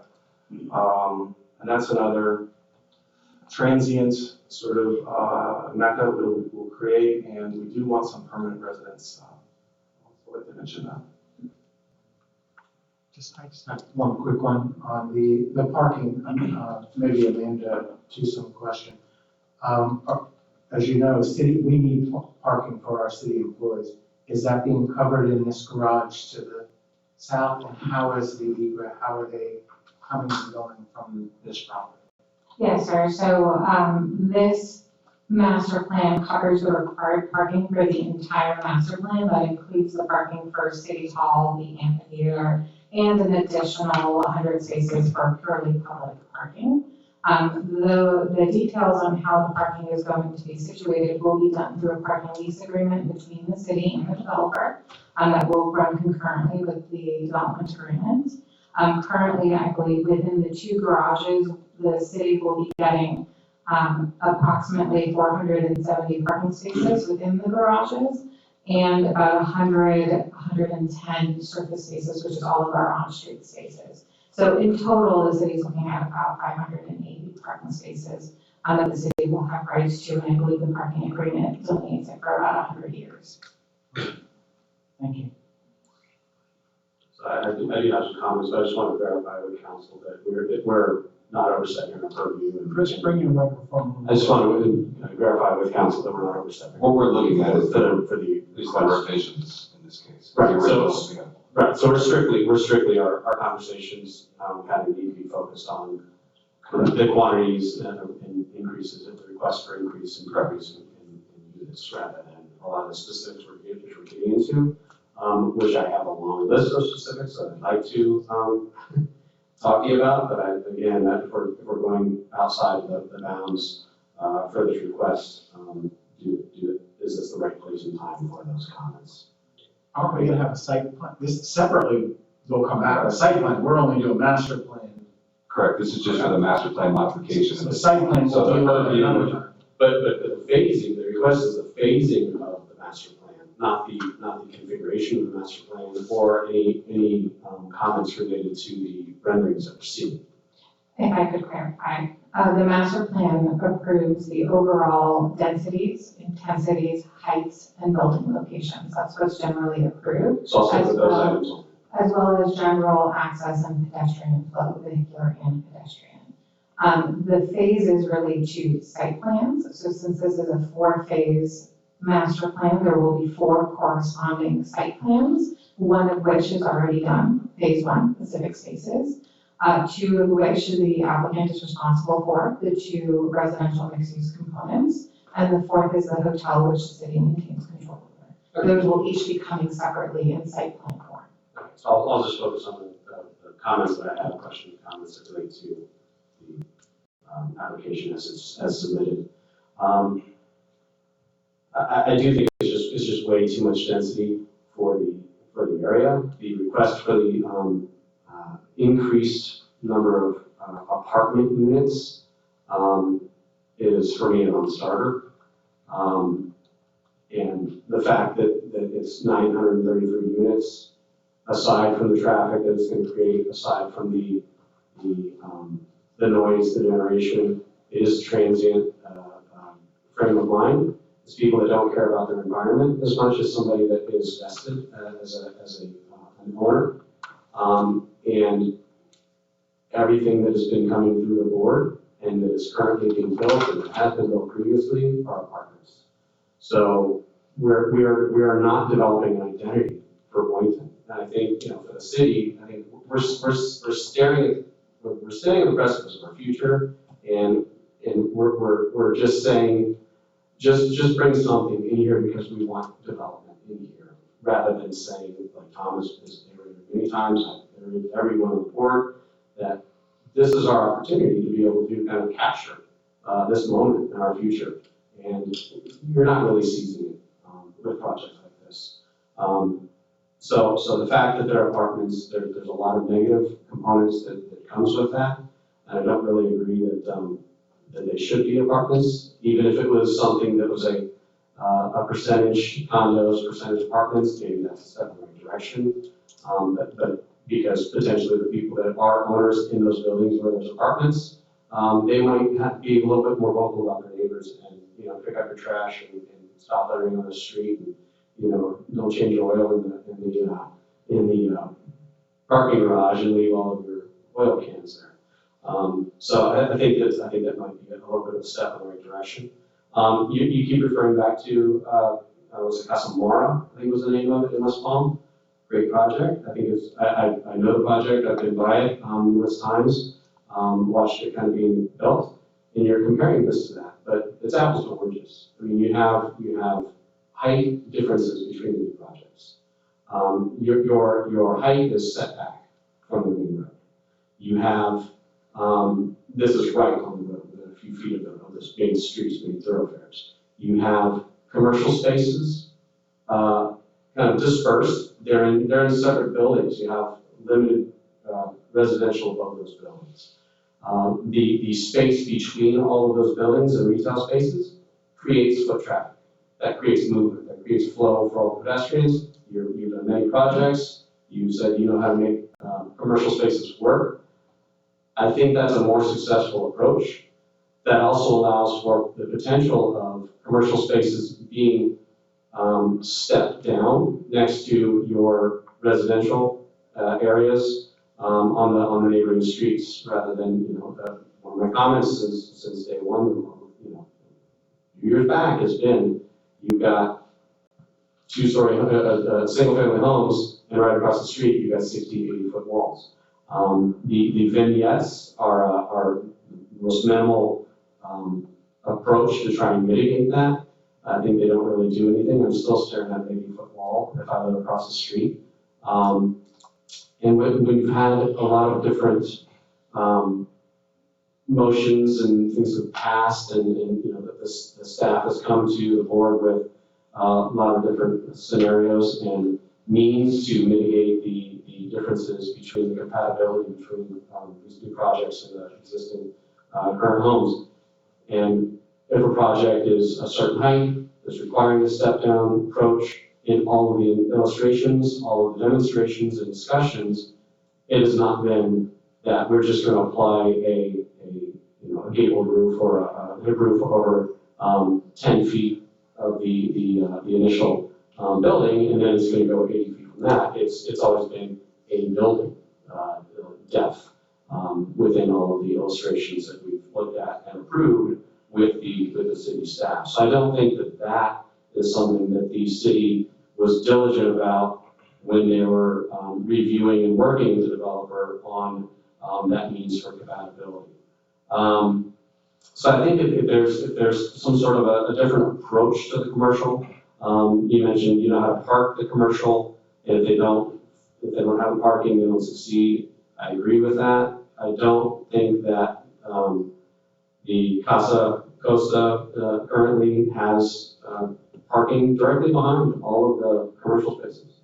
And that's another transient sort of mecca we'll create, and we do want some permanent residents. I'd like to mention that. I just have one quick one on the parking, maybe Amanda, to some question. As you know, we need parking for our city employees. Is that being covered in this garage to the south, and how is how are they coming and going from this property? Yes, sir. So this master plan covers the required parking for the entire master plan. That includes the parking for City Hall, the amphitheater, and an additional 100 spaces for purely public parking. The details on how the parking is going to be situated will be done through a parking lease agreement between the city and the developer that will run concurrently with the development agreement. Currently, I believe within the 2 garages, the city will be getting approximately 470 parking spaces within the garages. and about 110 surface spaces, which is all of our on-street spaces. So in total, the city's looking at about 580 parking spaces that the city will have rights to, and I believe the parking agreement delineates it for about 100 years. Thank you. So I do have some comments, but I just want to verify with council that we're not overstepping our purview. Chris, bring your microphone. I just want to verify with council that we're not overstepping. What we're looking at is For the is the revisions in this case. Right, The so- originals, yeah. Right, so we're strictly, our conversations, kind of need to be focused on the quantities and increases, and the request for increase in units rather than a lot of the specifics we're getting into, which I have a long list of specifics that I'd like to, talk to you about, but again, that if we're going outside of the bounds, for this request, is this the right place and time for those comments? Aren't we gonna have a site plan? This separately will come out of a site plan. We're only doing master plan. Correct, this is just for the master plan modification. So the site plan So will the be purview- another time. But the phasing, the request is the phasing of the master plan, not the configuration of the master plan or any comments related to the renderings that we're seeing. If I could clarify, the master plan approves the overall densities, intensities, heights, and building locations. That's what's generally approved, So I'll stick with those items on. as well as general access and pedestrian flow, vehicular and pedestrian. The phases relate to site plans. So since this is a 4-phase master plan, there will be 4 corresponding site plans, one of which is already done, phase 1, the civic spaces. 2 of which the applicant is responsible for, the 2 residential mixed-use components, and the 4th is the hotel, which the city maintains control over. Those will each be coming separately in site plan form. So I'll just focus on the comments that I have, questions and comments that relate to the application as submitted. I do think it's just way too much density for the area. The request for the increased number of apartment units is for me a non-starter. And the fact that it's 933 units, aside from the traffic that it's going to create, aside from the noise, the generation, it is transient frame of mind. It's people that don't care about their environment as much as somebody that is vested as an owner. And everything that has been coming through the board and that is currently being built and that has been built previously are apartments. So we are not developing an identity for Boynton. And I think, for the city, I think we're staring at the precipice of our future, and we're just saying, just bring something in here because we want development in here, rather than saying, like Thomas has iterated many times, I've iterated everyone on the board, that this is our opportunity to be able to kind of capture this moment in our future. And you're not really seizing it with projects like this. So the fact that there are apartments, there's a lot of negative components that comes with that. And I don't really agree that they should be apartments, even if it was something that was a percentage condos, percentage apartments, maybe that's a step in the right direction. But because potentially the people that are owners in those buildings where there's apartments, they might have to be a little bit more vocal about their neighbors and, pick up your trash and stop littering on the street and, don't change your oil in the parking garage and leave all of your oil cans there. So I think that might be a little bit of a step in the right direction. You keep referring back to, was it Casa Mora, I think was the name of it in West Palm. Great project. I think I know the project. I've been by it numerous times, watched it kind of being built, and you're comparing this to that, but it's apples to oranges. I mean, you have height differences between the two projects. Your height is set back from the main road. You have, this is right on the road, within a few feet of this main streets, main thoroughfares. You have commercial spaces, kind of dispersed. They're in separate buildings. You have limited residential above those buildings. The space between all of those buildings and retail spaces creates foot traffic. that creates movement, that creates flow for all the pedestrians. You've done many projects. You said you know how to make commercial spaces work. I think that's a more successful approach that also allows for the potential of commercial spaces being stepped down next to your residential areas on the neighboring streets, rather than, one of my comments since day one, years back has been, you've got two-story, single-family homes, and right across the street, you've got 60, 80-foot walls. The vignettes are the most minimal approach to try and mitigate that. I think they don't really do anything. I'm still staring at an 80-foot wall if I live across the street. And we've had a lot of different motions and things have passed, and the staff has come to the board with a lot of different scenarios and means to mitigate the differences between the compatibility between these new projects and the existing current homes. And if a project is a certain height, is requiring a step-down approach, in all of the illustrations, all of the demonstrations and discussions, it has not been that we're just going to apply a gabled roof or a hip roof over 10 feet of the initial building, and then it's going to go 80 feet from that. It's always been a building depth within all of the illustrations that we've looked at and approved with the city staff. So I don't think that is something that the city was diligent about when they were reviewing and working with the developer on that means for compatibility. So I think if there's some sort of a different approach to the commercial, you mentioned how to park the commercial, and if they don't have parking, they don't succeed. I agree with that. I don't think that the Casa Costa currently has parking directly behind all of the commercial spaces.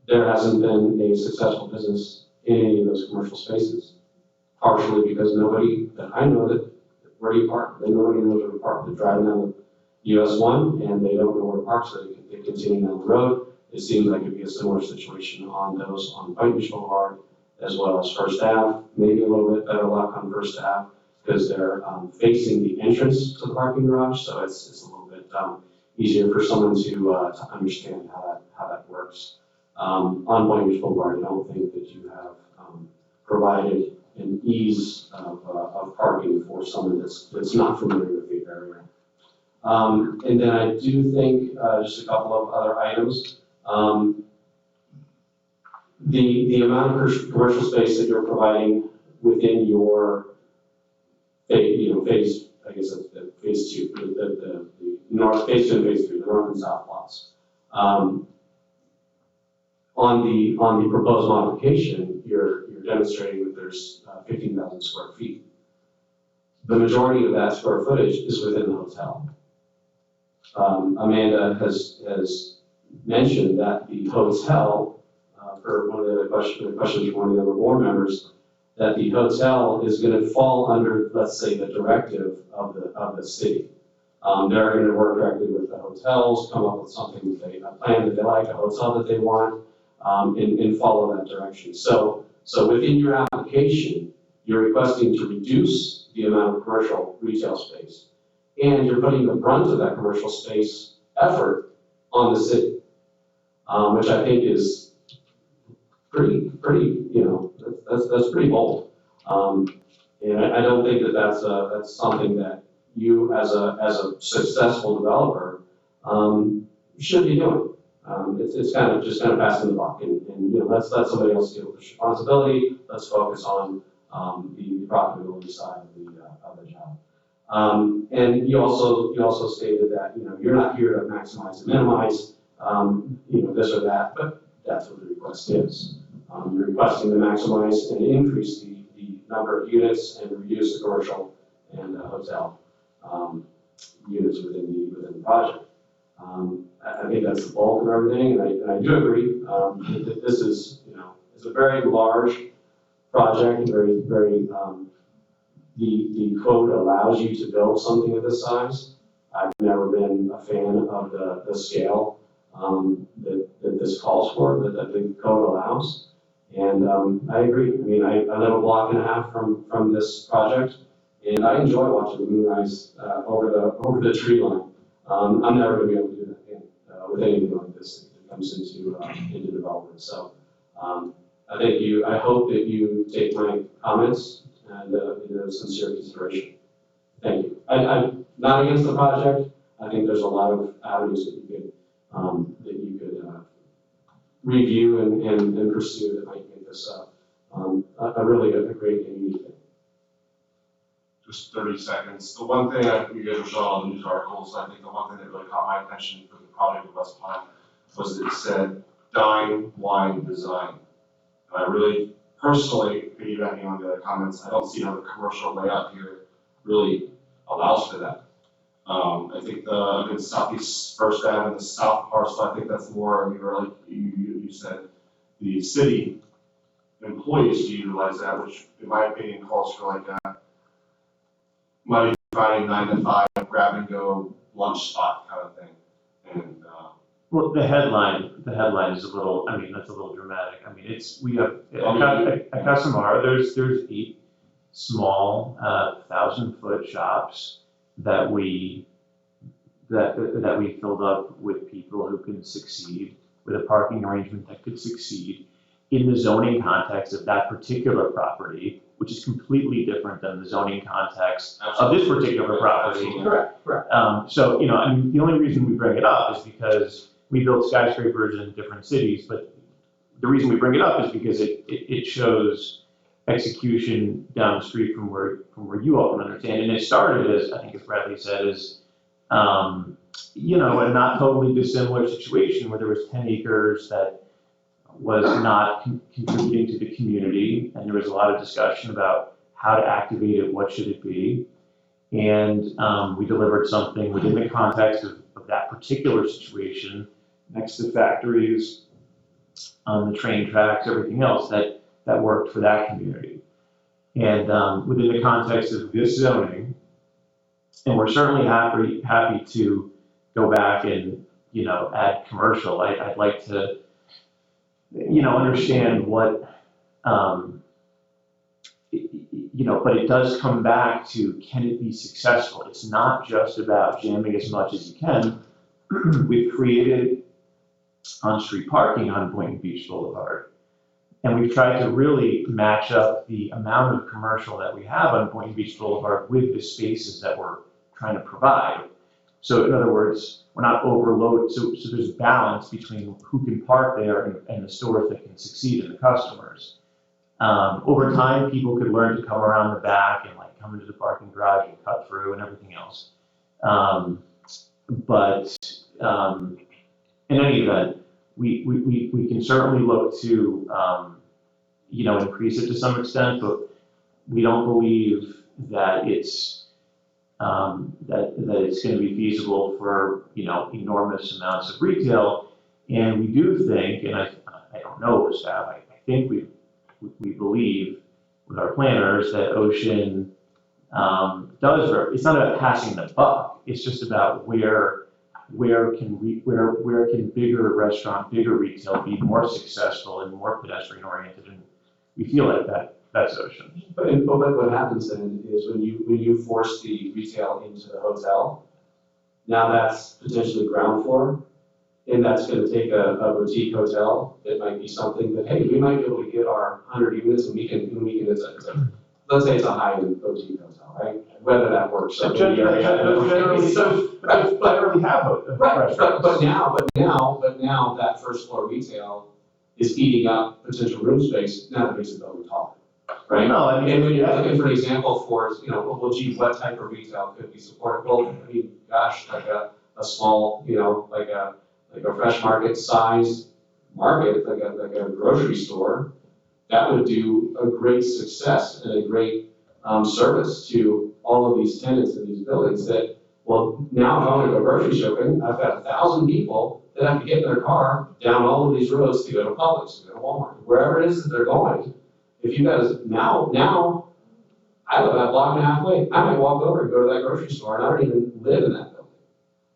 There hasn't been a successful business in any of those commercial spaces, partially because nobody that I know where do you park? Nobody knows where to park. They're driving down the US 1 and they don't know where to park, so they continue down the road. It seems like it'd be a similar situation on those on Point Beach Boulevard as well as First Ave. Maybe a little bit better luck on First Ave because they're facing the entrance to the parking garage, so it's a little bit easier for someone to understand how that works. On Point Beach Boulevard, I don't think that you have provided an ease of parking for someone that's not familiar with the area. And then I do think just a couple of other items. The amount of commercial space that you're providing within your phase, I guess that's the phase 2, the north, phase 2 and phase 3, the north and south plots. On the proposed modification, you're demonstrating that there's 15,000 square feet. The majority of that square footage is within the hotel. Amanda has mentioned that the hotel, for one of the questions from one of the other board members, that the hotel is going to fall under, let's say, the directive of the city. They're going to work directly with the hotels, come up with something, a plan that they like, a hotel that they want, and follow that direction. So within your application, you're requesting to reduce the amount of commercial retail space, and you're putting the brunt of that commercial space effort on the city, which I think is pretty, that's pretty bold. And I don't think that that's something that you as a successful developer should be doing. It's kind of passing the buck, and let's let somebody else deal with the responsibility. Let's focus on the profitability side of the job. And you also stated that you're not here to maximize and minimize this or that, but that's what the request is. You're requesting to maximize and increase the number of units and reduce the commercial and hotel units within the project. I think that's the bulk of everything, and I do agree that this is it's a very large project, very the code allows you to build something of this size. I've never been a fan of the scale that this calls for, that the code allows. And I agree. I mean, I live a block and a half from this project, and I enjoy watching the moonrise over the tree line. I'm never going to be able to do that again with anything like this that comes into development. So I hope that you take my comments and into sincere consideration. Thank you. I'm not against the project. I think there's a lot of avenues that you could review and pursue that might make this a really a great and unique thing. Just 30 seconds. The one thing you guys were showing on the news articles, I think the one thing that really caught my attention for the project of West Palm was that it said dine, wine, design. And I really, personally, piggybacking on the other comments, I don't see how the commercial layout here really allows for that. I think the Southeast First Ave and the south parcel, I think that's more, you said, the city employees to utilize that, which in my opinion calls for like a Monday, Friday, 9 to 5, grab and go lunch spot kind of thing. And Well, the headline is a little, I mean, that's a little dramatic. I mean, we have, at Casamar, there's 8 small 1,000-foot shops that we filled up with people who can succeed, with a parking arrangement that could succeed in the zoning context of that particular property, which is completely different than the zoning context of this particular property. Correct. So, I mean, the only reason we bring it up is because we built skyscrapers in different cities, but the reason we bring it up is because it shows execution down the street from where you all can understand. And it started as, I think as Bradley said, as, a not totally dissimilar situation where there was 10 acres that was not contributing to the community, and there was a lot of discussion about how to activate it, what should it be, and we delivered something within the context of that particular situation, next to factories, the train tracks, everything else that worked for that community. And within the context of this zoning, and we're certainly happy to go back and add commercial. I'd like to understand what, but it does come back to, can it be successful? It's not just about jamming as much as you can. We've created on-street parking on Boynton Beach Boulevard, and we've tried to really match up the amount of commercial that we have on Boynton Beach Boulevard with the spaces that we're trying to provide. So in other words, we're not overloaded, so there's a balance between who can park there and the stores that can succeed and the customers. Over time, people could learn to come around the back and come into the parking garage and cut through and everything else. But in any event, we can certainly look to increase it to some extent, but we don't believe that it's that it's going to be feasible for enormous amounts of retail. And we do think, and I don't know staff, I think we believe with our planners that Ocean it's not about passing the buck. It's just about where can bigger restaurant, bigger retail be more successful and more pedestrian oriented, and we feel like that's Ocean. But what happens then is when you force the retail into the hotel, now that's potentially ground floor, and that's going to take a boutique hotel. It might be something that, hey, we might be able to get our 100 units, and we can let's say it's a high-end boutique hotel, right? Whether that works. But generally have Right, but now that first floor retail is eating up potential room space. Now that makes the building taller, right? No, I mean, and when you're looking for an example for, what type of retail could be supported? Well, I mean, gosh, like a small, like a fresh market size market, like a grocery store, that would do a great success and a great service to all of these tenants in these buildings that, well, now if I want to go grocery shopping, I've got 1,000 people that have to get in their car down all of these roads to go to Publix, to go to Walmart, wherever it is that they're going. If you guys, now, I live a block and a half away. I might walk over and go to that grocery store, and I don't even live in that building.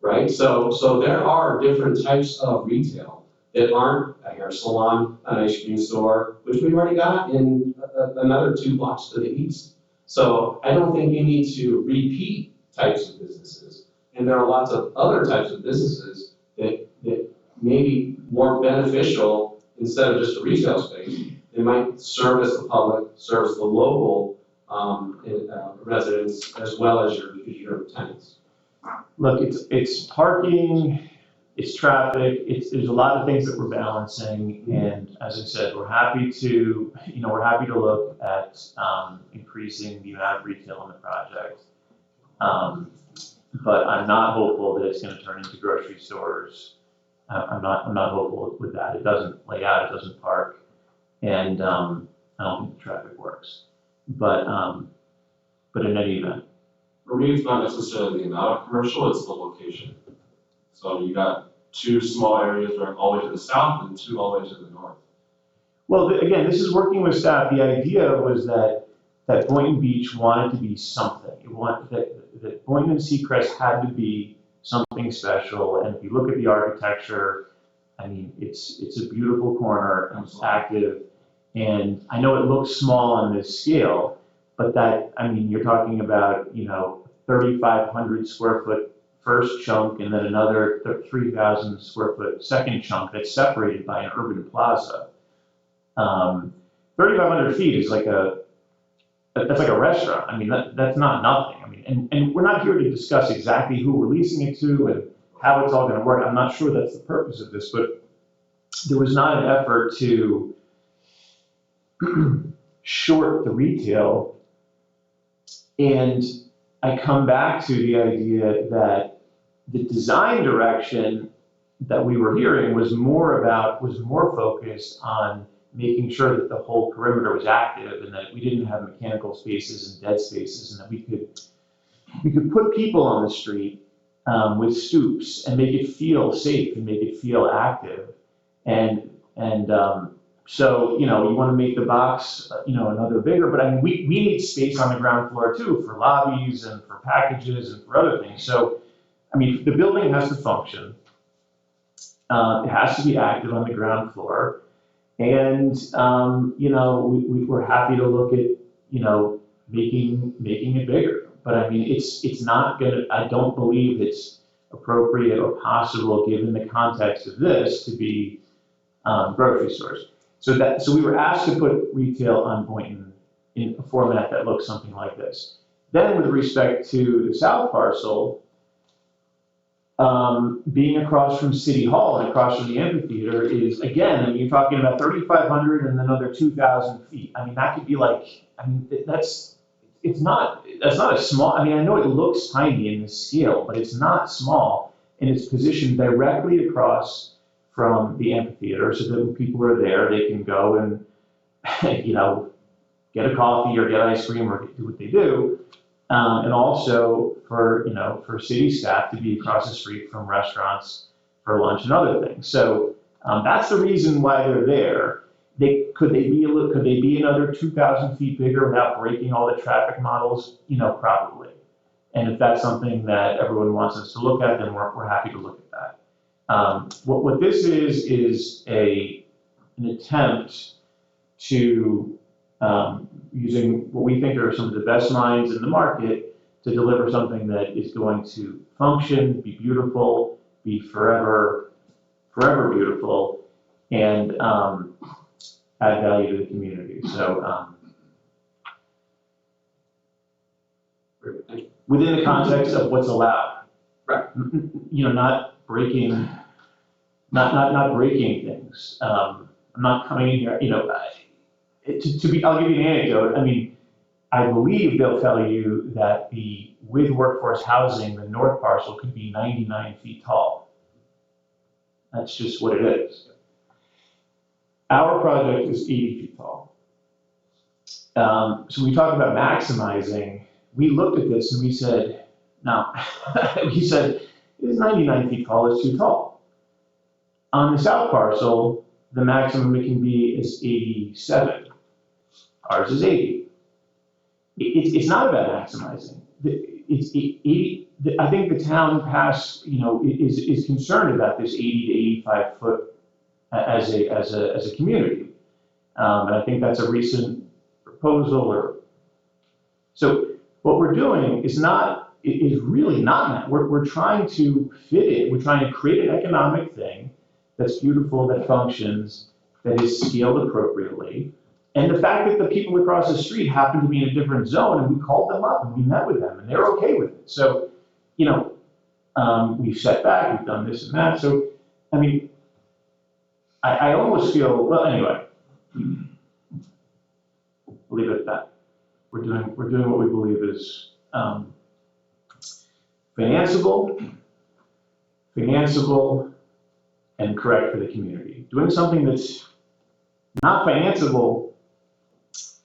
right? So there are different types of retail that aren't a hair salon, an ice cream store, which we've already got in another 2 blocks to the east. So I don't think you need to repeat types of businesses. And there are lots of other types of businesses that may be more beneficial instead of just a retail space. They might service the public, service the local residents as well as your tenants. Look, it's parking, it's traffic, there's a lot of things that we're balancing, and as I said, we're happy to look at increasing the amount of retail in the project. But I'm not hopeful that it's gonna turn into grocery stores. I'm not hopeful with that. It doesn't lay out, it doesn't park, and I don't think the traffic works. But in any event, For me, it's not necessarily the amount of commercial, it's the location. So you got 2 small areas right all the way to the south and 2 all the way to the north. well, again, this is working with staff. The idea was that Boynton Beach wanted to be something. That Boynton and Seacrest had to be something special. And if you look at the architecture, I mean, it's a beautiful corner and it's active. And I know it looks small on this scale, but you're talking about, 3,500 square foot first chunk and then another 3,000 square foot second chunk that's separated by an urban plaza. 3,500 feet is that's like a restaurant. I mean, that's not nothing. I mean, and we're not here to discuss exactly who we're leasing it to and how it's all gonna work. I'm not sure that's the purpose of this, but there was not an effort to short the retail. And I come back to the idea that the design direction that we were hearing was more focused on making sure that the whole perimeter was active and that we didn't have mechanical spaces and dead spaces, and that we could put people on the street with stoops and make it feel safe and make it feel active. So, you want to make the box, another bigger, but I mean, we need space on the ground floor too for lobbies and for packages and for other things. So, I mean, the building has to function. It has to be active on the ground floor. And, we're happy to look at, making it bigger. But I mean, it's not I don't believe it's appropriate or possible, given the context of this, to be grocery stores. So we were asked to put retail on Boynton in a format that looks something like this. Then with respect to the south parcel, being across from City Hall and across from the amphitheater is, again, you're talking about 3,500 and another 2,000 feet. I mean, that could be that's not a small, I know it looks tiny in this scale, but it's not small, and it's positioned directly across from the amphitheater, so that when people are there, they can go and, get a coffee or get ice cream or do what they do. And also for city staff to be across the street from restaurants for lunch and other things. So that's the reason why they're there. Could they be another 2,000 feet bigger without breaking all the traffic models? Probably. And if that's something that everyone wants us to look at, then we're happy to look at that. What this is an attempt to, using what we think are some of the best minds in the market, to deliver something that is going to function, be beautiful, be forever beautiful, and add value to the community. So within the context of what's allowed. Right. Not breaking things. I'm not coming in here, I'll give you an anecdote. I believe they'll tell you that with workforce housing, the north parcel could be 99 feet tall. That's just what it is. Our project is 80 feet tall. So we talk about maximizing. We looked at this and we said, no. We said, it's 99 feet tall, it's too tall. On the south parcel, the maximum it can be is 87. Ours is 80. It's not about maximizing. I think the town is concerned about this 80 to 85 foot as a community. And I think that's a recent proposal so what we're doing is really not that. We're trying to fit it. We're trying to create an economic thing that's beautiful, that functions, that is scaled appropriately. And the fact that the people across the street happen to be in a different zone, and we called them up and we met with them, and they're okay with it. So, we've set back, we've done this and that. So, I mean, I almost feel, well, anyway, leave it at that. We're doing what we believe is financeable, and correct for the community. Doing something that's not financeable,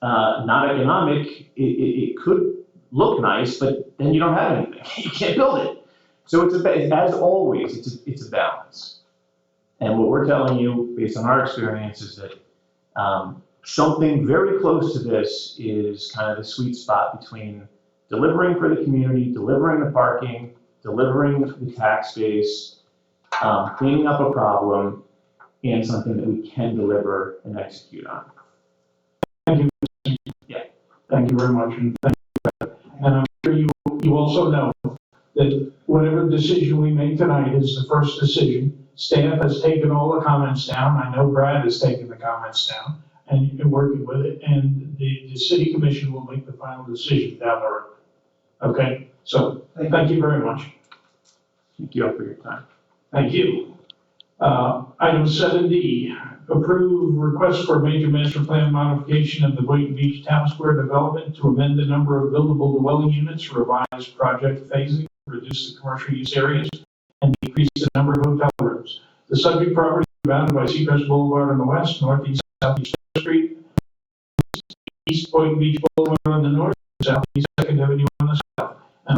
not economic, it could look nice, but then you don't have anything. You can't build it. So as always, it's a balance. And what we're telling you, based on our experience, is that something very close to this is kind of the sweet spot between delivering for the community, delivering the parking, delivering the tax base, cleaning up a problem, and something that we can deliver and execute on. Thank you very much, and thank you. And I'm sure you also know that whatever decision we make tonight is the first decision. Staff has taken all the comments down. I know Brad has taken the comments down and working with it, and the city commission will make the final decision down the road. Okay, so thank you very much. Thank you all for your time. Thank you. Item 7D, approve request for major master plan modification of the Boynton Beach Town Square development to amend the number of buildable dwelling units, revise project phasing, reduce the commercial use areas, and decrease the number of hotel rooms. The subject property is bounded by Seacrest Boulevard on the west, northeast, southeast Street, east Boynton Beach Boulevard on the north, southeast 2nd Avenue on the south, and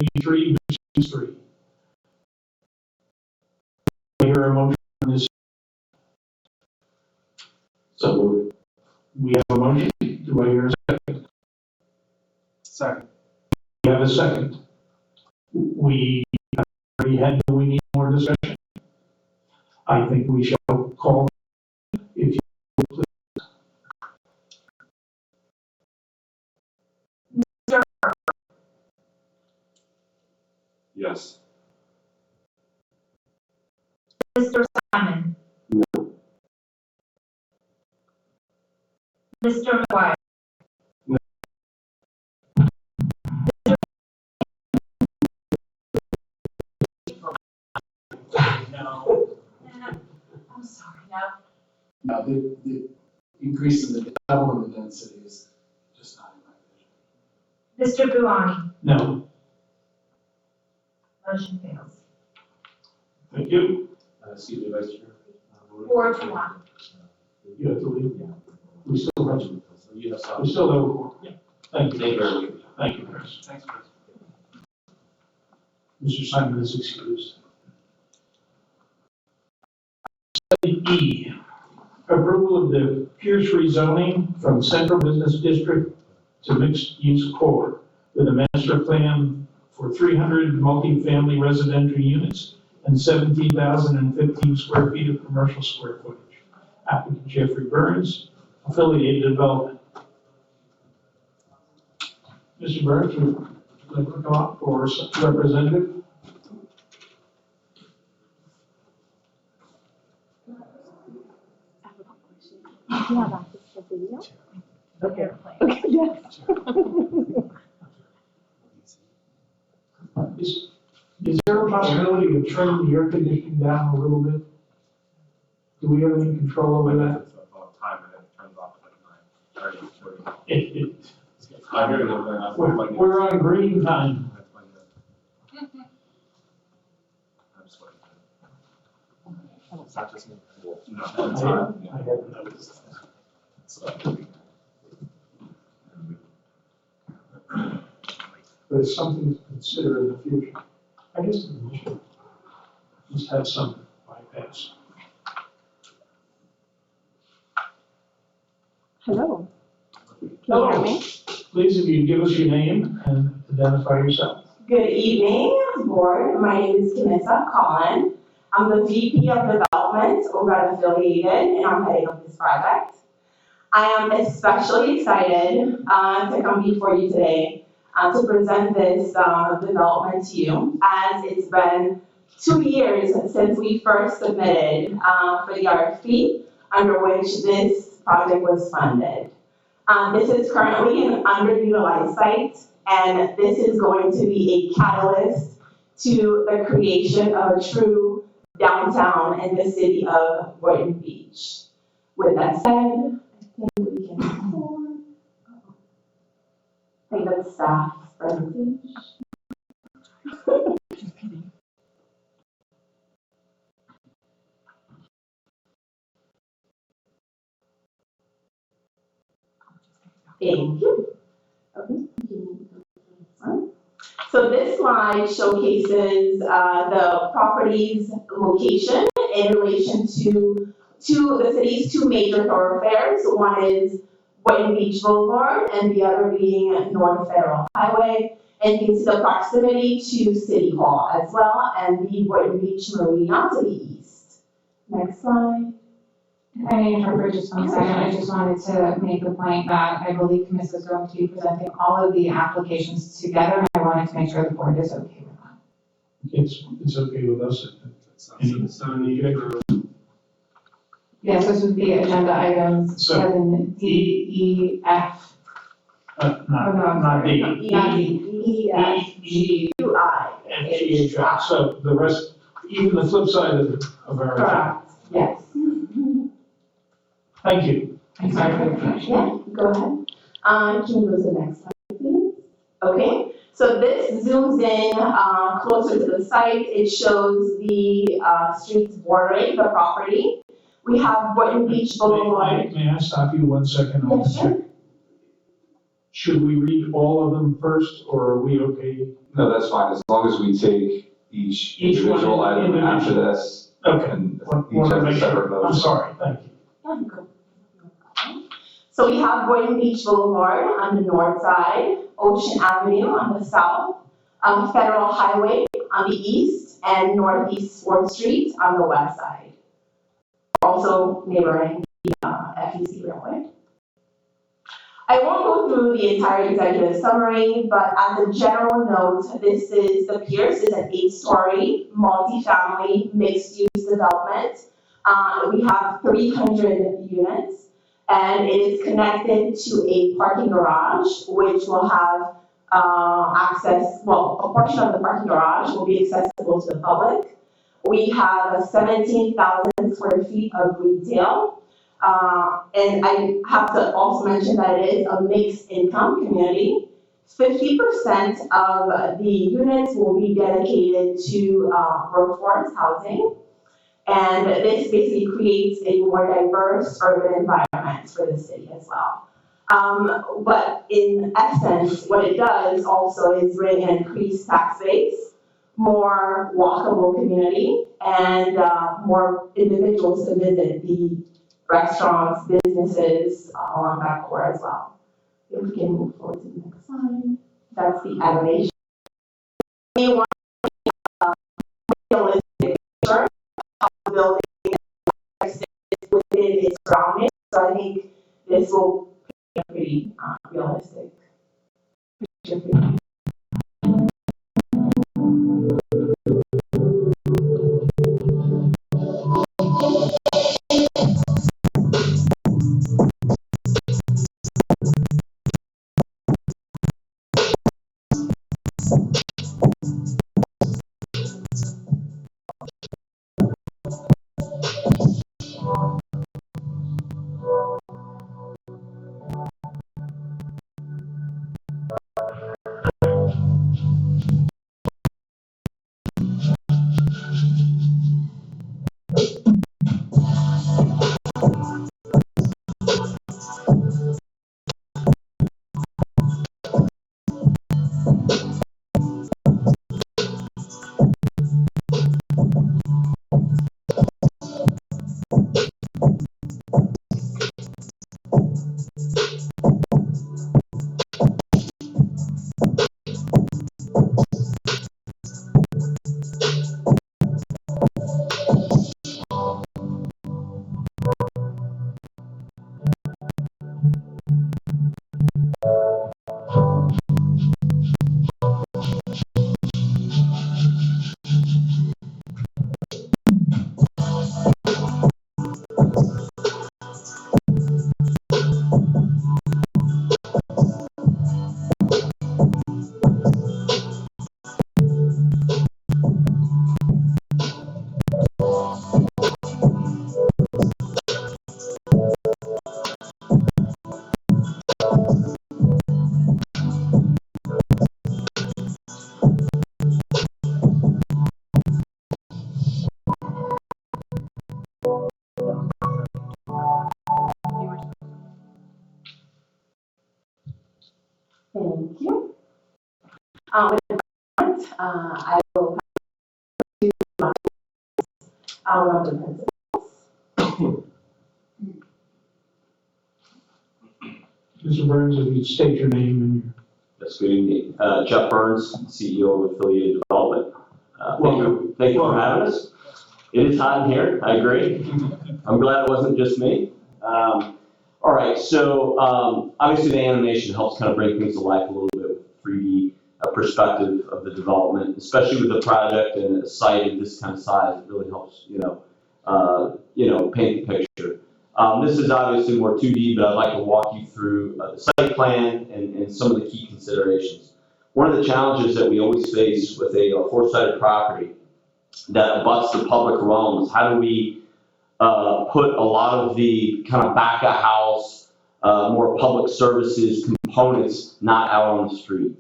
73 Michigan Street. I hear a motion on this. So moved. We have a motion. Do I hear a second? Second. We have a second. We already had, do we need more discussion? I think we shall call, if you will, please. Yes. Mr. Simon? No. Mr. McGuire? No. I'm sorry, no. No, the increase in the level of the density is just not in my vision. Mr. Buoni? No. Motion fails. Thank you. Excuse me, Vice Chair. 4-1. You have to leave. We still have, You have some. we still have a quorum. Yeah. Thank you. Thank you very much. Thank you, Chris. Thanks, Chris. Mr. Simon is excused. 7E, approval of the Pierce rezoning from Central Business District to mixed-use core with a master plan for 300 multifamily residential units and 17,015 square feet of commercial square footage. Applicant Jeffrey Burns, affiliated development. Mr. Burns, would you like to come up, or representative? Do you have access to video? Okay. Okay, yes. Is there a possibility of turning the air conditioning down a little bit? Do we have any control over that? It's about time and it turns off at like 9. I hear you. We're on green time. I'm sweating. It's not just me. No, I it's not. haven't noticed. But it's something to consider in the future. I guess we should just have some bypass. Hello. Can you Hello. hear me? Please, if you give us your name and identify yourself. Good evening, board. My name is Kimissa Collin. I'm the VP of Development over at Affiliated, and I'm heading up this project. I am especially excited to come before you today to present this development to you, as it's been 2 years since we first submitted for the RFP under which this project was funded. This is currently an underutilized site, and this is going to be a catalyst to the creation of a true downtown in the city of Boynton Beach. With that said, I think we can move forward. I think that's staff's presentation. Thank you. Okay. So this slide showcases the property's location in relation to the city's two major thoroughfares. One is Boynton Beach Boulevard and the other being North Federal Highway. And you can see the proximity to City Hall as well, and the Boynton Beach Marina to the east. Next slide. If I may interrupt for just 1 second, I just wanted to make the point that I believe Kimissa is going to be presenting all of the applications together, and I wanted to make sure the board is okay with that. It's okay with us. Yes, this would be agenda items So- 7D, E, F. Not D. Not D. E, F, G, I. And H. So the rest, even the flip side of our. Correct, yes. Thank you. I'm sorry for the confusion. Yeah, go ahead. Can you go to the next slide, please? Okay, so this zooms in closer to the site. It shows the streets bordering the property. We have Boynton Beach Boulevard. May I stop you 1 second on this? Yes, sure. Should we read all of them first, or are we okay? No, that's fine, as long as we take each Each one individual item after individually. this, Okay. and Want each to has a make separate sure. I'm motion. sorry, thank you. Yeah, go. So we have Boynton Beach Boulevard on the north side, Ocean Avenue on the south, Federal Highway on the east, and Northeast 4th Street on the west side. Also neighboring the FEC Railway. I won't go through the entire executive summary, but as a general note, the Pierce is an 8-story, multi-family, mixed-use development. We have 300 units, and it is connected to a parking garage, which will have a portion of the parking garage will be accessible to the public. We have 17,000 square feet of retail. And I have to also mention that it is a mixed income community. 50% of the units will be dedicated to workforce housing. And this basically creates a more diverse urban environment for the city as well. But in essence, what it does also is bring an increased tax base, more walkable community, and more individuals to visit the restaurants, businesses along that core as well. If we can move forward to the next slide. That's the animation. We want a realistic picture of the building sits within its surroundings. So I think this will be a pretty realistic picture for you. I will pass to one of the principals. Mr. Burns, if you state your name and your. Yes, good evening. Jeff Burns, CEO of Affiliated Development. Thank you for having us. It is hot in here, I agree. I'm glad it wasn't just me. All right, so obviously the animation helps kind of bring things to life a little bit with 3D perspective of the development, especially with the project and a site of this kind of size. It really helps, paint the picture. This is obviously more 2D, but I'd like to walk you through the site plan and some of the key considerations. One of the challenges that we always face with a four-sided property that abuts the public realm is how do we put a lot of the kind of back of house, more public services components not out on the street.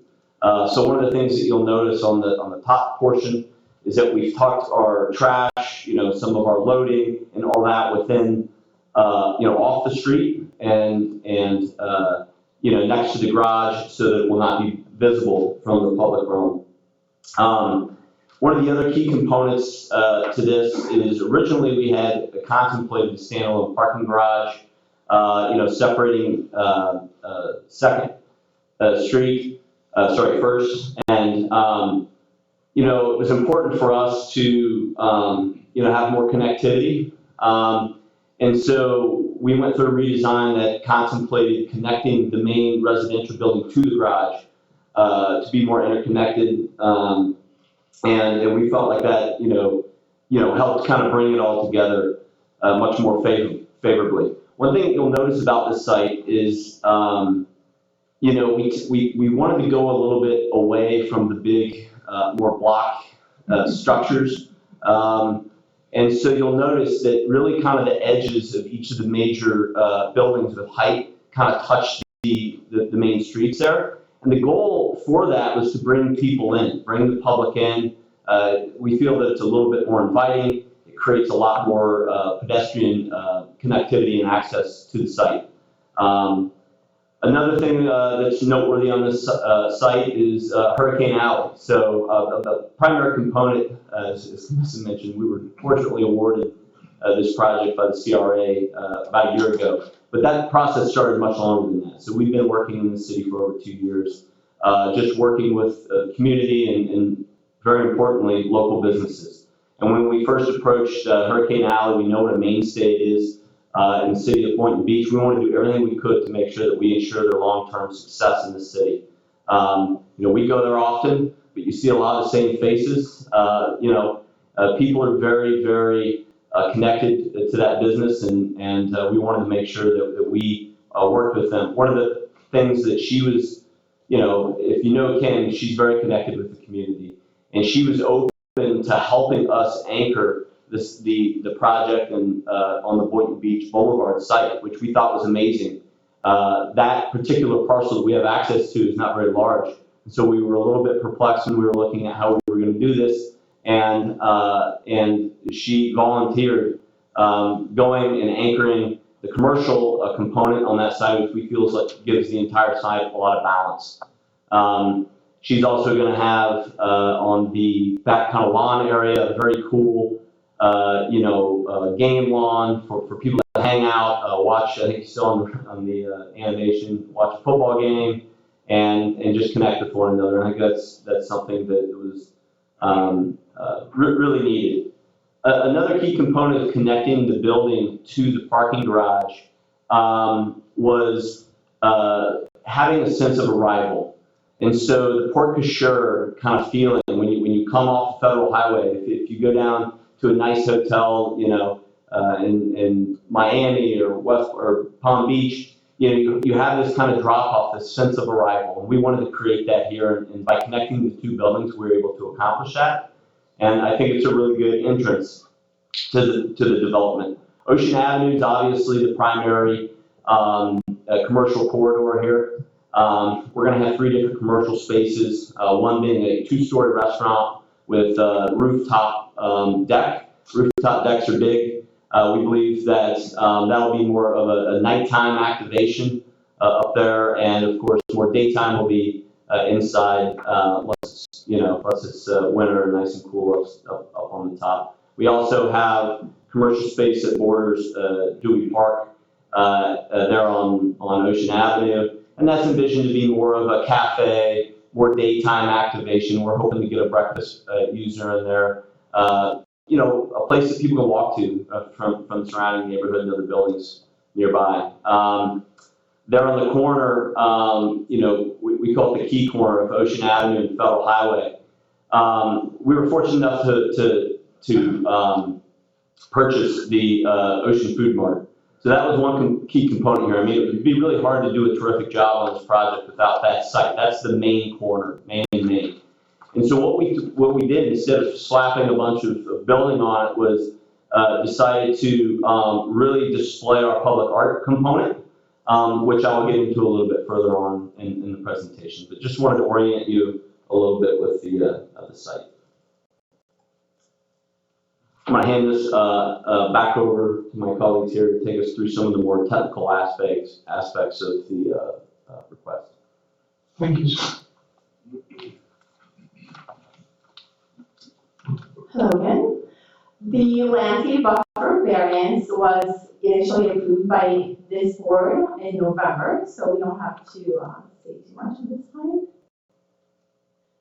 So one of the things that you'll notice on the top portion is that we've tucked our trash, some of our loading and all that within off the street and next to the garage so that it will not be visible from the public realm. One of the other key components to this is originally we had contemplated a standalone parking garage, separating First. And, it was important for us to, have more connectivity. And so we went through a redesign that contemplated connecting the main residential building to the garage to be more interconnected. And we felt like that, helped kind of bring it all together much more favorably. One thing you'll notice about this site is, we wanted to go a little bit away from the big, more block structures. And so you'll notice that really kind of the edges of each of the major buildings with height kind of touch the main streets there. And the goal for that was to bring people in, bring the public in. We feel that it's a little bit more inviting. It creates a lot more pedestrian connectivity and access to the site. Another thing that's noteworthy on this site is Hurricane Alley. So the primary component, as Melissa mentioned, we were fortunately awarded this project by the CRA about a year ago. But that process started much longer than that. So we've been working in the city for over 2 years, just working with the community and very importantly, local businesses. And when we first approached Hurricane Alley, we know what a mainstay it is in the city of Boynton Beach. We wanted to do everything we could to make sure that we ensure their long-term success in the city. We go there often, but you see a lot of the same faces. People are very, very connected to that business, and we wanted to make sure that we worked with them. One of the things that she was, if you know Kim, she's very connected with the community, and she was open to helping us anchor the project and on the Boynton Beach Boulevard site, which we thought was amazing. That particular parcel that we have access to is not very large, so we were a little bit perplexed when we were looking at how we were going to do this. And she volunteered going and anchoring the commercial component on that side, which we feel gives the entire site a lot of balance. She's also going to have on the back kind of lawn area a very cool, game lawn for people to hang out, watch. I think you saw on the animation, watch a football game, and just connect with one another. And I think that's something that was really needed. Another key component of connecting the building to the parking garage was having a sense of arrival. And so the Port Cochure kind of feeling when you come off the Federal Highway, if you go down to a nice hotel, in Miami or Palm Beach, you have this kind of drop off, this sense of arrival. And we wanted to create that here, and by connecting the two buildings, we were able to accomplish that. And I think it's a really good entrance to the development. Ocean Avenue is obviously the primary commercial corridor here. We're going to have 3 different commercial spaces, one being a 2-story restaurant with rooftop deck. Rooftop decks are big. We believe that that'll be more of a nighttime activation up there, and of course more daytime will be inside once plus it's winter, nice and cool up on the top. We also have commercial space that borders Dewey Park there on Ocean Avenue. And that's envisioned to be more of a cafe, more daytime activation. We're hoping to get a breakfast user in there. A place that people can walk to from the surrounding neighborhood and other buildings nearby. There on the corner, we call it the key corner of Ocean Avenue and Federal Highway. We were fortunate enough to purchase the Ocean Food Mart. So that was one key component here. I mean, it would be really hard to do a terrific job on this project without that site. That's the main corner, main. And so what we did, instead of slapping a bunch of building on it, was decided to really display our public art component, which I'll get into a little bit further on in the presentation. But just wanted to orient you a little bit with the site. I'm going to hand this back over to my colleagues here to take us through some of the more technical aspects of the request. Thank you, sir. Hello again. The landscape buffer variance was initially approved by this board in November, so we don't have to say too much at this time.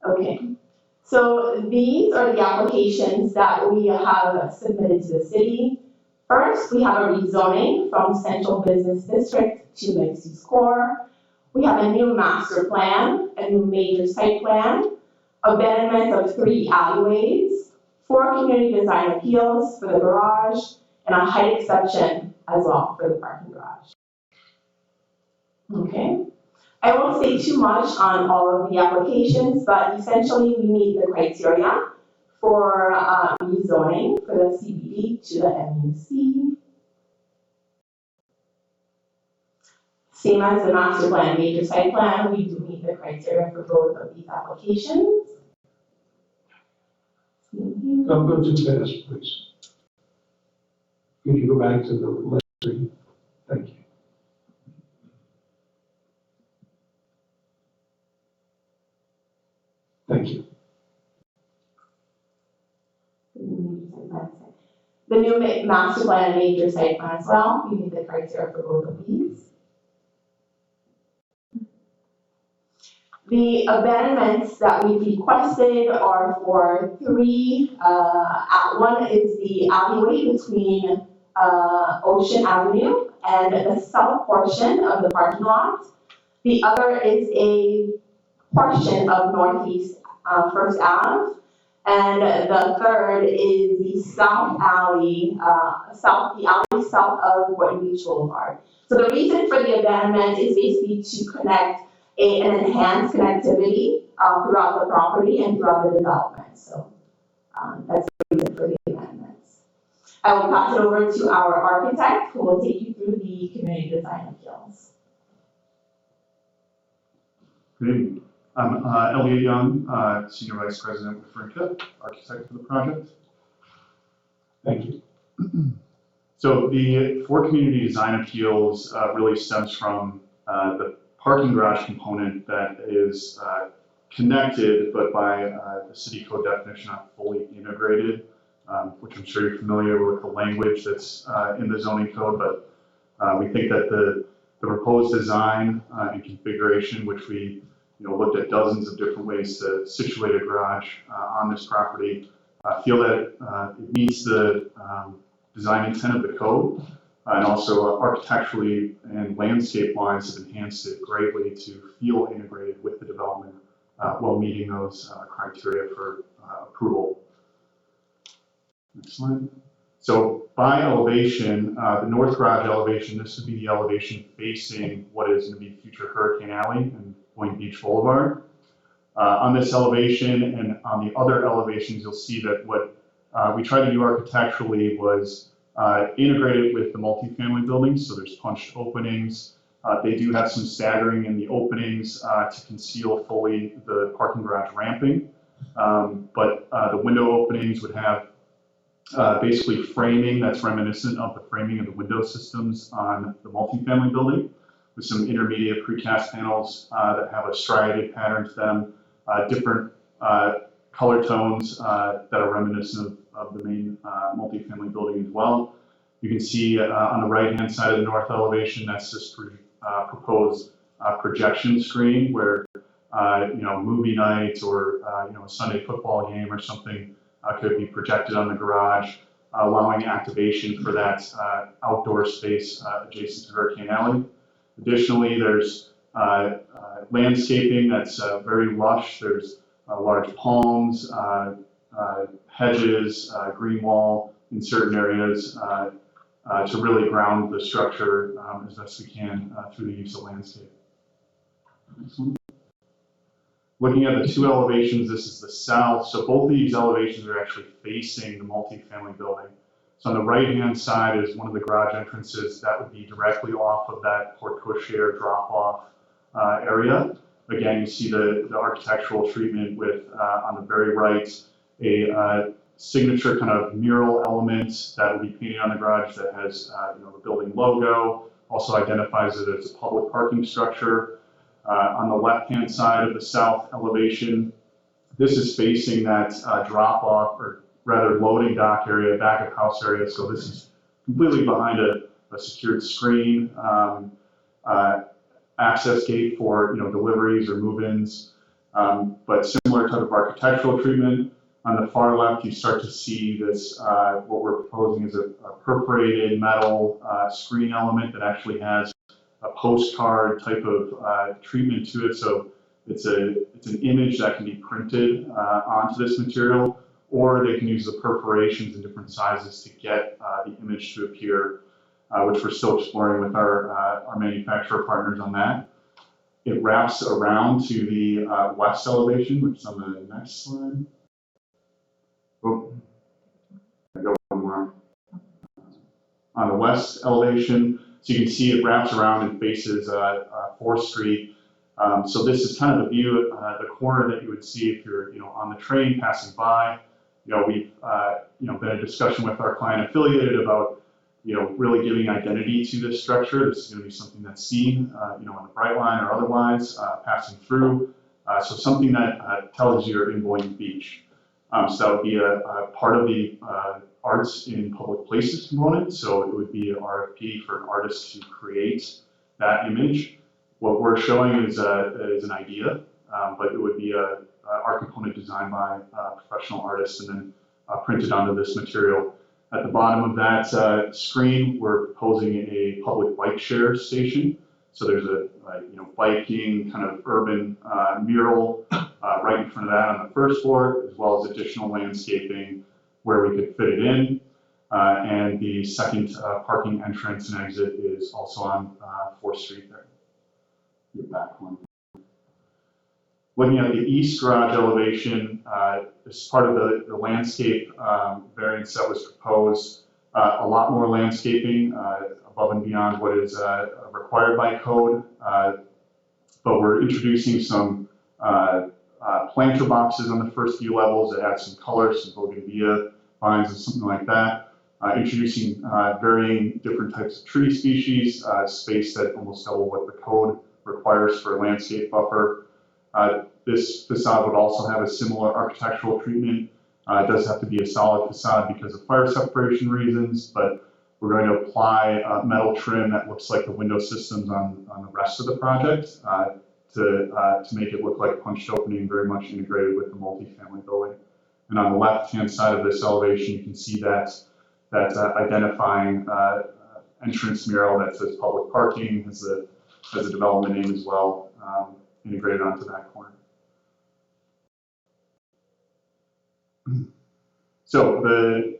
Okay. So these are the applications that we have submitted to the city. First, we have a rezoning from Central Business District to Mixed Use Core. We have a new master plan, a new major site plan, abandonment of 3 alleyways, 4 community design appeals for the garage, and a height exception as well for the parking garage. Okay. I won't say too much on all of the applications, but essentially we meet the criteria for rezoning for the CBD to the MUC. Same as the master plan, major site plan, we do meet the criteria for both of these applications. Don't go too fast, please. Could you go back to the last screen? Thank you. Thank you. The new master plan and major site plan as well, we meet the criteria for both of these. The abandonments that we've requested are for 3. One is the alleyway between Ocean Avenue and the south portion of the parking lot. The other is a portion of Northeast First Ave. And the third is the south alley, south of Boynton Beach Boulevard. So the reason for the abandonment is basically to connect an enhanced connectivity throughout the property and throughout the development. So that's the reason for the abandonments. I will pass it over to our architect who will take you through the community design appeals. Good evening. I'm Elliot Young, Senior Vice President with FRNCA, architect for the project. Thank you. So the 4 community design appeals really stems from the parking garage component that is connected, but by the city code definition, not fully integrated, which I'm sure you're familiar with the language that's in the zoning code, but we think that the proposed design and configuration, which we looked at dozens of different ways to situate a garage on this property, feel that it meets the design intent of the code, and also architecturally and landscape-wise have enhanced it greatly to feel integrated with the development while meeting those criteria for approval. Next slide. So by elevation, the north garage elevation, this would be the elevation facing what is going to be future Hurricane Alley and Boynton Beach Boulevard. On this elevation and on the other elevations, you'll see that what we tried to do architecturally was integrate it with the multifamily buildings. So there's punched openings. They do have some staggering in the openings to conceal fully the parking garage ramping. But the window openings would have basically framing that's reminiscent of the framing of the window systems on the multifamily building, with some intermediate precast panels that have a striated pattern to them, different color tones that are reminiscent of the main multifamily building as well. You can see on the right-hand side of the north elevation, that's this proposed projection screen where movie night or a Sunday football game or something could be projected on the garage, allowing activation for that outdoor space adjacent to Hurricane Alley. Additionally, there's landscaping that's very lush. There's large palms, hedges, green wall in certain areas to really ground the structure as best we can through the use of landscape. Next one. Looking at the two elevations, this is the south. So both of these elevations are actually facing the multifamily building. So on the right-hand side is one of the garage entrances that would be directly off of that porte cochere drop-off area. Again, you see the architectural treatment with, on the very right, a signature kind of mural element that will be painted on the garage that has the building logo, also identifies it as a public parking structure. On the left-hand side of the south elevation, this is facing that drop-off, or rather loading dock area, back of house area. So this is completely behind a secured screen, access gate for deliveries or move-ins, but similar type of architectural treatment. On the far left, you start to see this, what we're proposing is a perforated metal screen element that actually has a postcard type of treatment to it. So it's an image that can be printed onto this material, or they can use the perforations in different sizes to get the image to appear, which we're still exploring with our manufacturer partners on that. It wraps around to the west elevation, which is on the next slide. Oh, I go one more. On the west elevation, so you can see it wraps around and faces 4th Street. So this is kind of the view, the corner that you would see if you're on the train passing by. We've been in discussion with our client affiliated about really giving identity to this structure. This is going to be something that's seen on the Brightline or otherwise passing through. So something that tells you you're in Boynton Beach. So that would be a part of the arts in public places component. So it would be an RFP for an artist to create that image. What we're showing is an idea, but it would be a art component designed by a professional artist and then printed onto this material. At the bottom of that screen, we're proposing a public bike share station. So there's a biking kind of urban mural right in front of that on the 1st floor, as well as additional landscaping where we could fit it in. And the second parking entrance and exit is also on 4th Street there. Your back one. Looking at the east garage elevation, this is part of the landscape variance that was proposed. A lot more landscaping above and beyond what is required by code, but we're introducing some planter boxes on the first few levels that add some color, some bougainvillea vines and something like that. Introducing varying different types of tree species, space that almost double what the code requires for a landscape buffer. This facade would also have a similar architectural treatment. It does have to be a solid facade because of fire separation reasons, but we're going to apply metal trim that looks like the window systems on the rest of the project to make it look like punched opening, very much integrated with the multifamily building. And on the left-hand side of this elevation, you can see that identifying entrance mural that says public parking has a development name as well, integrated onto that corner. So the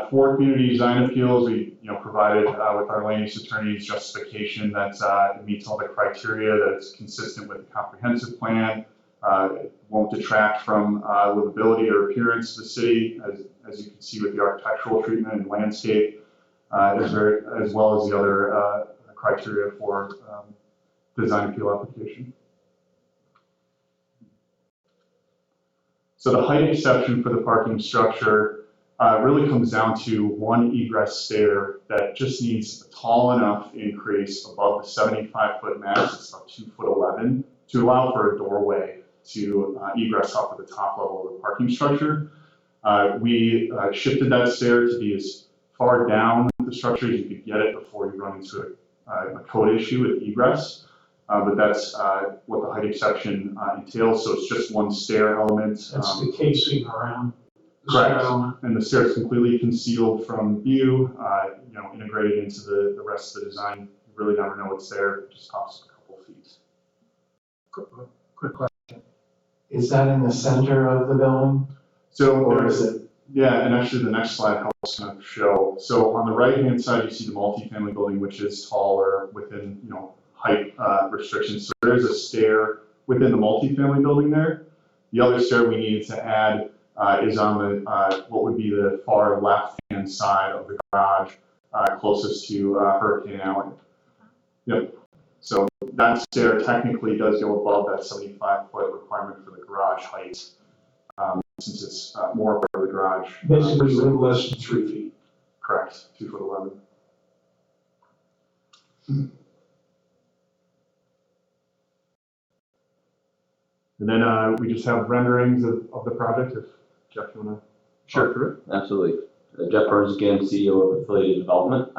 for community design appeals, we provided with our land use attorney's justification that it meets all the criteria, that it's consistent with the comprehensive plan, it won't detract from livability or appearance of the city, as you can see with the architectural treatment and landscape, as well as the other criteria for design appeal application. So the height exception for the parking structure really comes down to one egress stair that just needs a tall enough increase above the 75-foot max, it's about 2'11", to allow for a doorway to egress off of the top level of the parking structure. We shifted that stair to be as far down the structure as you could get it before you run into a code issue with egress. But that's what the height exception entails, so it's just one stair element. That's the casing around the stair Correct, element. and the stair is completely concealed from view, integrated into the rest of the design. You really never know what's there, it just pops a couple of feet. Quick question. Is that in the center of the building? So Or there's, is it? yeah, and actually the next slide helps kind of show. So on the right-hand side, you see the multifamily building, which is taller within, height restrictions. So there's a stair within the multifamily building there. The other stair we needed to add is on the, what would be the far left-hand side of the garage, closest to Hurricane Alley. Yep. So that stair technically does go above that 75-foot requirement for the garage height, since it's more part of the garage. Basically, a little less than 3 feet. Correct, 2'11". And then we just have renderings of the project, if Jeff, you want to talk through it? Absolutely. Jeff Burns again, CEO of Affiliated Development.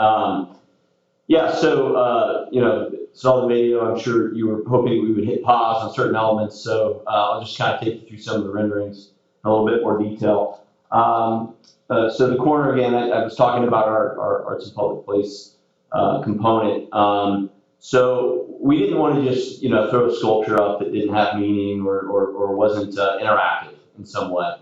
Yeah, so, saw the video. I'm sure you were hoping we would hit pause on certain elements. So I'll just kind of take you through some of the renderings in a little bit more detail. So the corner, again, I was talking about our Arts and Public Place component. So we didn't want to just, throw a sculpture up that didn't have meaning or wasn't interactive in some way.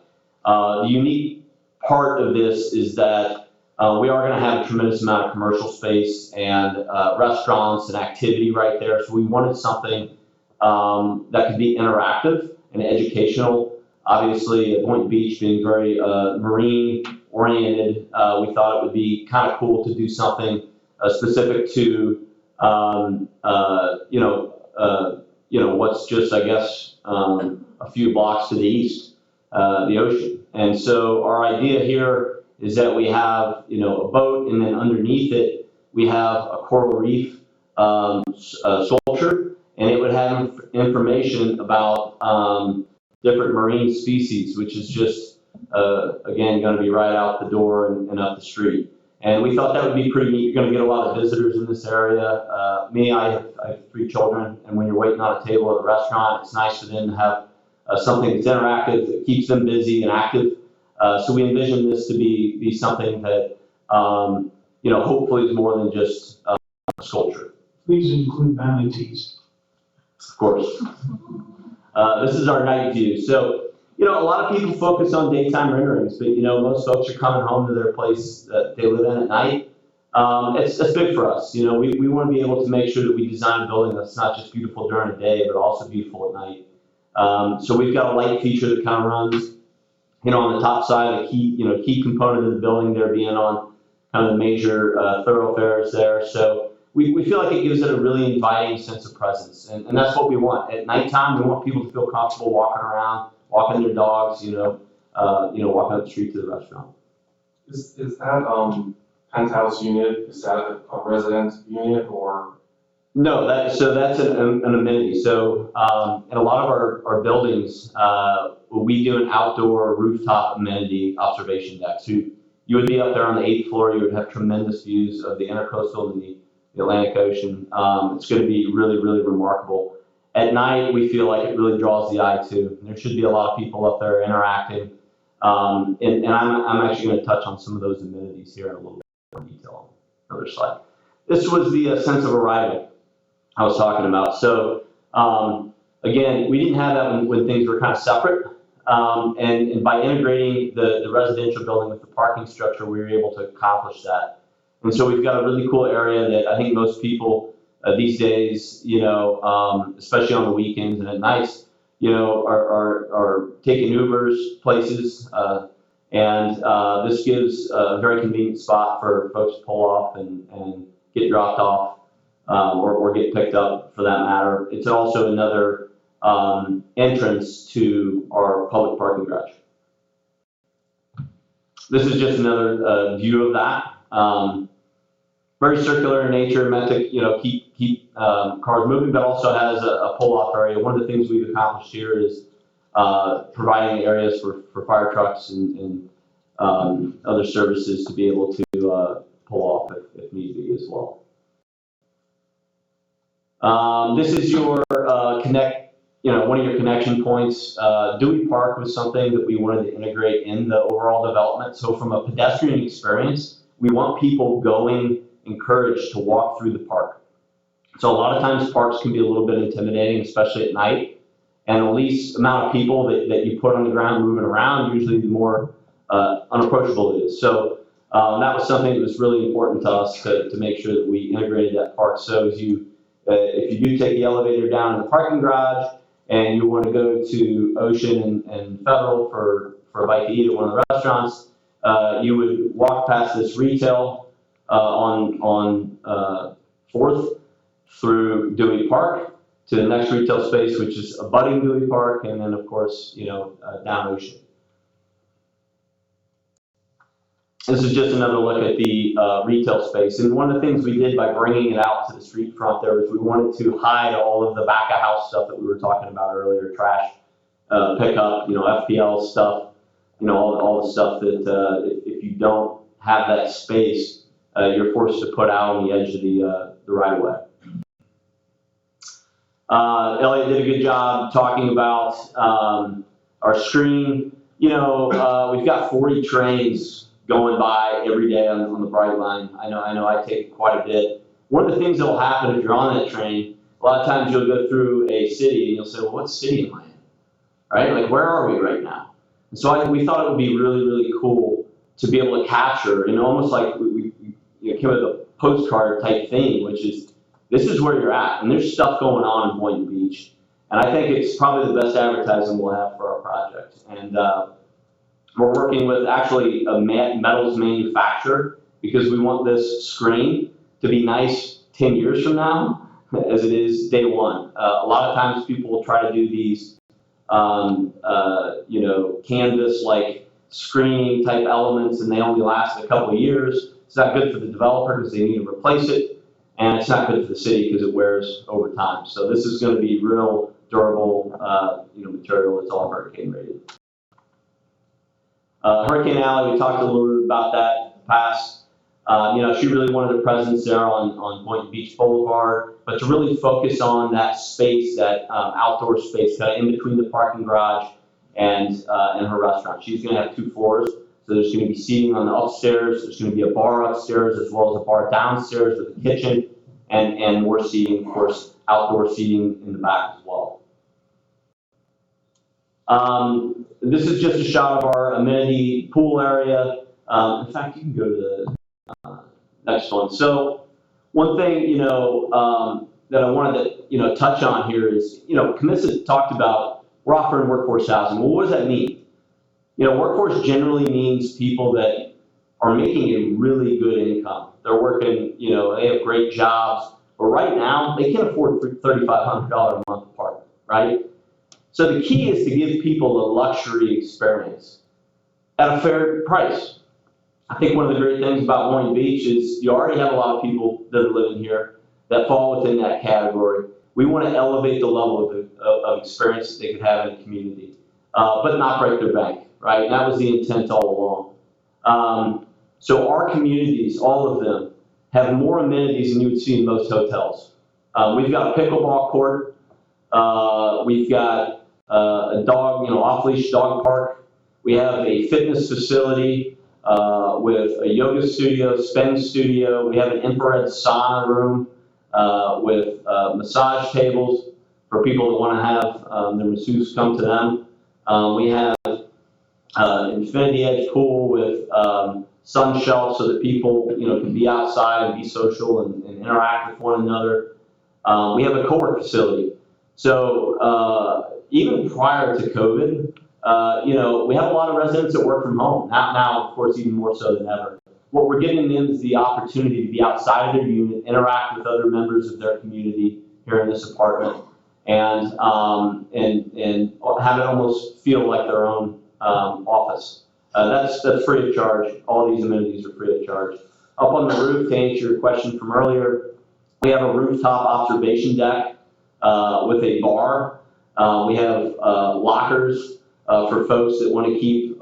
The unique part of this is that we are going to have a tremendous amount of commercial space and restaurants and activity right there. So we wanted something that could be interactive and educational. Obviously, Boynton Beach being very marine oriented, we thought it would be kind of cool to do something specific to what's just, I guess, a few blocks to the east, the ocean. And so our idea here is that we have, a boat, and then underneath it, we have a coral reef sculpture, and it would have information about different marine species, which is just, again, going to be right out the door and up the street. And we thought that would be pretty neat. You're going to get a lot of visitors in this area. I have 3 children, and when you're waiting on a table at a restaurant, it's nice for them to have something that's interactive, that keeps them busy and active. So we envision this to be something that, hopefully is more than just a sculpture. Please include manatees. Of course. This is our night view. So, a lot of people focus on daytime renderings, but, most folks are coming home to their place that they live in at night. It's big for us. We want to be able to make sure that we design a building that's not just beautiful during the day, but also beautiful at night. So we've got a light feature that kind of runs, on the top side, a key component of the building there being on kind of the major thoroughfares there. So we feel like it gives it a really inviting sense of presence, and that's what we want. At nighttime, we want people to feel comfortable walking around, walking their dogs, walking up the street to the restaurant. Is that penthouse unit, is that a resident unit or? No, that's an amenity. So in a lot of our buildings, we do an outdoor rooftop amenity observation deck. So you would be up there on the 8th floor. You would have tremendous views of the Intercoastal and the Atlantic Ocean. It's going to be really, really remarkable. At night, we feel like it really draws the eye too. There should be a lot of people up there interacting. And I'm actually going to touch on some of those amenities here in a little bit more detail on another slide. This was the sense of arrival I was talking about. So again, we didn't have that when things were kind of separate. And by integrating the residential building with the parking structure, we were able to accomplish that. And so we've got a really cool area that I think most people these days, especially on the weekends and at nights, are taking Ubers places. And this gives a very convenient spot for folks to pull off and get dropped off or get picked up for that matter. It's also another entrance to our public parking garage. This is just another view of that. Very circular in nature, meant to keep cars moving, but also has a pull-off area. One of the things we've accomplished here is providing areas for fire trucks and other services to be able to pull off if need be as well. This is your one of your connection points. Dewey Park was something that we wanted to integrate in the overall development. So from a pedestrian experience, we want people going encouraged to walk through the park. So a lot of times parks can be a little bit intimidating, especially at night. And the least amount of people that you put on the ground moving around, usually the more unapproachable it is. So that was something that was really important to us to make sure that we integrated that park. So as you, if you do take the elevator down in the parking garage and you want to go to Ocean and Federal for a bite to eat at one of the restaurants, you would walk past this retail on 4th through Dewey Park to the next retail space, which is abutting Dewey Park, and then of course, down Ocean. This is just another look at the retail space. And one of the things we did by bringing it out to the street front there is we wanted to hide all of the back of house stuff that we were talking about earlier, trash pickup, FPL stuff, all the stuff that if you don't have that space, you're forced to put out on the edge of the right of way. Elliot did a good job talking about our screen. We've got 40 trains going by every day on the Bright Line. I know I take quite a bit. One of the things that will happen if you're on that train, a lot of times you'll go through a city and you'll say, well, what city am I in? Right? Like, where are we right now? And so we thought it would be really, really cool to be able to capture, almost like we came with a postcard type thing, which is, this is where you're at, and there's stuff going on in Boynton Beach. And I think it's probably the best advertising we'll have for our project. And we're working with actually a metals manufacturer because we want this screen to be nice 10 years from now as it is day one. A lot of times people will try to do these, canvas-like screen type elements, and they only last a couple of years. It's not good for the developer because they need to replace it, and it's not good for the city because it wears over time. So this is going to be real durable, material that's all hurricane rated. Hurricane Alley, we talked a little bit about that in the past. She really wanted a presence there on Boynton Beach Boulevard, but to really focus on that space, that outdoor space, kind of in between the parking garage and her restaurant. She's going to have 2 floors, so there's going to be seating on the upstairs. There's going to be a bar upstairs as well as a bar downstairs with a kitchen, and more seating, of course, outdoor seating in the back as well. This is just a shot of our amenity pool area. In fact, you can go to the next one. So one thing, that I wanted to, touch on here is, Camissa talked about we're offering workforce housing. Well, what does that mean? Workforce generally means people that are making a really good income. They're working, they have great jobs, but right now they can't afford $3,500 a month apartment, right? So the key is to give people a luxury experience at a fair price. I think one of the great things about Boynton Beach is you already have a lot of people that are living here that fall within that category. We want to elevate the level of experience that they could have in the community, but not break their bank, right? And that was the intent all along. So our communities, all of them, have more amenities than you would see in most hotels. We've got a pickleball court. We've got a dog, off-leash dog park. We have a fitness facility with a yoga studio, spin studio. We have an infrared sauna room with massage tables for people that want to have their masseuse come to them. We have an infinity edge pool with sun shelves so that people can be outside and be social and interact with one another. We have a co-work facility. So even prior to COVID, we have a lot of residents that work from home. Now, of course, even more so than ever. What we're giving them is the opportunity to be outside of their unit, interact with other members of their community here in this apartment, and have it almost feel like their own office. That's free of charge. All these amenities are free of charge. Up on the roof, to answer your question from earlier, we have a rooftop observation deck with a bar. We have lockers for folks that want to keep,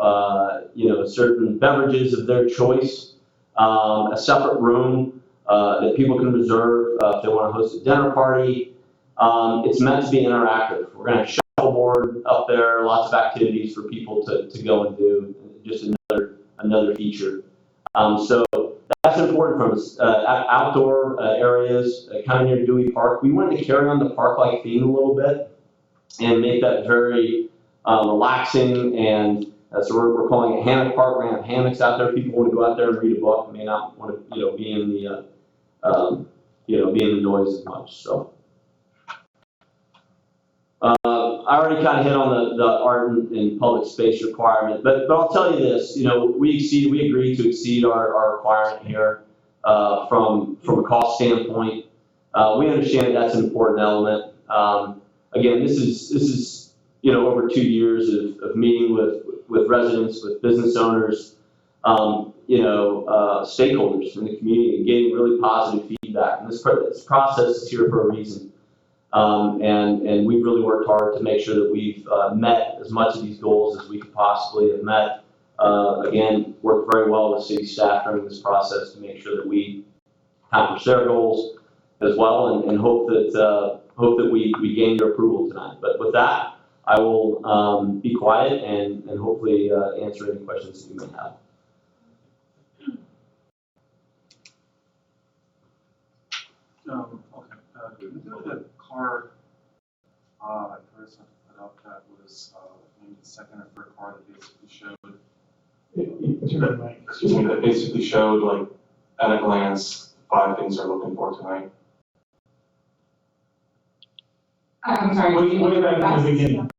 certain beverages of their choice. A separate room that people can reserve if they want to host a dinner party. It's meant to be interactive. We're going to have shuffleboard up there, lots of activities for people to go and do. Just another feature. So that's important from us. Outdoor areas, kind of near Dewey Park. We wanted to carry on the park-like theme a little bit and make that very relaxing. And so we're calling it Hammock Park. We're going to have hammocks out there. People want to go out there and read a book. May not want to, be in the, be in the noise as much. So. I already kind of hit on the art and public space requirement, but I'll tell you this, we agreed to exceed our requirement here from a cost standpoint. We understand that's an important element. Again, this is over 2 years of meeting with residents, with business owners, stakeholders in the community, and getting really positive feedback. And this process is here for a reason. And we've really worked hard to make sure that we've met as much of these goals as we could possibly have met. Again, worked very well with city staff during this process to make sure that we accomplish their goals as well, and hope that we gain your approval tonight. But with that, I will be quiet and hopefully answer any questions that you may have. The car, at first I put up that was maybe the second or third car that basically showed. Excuse me, that basically showed like at a glance 5 things they're looking for tonight. I'm sorry. Way back in the beginning.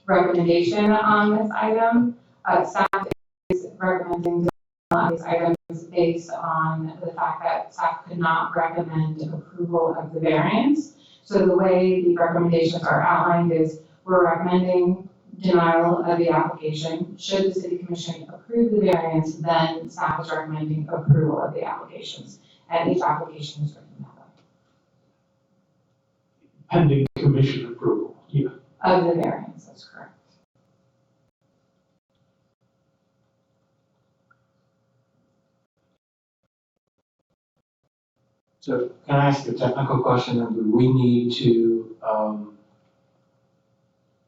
Recommendation on this item. Staff is recommending on these items based on the fact that staff could not recommend approval of the variance. So the way the recommendations are outlined is we're recommending denial of the application. Should the city commission approve the variance, then staff is recommending approval of the applications. And each application is written that way. Pending commission approval, yeah. Of the variance, that's correct. So can I ask a technical question? Do we need to,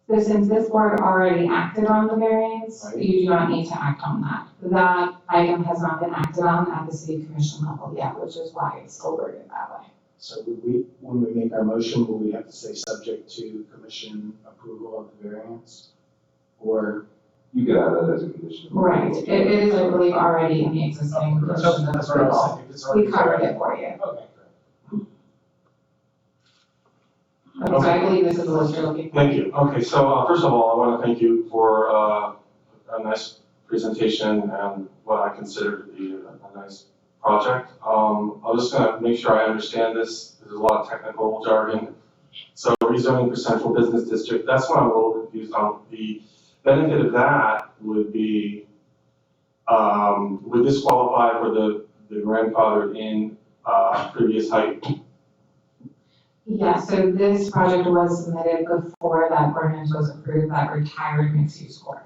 So since this board already acted on the variance, Right. you do not need to act on that. That item has not been acted on at the city commission level yet, which is why it's still worded that way. so would we, when we make our motion, will we have to say subject to commission approval of the variance? Or? You could add that as a condition. Right, it is, I believe, already in the existing conditions of That's what I approval. was thinking. We covered it for you. Okay, So I believe this is the list you're looking for. Thank you. Okay, so first of all, I want to thank you for a nice presentation and what I consider to be a nice project. I'm just going to make sure I understand this. There's a lot of technical jargon. So rezoning for central business district, that's what I'm a little confused on. The benefit of that would be, would this qualify for the grandfathered in previous height? Yeah, so this project was submitted before that ordinance was approved, that retired mixed-use core.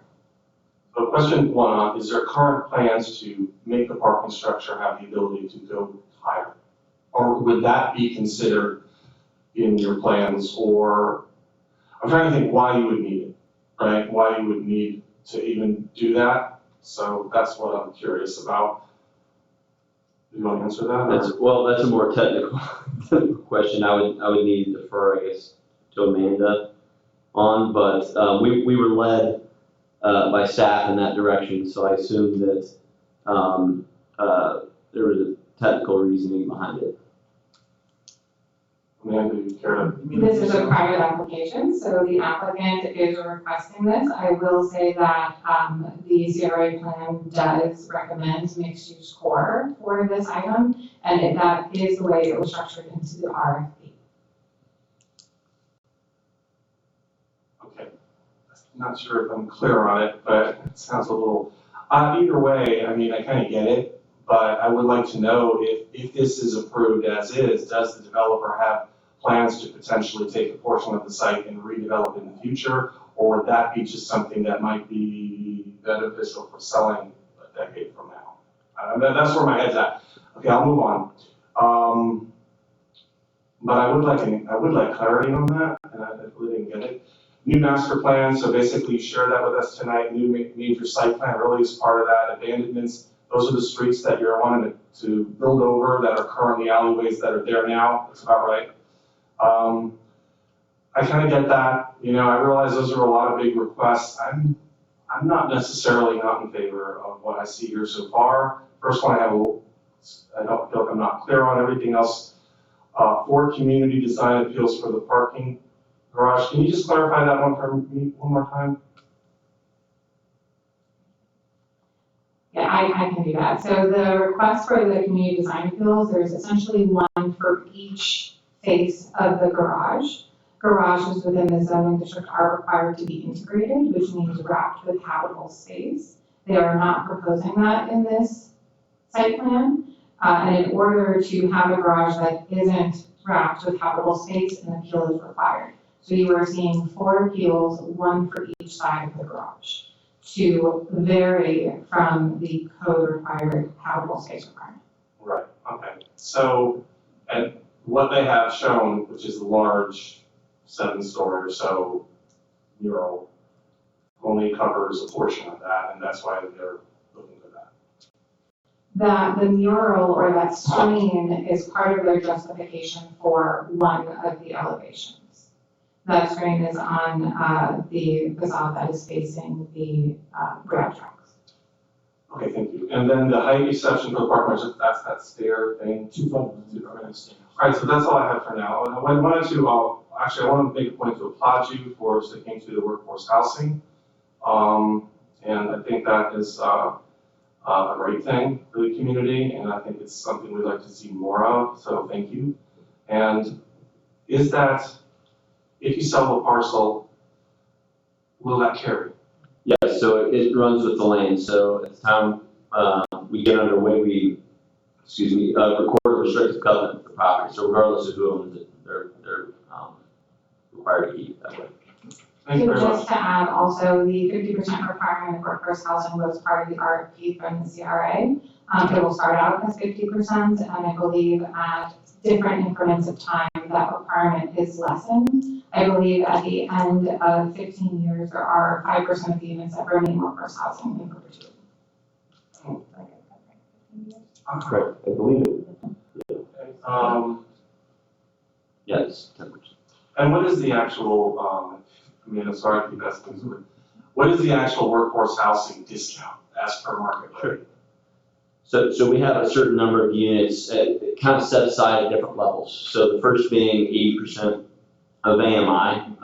So question one, is there current plans to make the parking structure have the ability to go higher? Or would that be considered in your plans? Or, I'm trying to think why you would need it, right? Why you would need to even do that. So that's what I'm curious about. Do you want to answer that? That's a more technical question. I would need to defer, I guess, to Amanda on, but we were led by staff in that direction, so I assume that there was a technical reasoning behind it. Amanda, you care to? This is a private application, so the applicant is requesting this. I will say that the CRA plan does recommend mixed-use core for this item, and that is the way it was structured into the RFP. Okay. I'm not sure if I'm clear on it, but it sounds a little, Either way, I mean, I kind of get it, but I would like to know if this is approved as is, does the developer have plans to potentially take a portion of the site and redevelop in the future? Or would that be just something that might be beneficial for selling a decade from now? That's where my head's at. Okay, I'll move on. But I would like clarity on that, and I really didn't get it. New master plan, so basically you share that with us tonight. New major site plan really is part of that. Abandonments, those are the streets that you're wanting to build over that are currently alleyways that are there now. That's about right. I kind of get that. You know, I realize those are a lot of big requests. I'm not necessarily not in favor of what I see here so far. First one, I don't feel like I'm not clear on everything else. 4 community design appeals for the parking garage. Can you just clarify that one for me one more time? Yeah, I can do that. So the request for the community design appeals, there's essentially one for each face of the garage. Garages within the zoning district are required to be integrated, which means wrapped with habitable space. They are not proposing that in this site plan. And in order to have a garage that isn't wrapped with habitable space, an appeal is required. So you are seeing 4 appeals, 1 for each side of the garage, to vary from the code required habitable space requirement. Right, okay. So, and what they have shown, which is the large 7-story or so mural, only covers a portion of that, and that's why they're looking for that. That the mural or that screen is part of their justification for one of the elevations. That screen is on the facade that is facing the rail tracks. Okay, thank you. And then the height exception for the parking, that's that stair thing? 2 foot. All right, so that's all I have for now. And I wanted to, actually, I want to make a point to applaud you for sticking to the workforce housing. And I think that is a great thing for the community, and I think it's something we'd like to see more of, so thank you. And is that, if you sell the parcel, will that carry? Yes, so it runs with the land. So at the time we get underway, we record a restrictive covenant for the property. So regardless of who owns it, they're required to keep it that way. Thank you So very much. just to add also, the 50% requirement of workforce housing was part of the RFP from the CRA. It will start out as 50%, and I believe at different increments of time, that requirement is lessened. I believe at the end of 15 years, there are 5% of the units that remain workforce housing in perpetuity. Correct, I believe it. Yes, 10%. And what is the actual, I mean, I'm sorry to keep asking this, but what is the actual workforce housing discount as per market rate? So we have a certain number of units kind of set aside at different levels. So the first being 80% of AMI.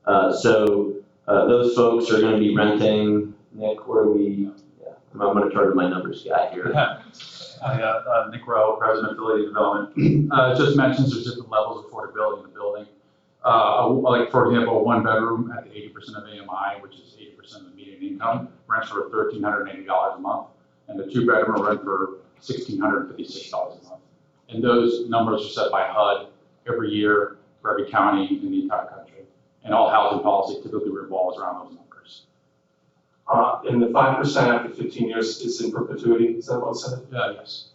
Those folks are going to be renting. Nick, where are we? Yeah, I'm going to turn to my numbers guy here. Yeah. Nick Rowe, President of Affiliated Development. It just mentions there's different levels of affordability in the building. Like, for example, a 1-bedroom at the 80% of AMI, which is 80% of the median income, rents for $1,380 a month. And the 2-bedroom will rent for $1,656 a month. And those numbers are set by HUD every year for every county in the entire country. And all housing policy typically revolves around those numbers. And the 5% after 15 years is in perpetuity, is that what it said? Yes.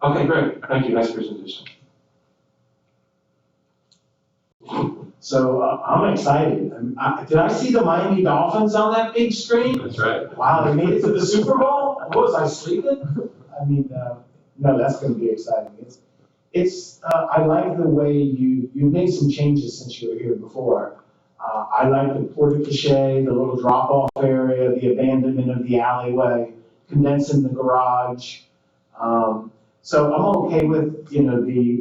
Okay, great, thank you, nice presentation. So I'm excited. Did I see the Miami Dolphins on that big screen? That's right. Wow, they made it to the Super Bowl? What was I sleeping? I mean, no, that's going to be exciting. I like the way you made some changes since you were here before. I like the porte cochere, the little drop-off area, the abandonment of the alleyway, condensing the garage. So I'm okay with,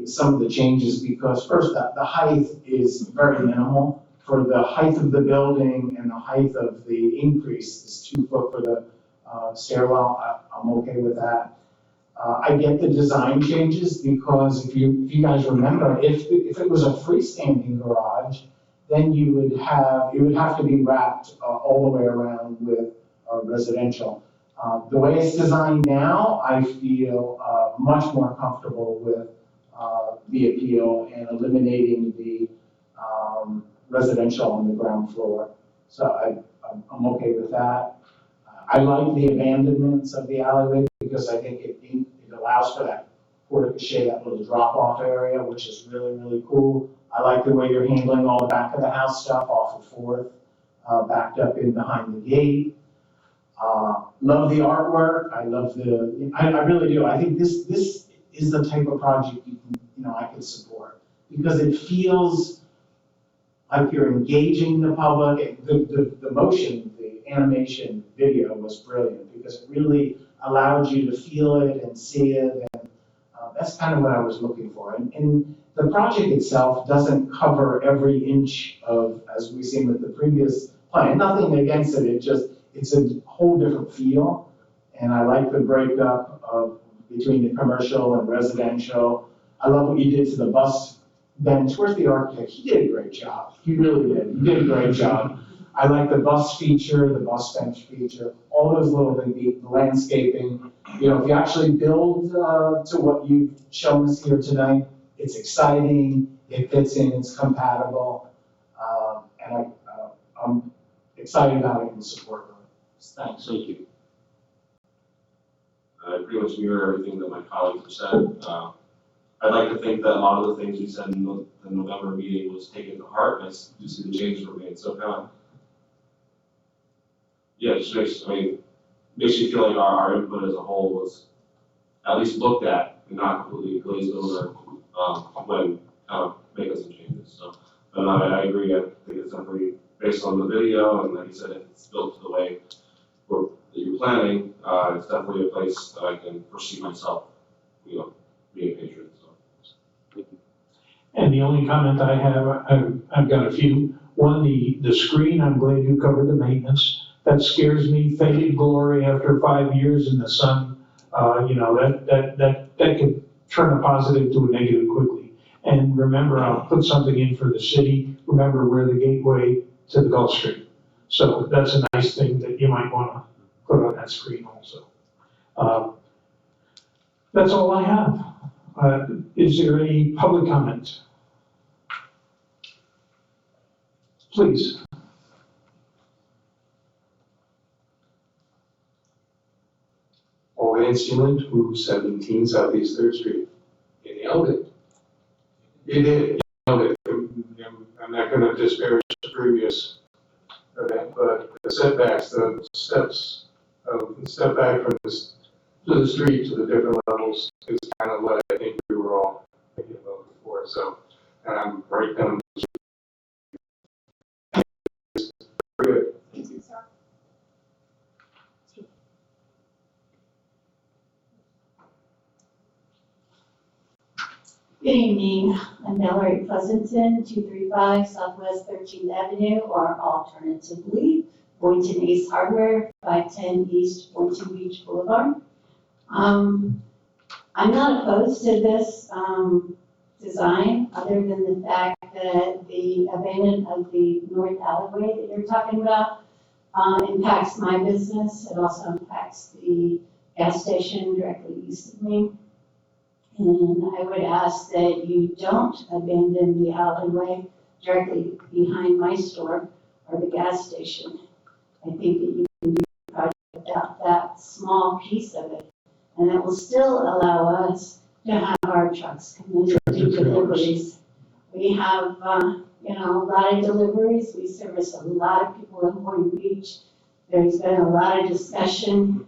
some of the changes because first, the height is very minimal. For the height of the building and the height of the increase is 2 foot for the stairwell. I'm okay with that. I get the design changes because if you guys remember, if it was a freestanding garage, then it would have to be wrapped all the way around with residential. The way it's designed now, I feel much more comfortable with the appeal and eliminating the residential on the ground floor. So I'm okay with that. I like the abandonments of the alleyway because I think it allows for that porte-cochere, that little drop-off area, which is really, really cool. I like the way you're handling all the back of the house stuff off of 4th, backed up in behind the gate. Love the artwork. I love I really do. I think this is the type of project I could support because it feels like you're engaging the public. The motion, the animation video was brilliant because it really allowed you to feel it and see it. And that's kind of what I was looking for. And the project itself doesn't cover every inch of, as we've seen with the previous plan. Nothing against it. It's a whole different feel. And I like the breakup between the commercial and residential. I love what you did to the bus bench. Where's the architect? He did a great job. He really did. He did a great job. I like the bus feature, the bus bench feature, all those little things, the landscaping. If you actually build to what you've shown us here tonight, it's exciting, it fits in, it's compatible, and I'm excited about it and support of it. Thanks. Thank you. I pretty much mirror everything that my colleagues have said. I'd like to think that a lot of the things we said in the November meeting was taken to heart, and I do see the changes were made. So it just makes you feel like our input as a whole was at least looked at and not completely glazed over when making some changes. So I agree. I think it's definitely based on the video, and like you said, it's built to the way that you're planning. It's definitely a place that I can foresee myself, being a patron. So. And the only comment I have, I've got a few. One, the screen, I'm glad you covered the maintenance. That scares me. Faded glory after 5 years in the sun, that could turn a positive to a negative quickly. And remember, I'll put something in for the city. Remember, we're the gateway to the Gulf Stream. So that's a nice thing that you might want to put on that screen also. That's all I have. Is there any public comment? Please. Pauline Sealand, Route 17 Southeast 3rd Street. You nailed it. You did, you nailed it. I'm not gonna disparage the previous event, but the setbacks, the steps, the step back from this to the street to the different levels is kind of what I think we were all thinking about before. So, and I'm right down the street. Very good. Thank you, sir. Good evening, I'm Mallory Pleasanton, 235 Southwest 13th Avenue, or alternatively, Boynton Ace Hardware, 510 East Boynton Beach Boulevard. I'm not opposed to this design, other than the fact that the abandonment of the north alleyway that you're talking about impacts my business. It also impacts the gas station directly east of me. And I would ask that you don't abandon the alleyway directly behind my store or the gas station. I think that you can do a project without that small piece of it. And it will still allow us to have our trucks come in and do deliveries. We have, a lot of deliveries. We service a lot of people in Boynton Beach. There's been a lot of discussion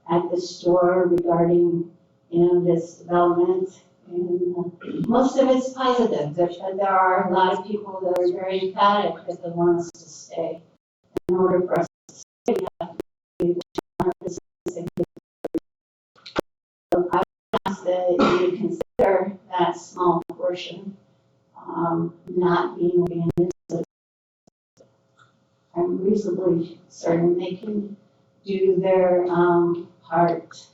at the store regarding this development, and most of it's positive. There are a lot of people that are very emphatic that they want us to stay. In order for us to stay, we have to be able to run our business. So I would ask that you consider that small portion not being abandoned. I'm reasonably certain they can do their part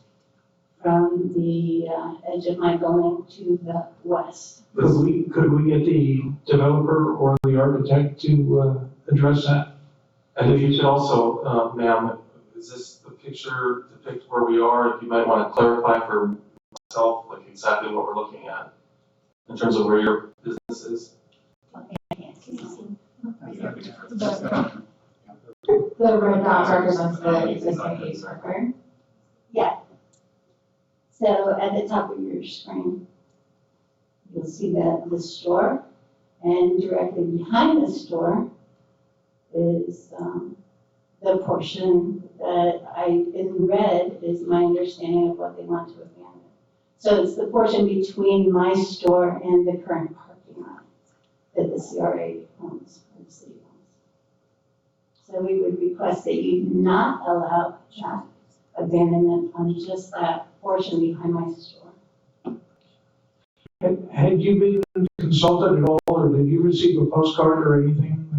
from the edge of my building to the west. Could we get the developer or the architect to address that? And if you could also, ma'am, Does this, the picture depict where we are? If you might want to clarify for myself, like exactly what we're looking at in terms of where your business is? The red dot represents the existing Ace Hardware. Yeah. So at the top of your screen, you'll see the store, and directly behind the store is the portion that in red is my understanding of what they want to abandon. So it's the portion between my store and the current parking lot that the CRA owns, or the city owns. So we would request that you not allow that abandonment on just that portion behind my store. Had you been consulted at all, or did you receive a postcard or anything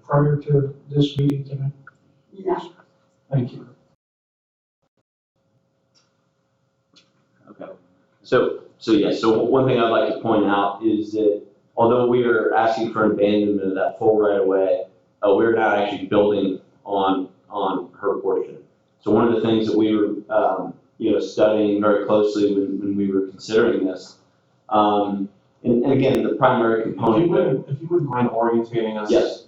prior to this meeting tonight? No. Thank you. Okay. So one thing I'd like to point out is that although we are asking for an abandonment of that full right of way, we're not actually building on her portion. So one of the things that we were, studying very closely when we were considering this, and again, the primary component. If you wouldn't mind orientating us. Yes.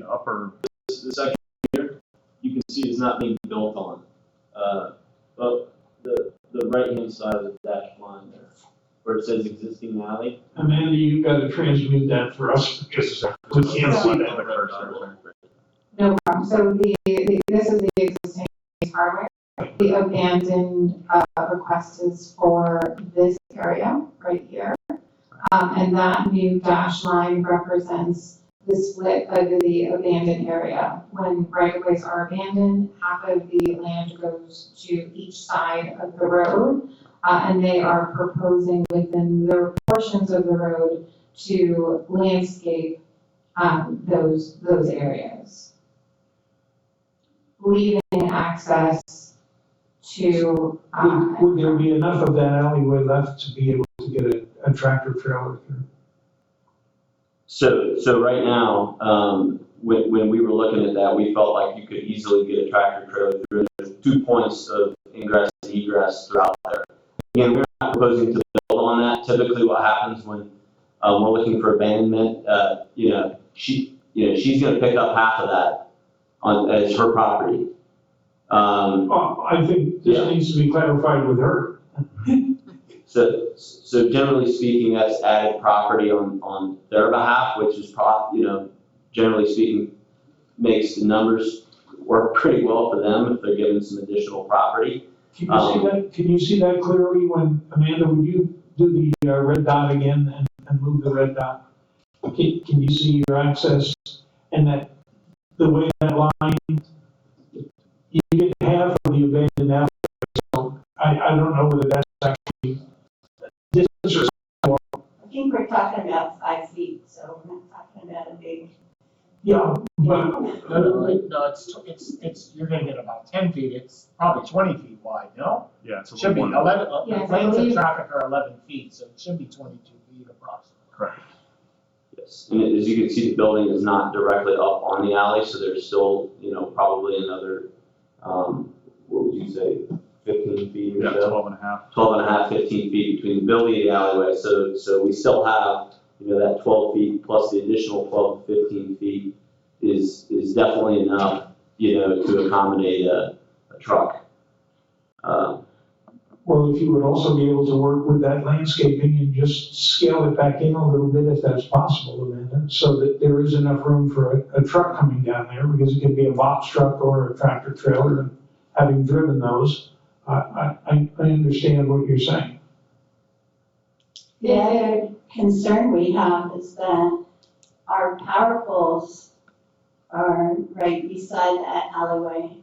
Upper, this section here, you can see is not being built on. But the right-hand side of the dashed line there, where it says existing alley. Amanda, you've got to transmute that for us because we can't see that. No problem. So this is the existing Ace Hardware. The abandoned request is for this area right here. And that new dash line represents the split of the abandoned area. When right-of-ways are abandoned, half of the land goes to each side of the road, and they are proposing within their portions of the road to landscape those areas, leaving access to. Would there be enough of that alleyway left to be able to get a tractor trailer through? So right now, when we were looking at that, we felt like you could easily get a tractor trailer through. There's 2 points of ingress and egress throughout there. Again, we're not proposing to build on that. Typically what happens when we're looking for abandonment, she's going to pick up half of that as her property. I think this needs to be clarified with her. So generally speaking, that's added property on their behalf, which is generally speaking, makes the numbers work pretty well for them if they're given some additional property. Can you see that? Can you see that clearly when, Amanda, would you do the red dot again and move the red dot? Can you see your access and that the way that line, you get half of the abandoned alley. So I don't know whether that's actually distance or. I think we're talking about 5 feet, so we're not talking about a big. Yeah, but. No, it's, you're gonna get about 10 feet, it's probably 20 feet wide, no? Yeah, it's a Should be little more. 11, Yes, the I lanes of believe- traffic are 11 feet, so it should be 22 feet approximately. Correct. Yes, and as you can see, the building is not directly up on the alley, so there's still, probably another, what would you say, 15 feet or Yeah, so? 12 and a half. 12 and a half, 15 feet between the building and the alleyway, so we still have, that 12 feet plus the additional 12 to 15 feet is definitely enough, to accommodate a truck. Well, if you would also be able to work with that landscaping and just scale it back in a little bit if that's possible, Amanda, so that there is enough room for a truck coming down there, because it could be a box truck or a tractor trailer, and having driven those, I understand what you're saying. The other concern we have is that our power poles are right beside that alleyway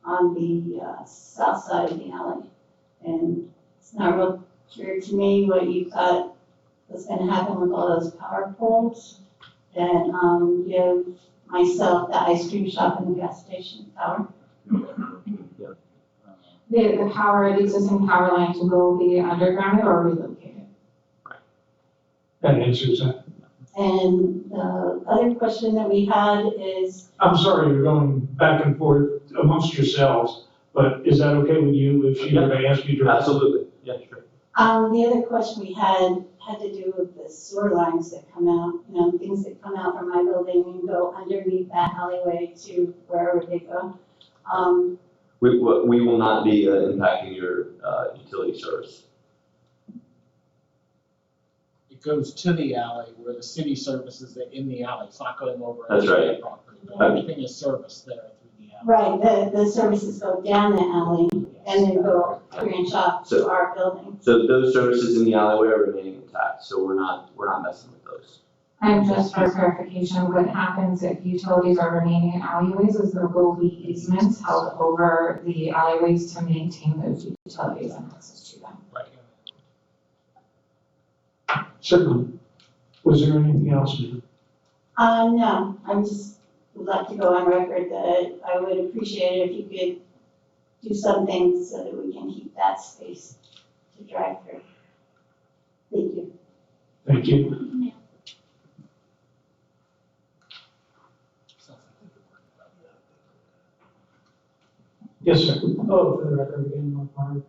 on the south side of the alley. And it's not real clear to me what you thought was gonna happen with all those power poles that give myself the ice cream shop and the gas station power. The existing power lines will be undergrounded or relocated. That answers that. And the other question that we had is, I'm sorry, you're going back and forth amongst yourselves, but is that okay with you if she were to ask you directly? Absolutely, yeah, sure. the other question we had to do with the sewer lines that come out, things that come out from my building and go underneath that alleyway to wherever they go. We will not be impacting your utility service. It goes to the alley where the city services it in the alley. It's not going over. That's right. any property. Everything is serviced there through the alley. Right, the services go down the alley and then go branch off to our building. So those services in the alleyway are remaining intact, so we're not messing with those. And just for clarification, what happens if utilities are remaining in alleyways is there will be easements held over the alleyways to maintain those utilities and access to them. Right. Certainly. Was there anything else? No, I just would like to go on record that I would appreciate it if you could do something so that we can keep that space to drive through. Thank you. Thank you. Yes, sir. Oh, for the record, again, Mark Meyer,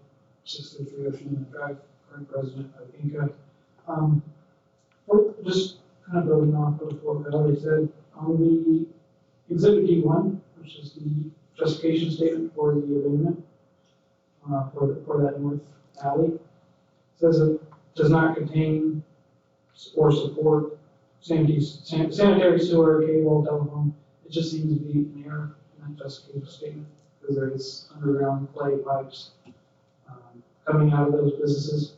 633 Ocean Inlet Drive, current president of Inca. We're just kind of building off of what I already said, on the Exhibit D1, which is the justification statement for the amendment, for that north alley, says it does not contain or support sanitary sewer, cable, telephone. It just seems to be an error in that justification statement, because there is underground clay pipes coming out of those businesses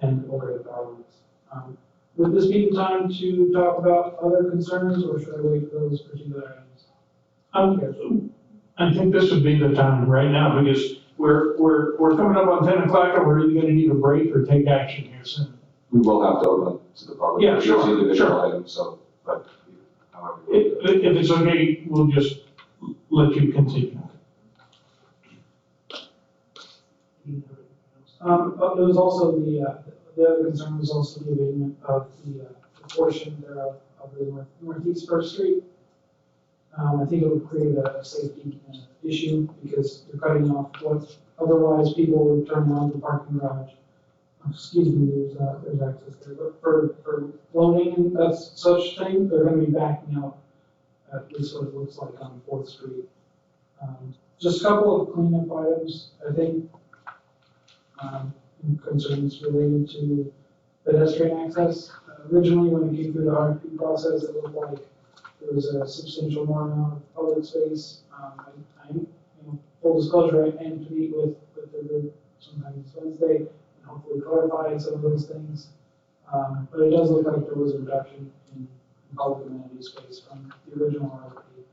and overhead power lines. Would this be the time to talk about other concerns, or should I wait for those particular items? I think this would be the time right now, because we're coming up on 10 o'clock, and we're either gonna need a break or take action here soon. We will have to open to the public. Yeah, sure, It's an individual sure. item, so, but however. If it's okay, we'll just let you continue. There was also the other concern was also the abatement of the portion thereof of the northeast First Street. I think it would create a safety issue, because you're cutting off what otherwise people would turn around the parking garage. Excuse me, there's access there, but for loading and that's such thing, they're gonna be backing out, at least what it looks like on Fourth Street. Just a couple of cleanup items, I think, concerns related to pedestrian access. Originally, when it came through the RFP process, it looked like there was a substantial more amount of public space. Full disclosure, I aim to meet with the group sometime this Wednesday, and hopefully clarify some of those things. But it does look like there was a reduction in public amenity space from the original RFP.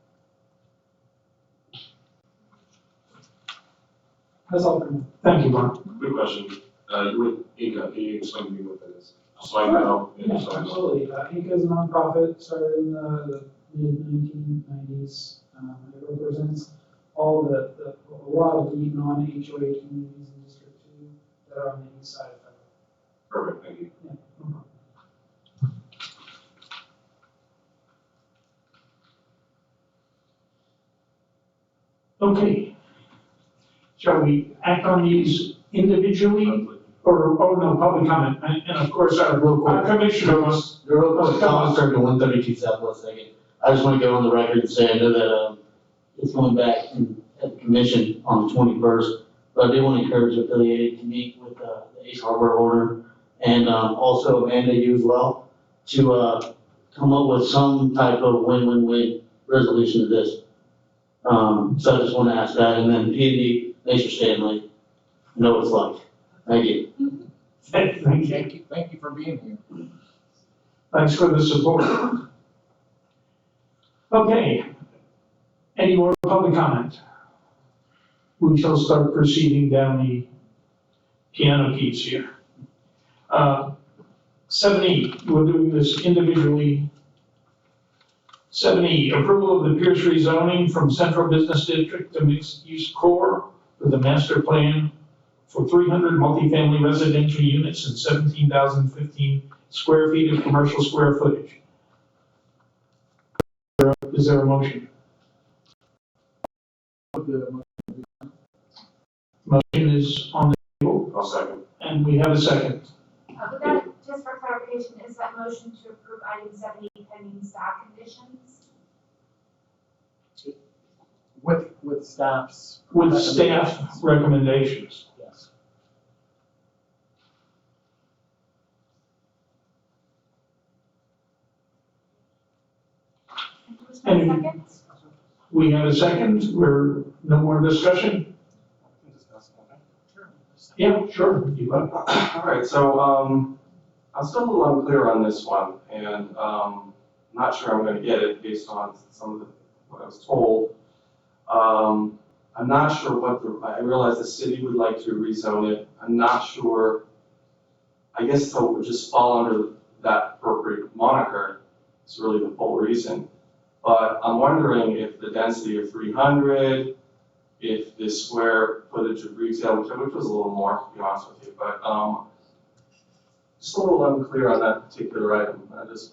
That's all for me. Thank you, Mark. Quick question, you were Inca, can you explain to me what that is? So I know, Yeah, absolutely. Inca is a nonprofit, started in the mid-1990s. It represents all a lot of the non-HOA communities in District 2 that are on the east side of Federal. Perfect, thank you. Yeah, no problem. Okay. Shall we act on these individually, or, oh no, public comment, and of course, our commissioner wants. The real quick comment for 132 Southwest Second. I just want to go on the record and say I know that it's going back at the commission on the 21st, but I do want to encourage affiliated to meet with the Ace Hardware owner and also Amanda, you as well, to come up with some type of win-win-win resolution to this. So I just want to ask that, and then P&D, Mr. Stanley, I know what it's like. Thank you. Thank you for being here. Thanks for the support. Okay. Any more public comment? We shall start proceeding down the piano keys here. 7E, we're doing this individually. 7E, approval of the Pierce rezoning from Central Business District to Mixed Use Core with the master plan for 300 multifamily residential units and 17,015 square feet of commercial square footage. Is there a motion? Motion is on the table. I'll second. And we have a second. With that, just for clarification, is that motion to approve item 70 pending staff conditions? With staff's. With staff recommendations. Yes. And who's my second? We have a second. We're, no more discussion? Yeah, sure. You got it. All right, so, I'm still a little unclear on this one, and, not sure I'm gonna get it based on some of what I was told. I'm not sure I realize the city would like to rezone it. I'm not sure, I guess so it would just fall under that appropriate moniker. It's really the full reason. But I'm wondering if the density of 300, if the square footage of retail, which was a little more, to be honest with you, but, just a little unclear on that particular item. I'm just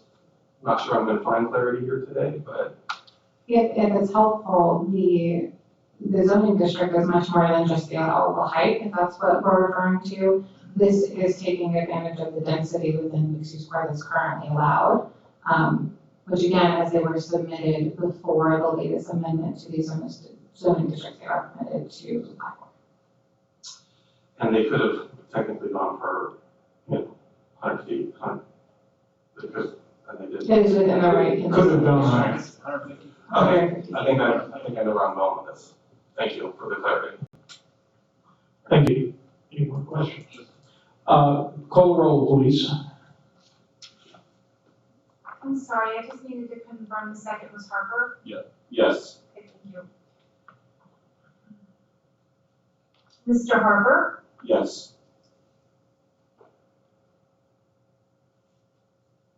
not sure I'm gonna find clarity here today, but. If it's helpful, the zoning district is much more than just the allowable height, if that's what we're referring to. This is taking advantage of the density within mixed-use square that's currently allowed, which again, as they were submitted before the latest amendment to these zoning districts, they are permitted to apply for. And they could have technically gone for, 100 feet, they could, and they didn't. It is within the right. Could have done that. 150. Okay, I think I know where I'm going with this. Thank you for the clarity. Thank you. Any more questions? Call the roll, please. I'm sorry, I just needed to confirm the second was Harper. Yes. Okay, thank you. Mr. Harper, Yes.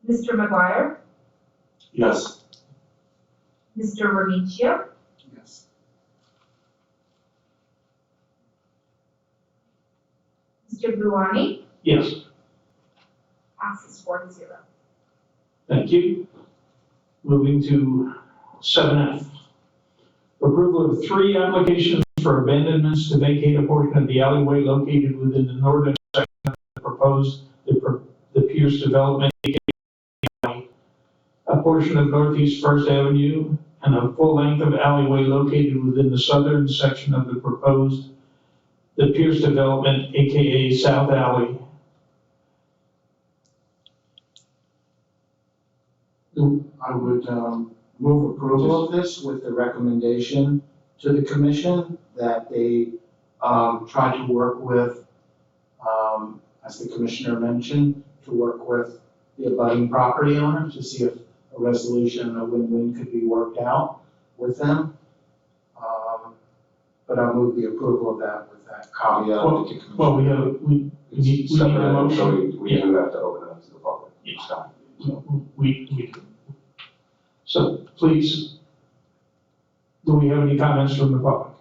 Mr. McGuire, Yes. Mr. Remicchio, Yes. Mr. Buani, Yes. passes 4-0. Thank you. Moving to 7F. Approval of 3 applications for abandonments to vacate a portion of the alleyway located within the northern section of the proposed, the Pierce development, a portion of Northeast First Avenue, and a full length of alleyway located within the southern section of the proposed, the Pierce development, AKA South Alley. I would move approval of this with the recommendation to the commission that they try to work with, as the commissioner mentioned, to work with the abutting property owner to see if a resolution, a win-win could be worked out with them. But I'll move the approval of that with that caveat. Well, we need a motion. So we do have to open it up to the public each time. We do. So please, do we have any comments from the public?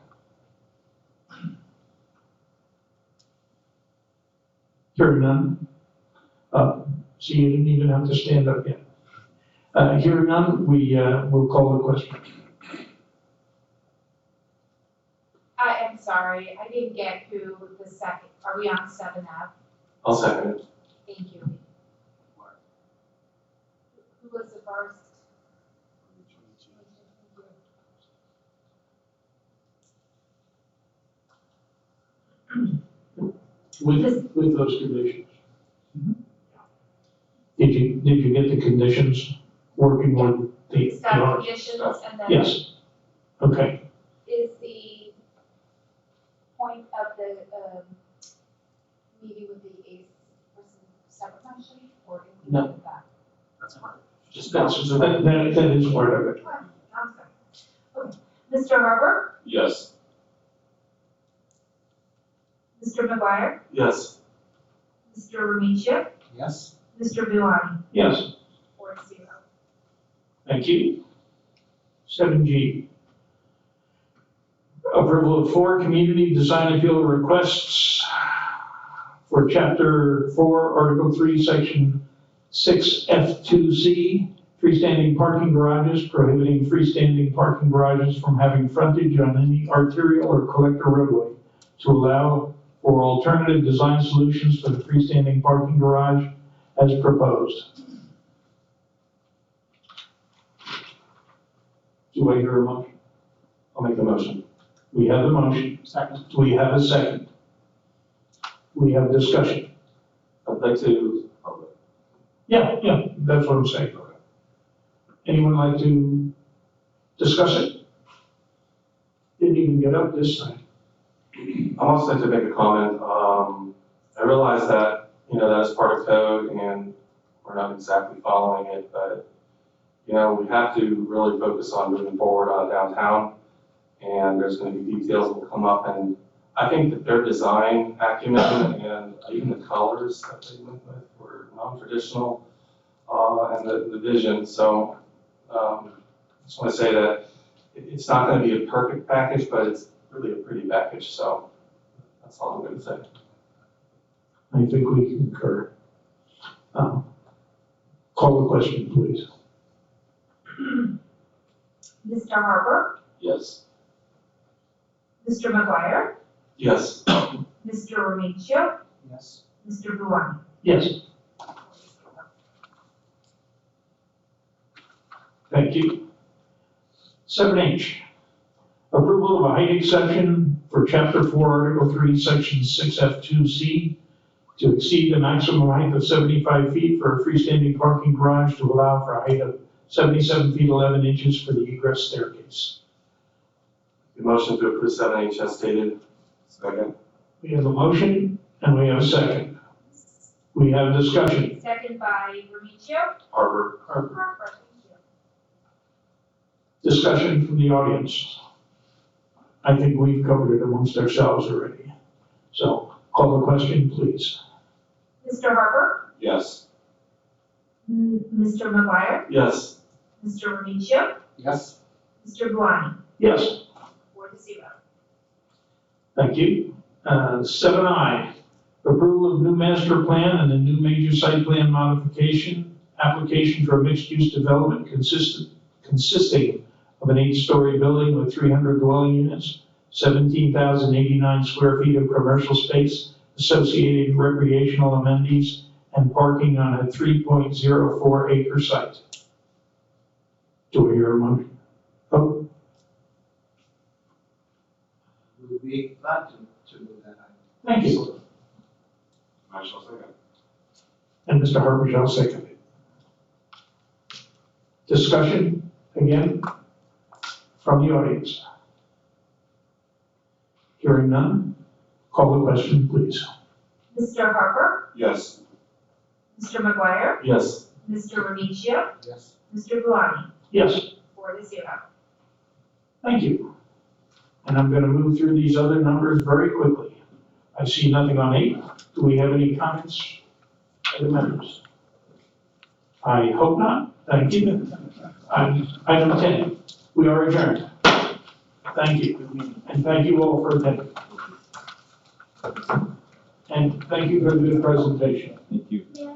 Hearing none. So you didn't even have to stand up yet. Hearing none, we'll call the question. I am sorry, I didn't get who the second, are we on 7F? I'll second it. Thank you. Who was the first? With those conditions. Did you get the conditions working with the? Staff conditions and then. Yes. Okay. Is the point of the, meeting with the eighth person separate motion or included with that? That's hard. Just that is part of it. Okay, I'm sorry. Okay, Mr. Harper, Yes. Mr. McGuire, Yes. Mr. Remicchio, Yes. Mr. Buani, Yes. 4-0. Thank you. 7G. Approval of 4 community design appeal requests for Chapter 4, Article 3, Section 6F2C, freestanding parking garages, prohibiting freestanding parking garages from having frontage on any arterial or collector roadway, to allow for alternative design solutions for the freestanding parking garage as proposed. Do I hear a motion? I'll make the motion. We have the motion. Second. Do we have a second? We have discussion. I'd like to, Yeah, that's what I'm saying. Anyone like to discuss it? Didn't even get up this time. I also like to make a comment. I realize that, that's part of code and we're not exactly following it, but, we have to really focus on moving forward on downtown. And there's going to be details that will come up, and I think that their design acumen and even the colors that they went with were non-traditional, and the vision. So I just want to say that it's not going to be a perfect package, but it's really a pretty package. So that's all I'm going to say. I think we concur. Call the question, please. Mr. Harper, Yes. Mr. McGuire, Yes. Mr. Remigio, Yes. Mr. Buoni. Yes. Thank you. 7H, approval of a height exception for Chapter 4, Article 3, Section 6F2C to exceed the maximum height of 75 feet for a freestanding parking garage to allow for a height of 77 feet 11 inches for the egress staircase. The motion to approve 7H as stated. Second. We have a motion and we have a second. We have discussion. Second by Remigio. Harper. Harper, thank you. Discussion from the audience. I think we've covered it amongst ourselves already. So call the question, please. Mr. Harper, Yes. Mr. McGuire, Yes. Mr. Remigio, Yes. Mr. Buoni. Yes. 4-0. Thank you. 7I, approval of new master plan and a new major site plan modification, application for a mixed-use development consisting of an 8-story building with 300 dwelling units, 17,089 square feet of commercial space, associated recreational amenities, and parking on a 3.04 acre site. Do I hear a motion? Oh, We'll be glad to move that item. thank you. I shall second. And Mr. Harper shall second it. Discussion, again, from the audience. Hearing none, call the question, please. Mr. Harper, Yes. Mr. McGuire, Yes. Mr. Remigio, Yes. Mr. Buoni. Yes, 4-0. thank you. And I'm going to move through these other numbers very quickly. I see nothing on 8. Do we have any comments by the members? I hope not. Thank you. Item 10, we are adjourned. Thank you. And thank you all for attending. And thank you for the good presentation. Thank you. Yeah.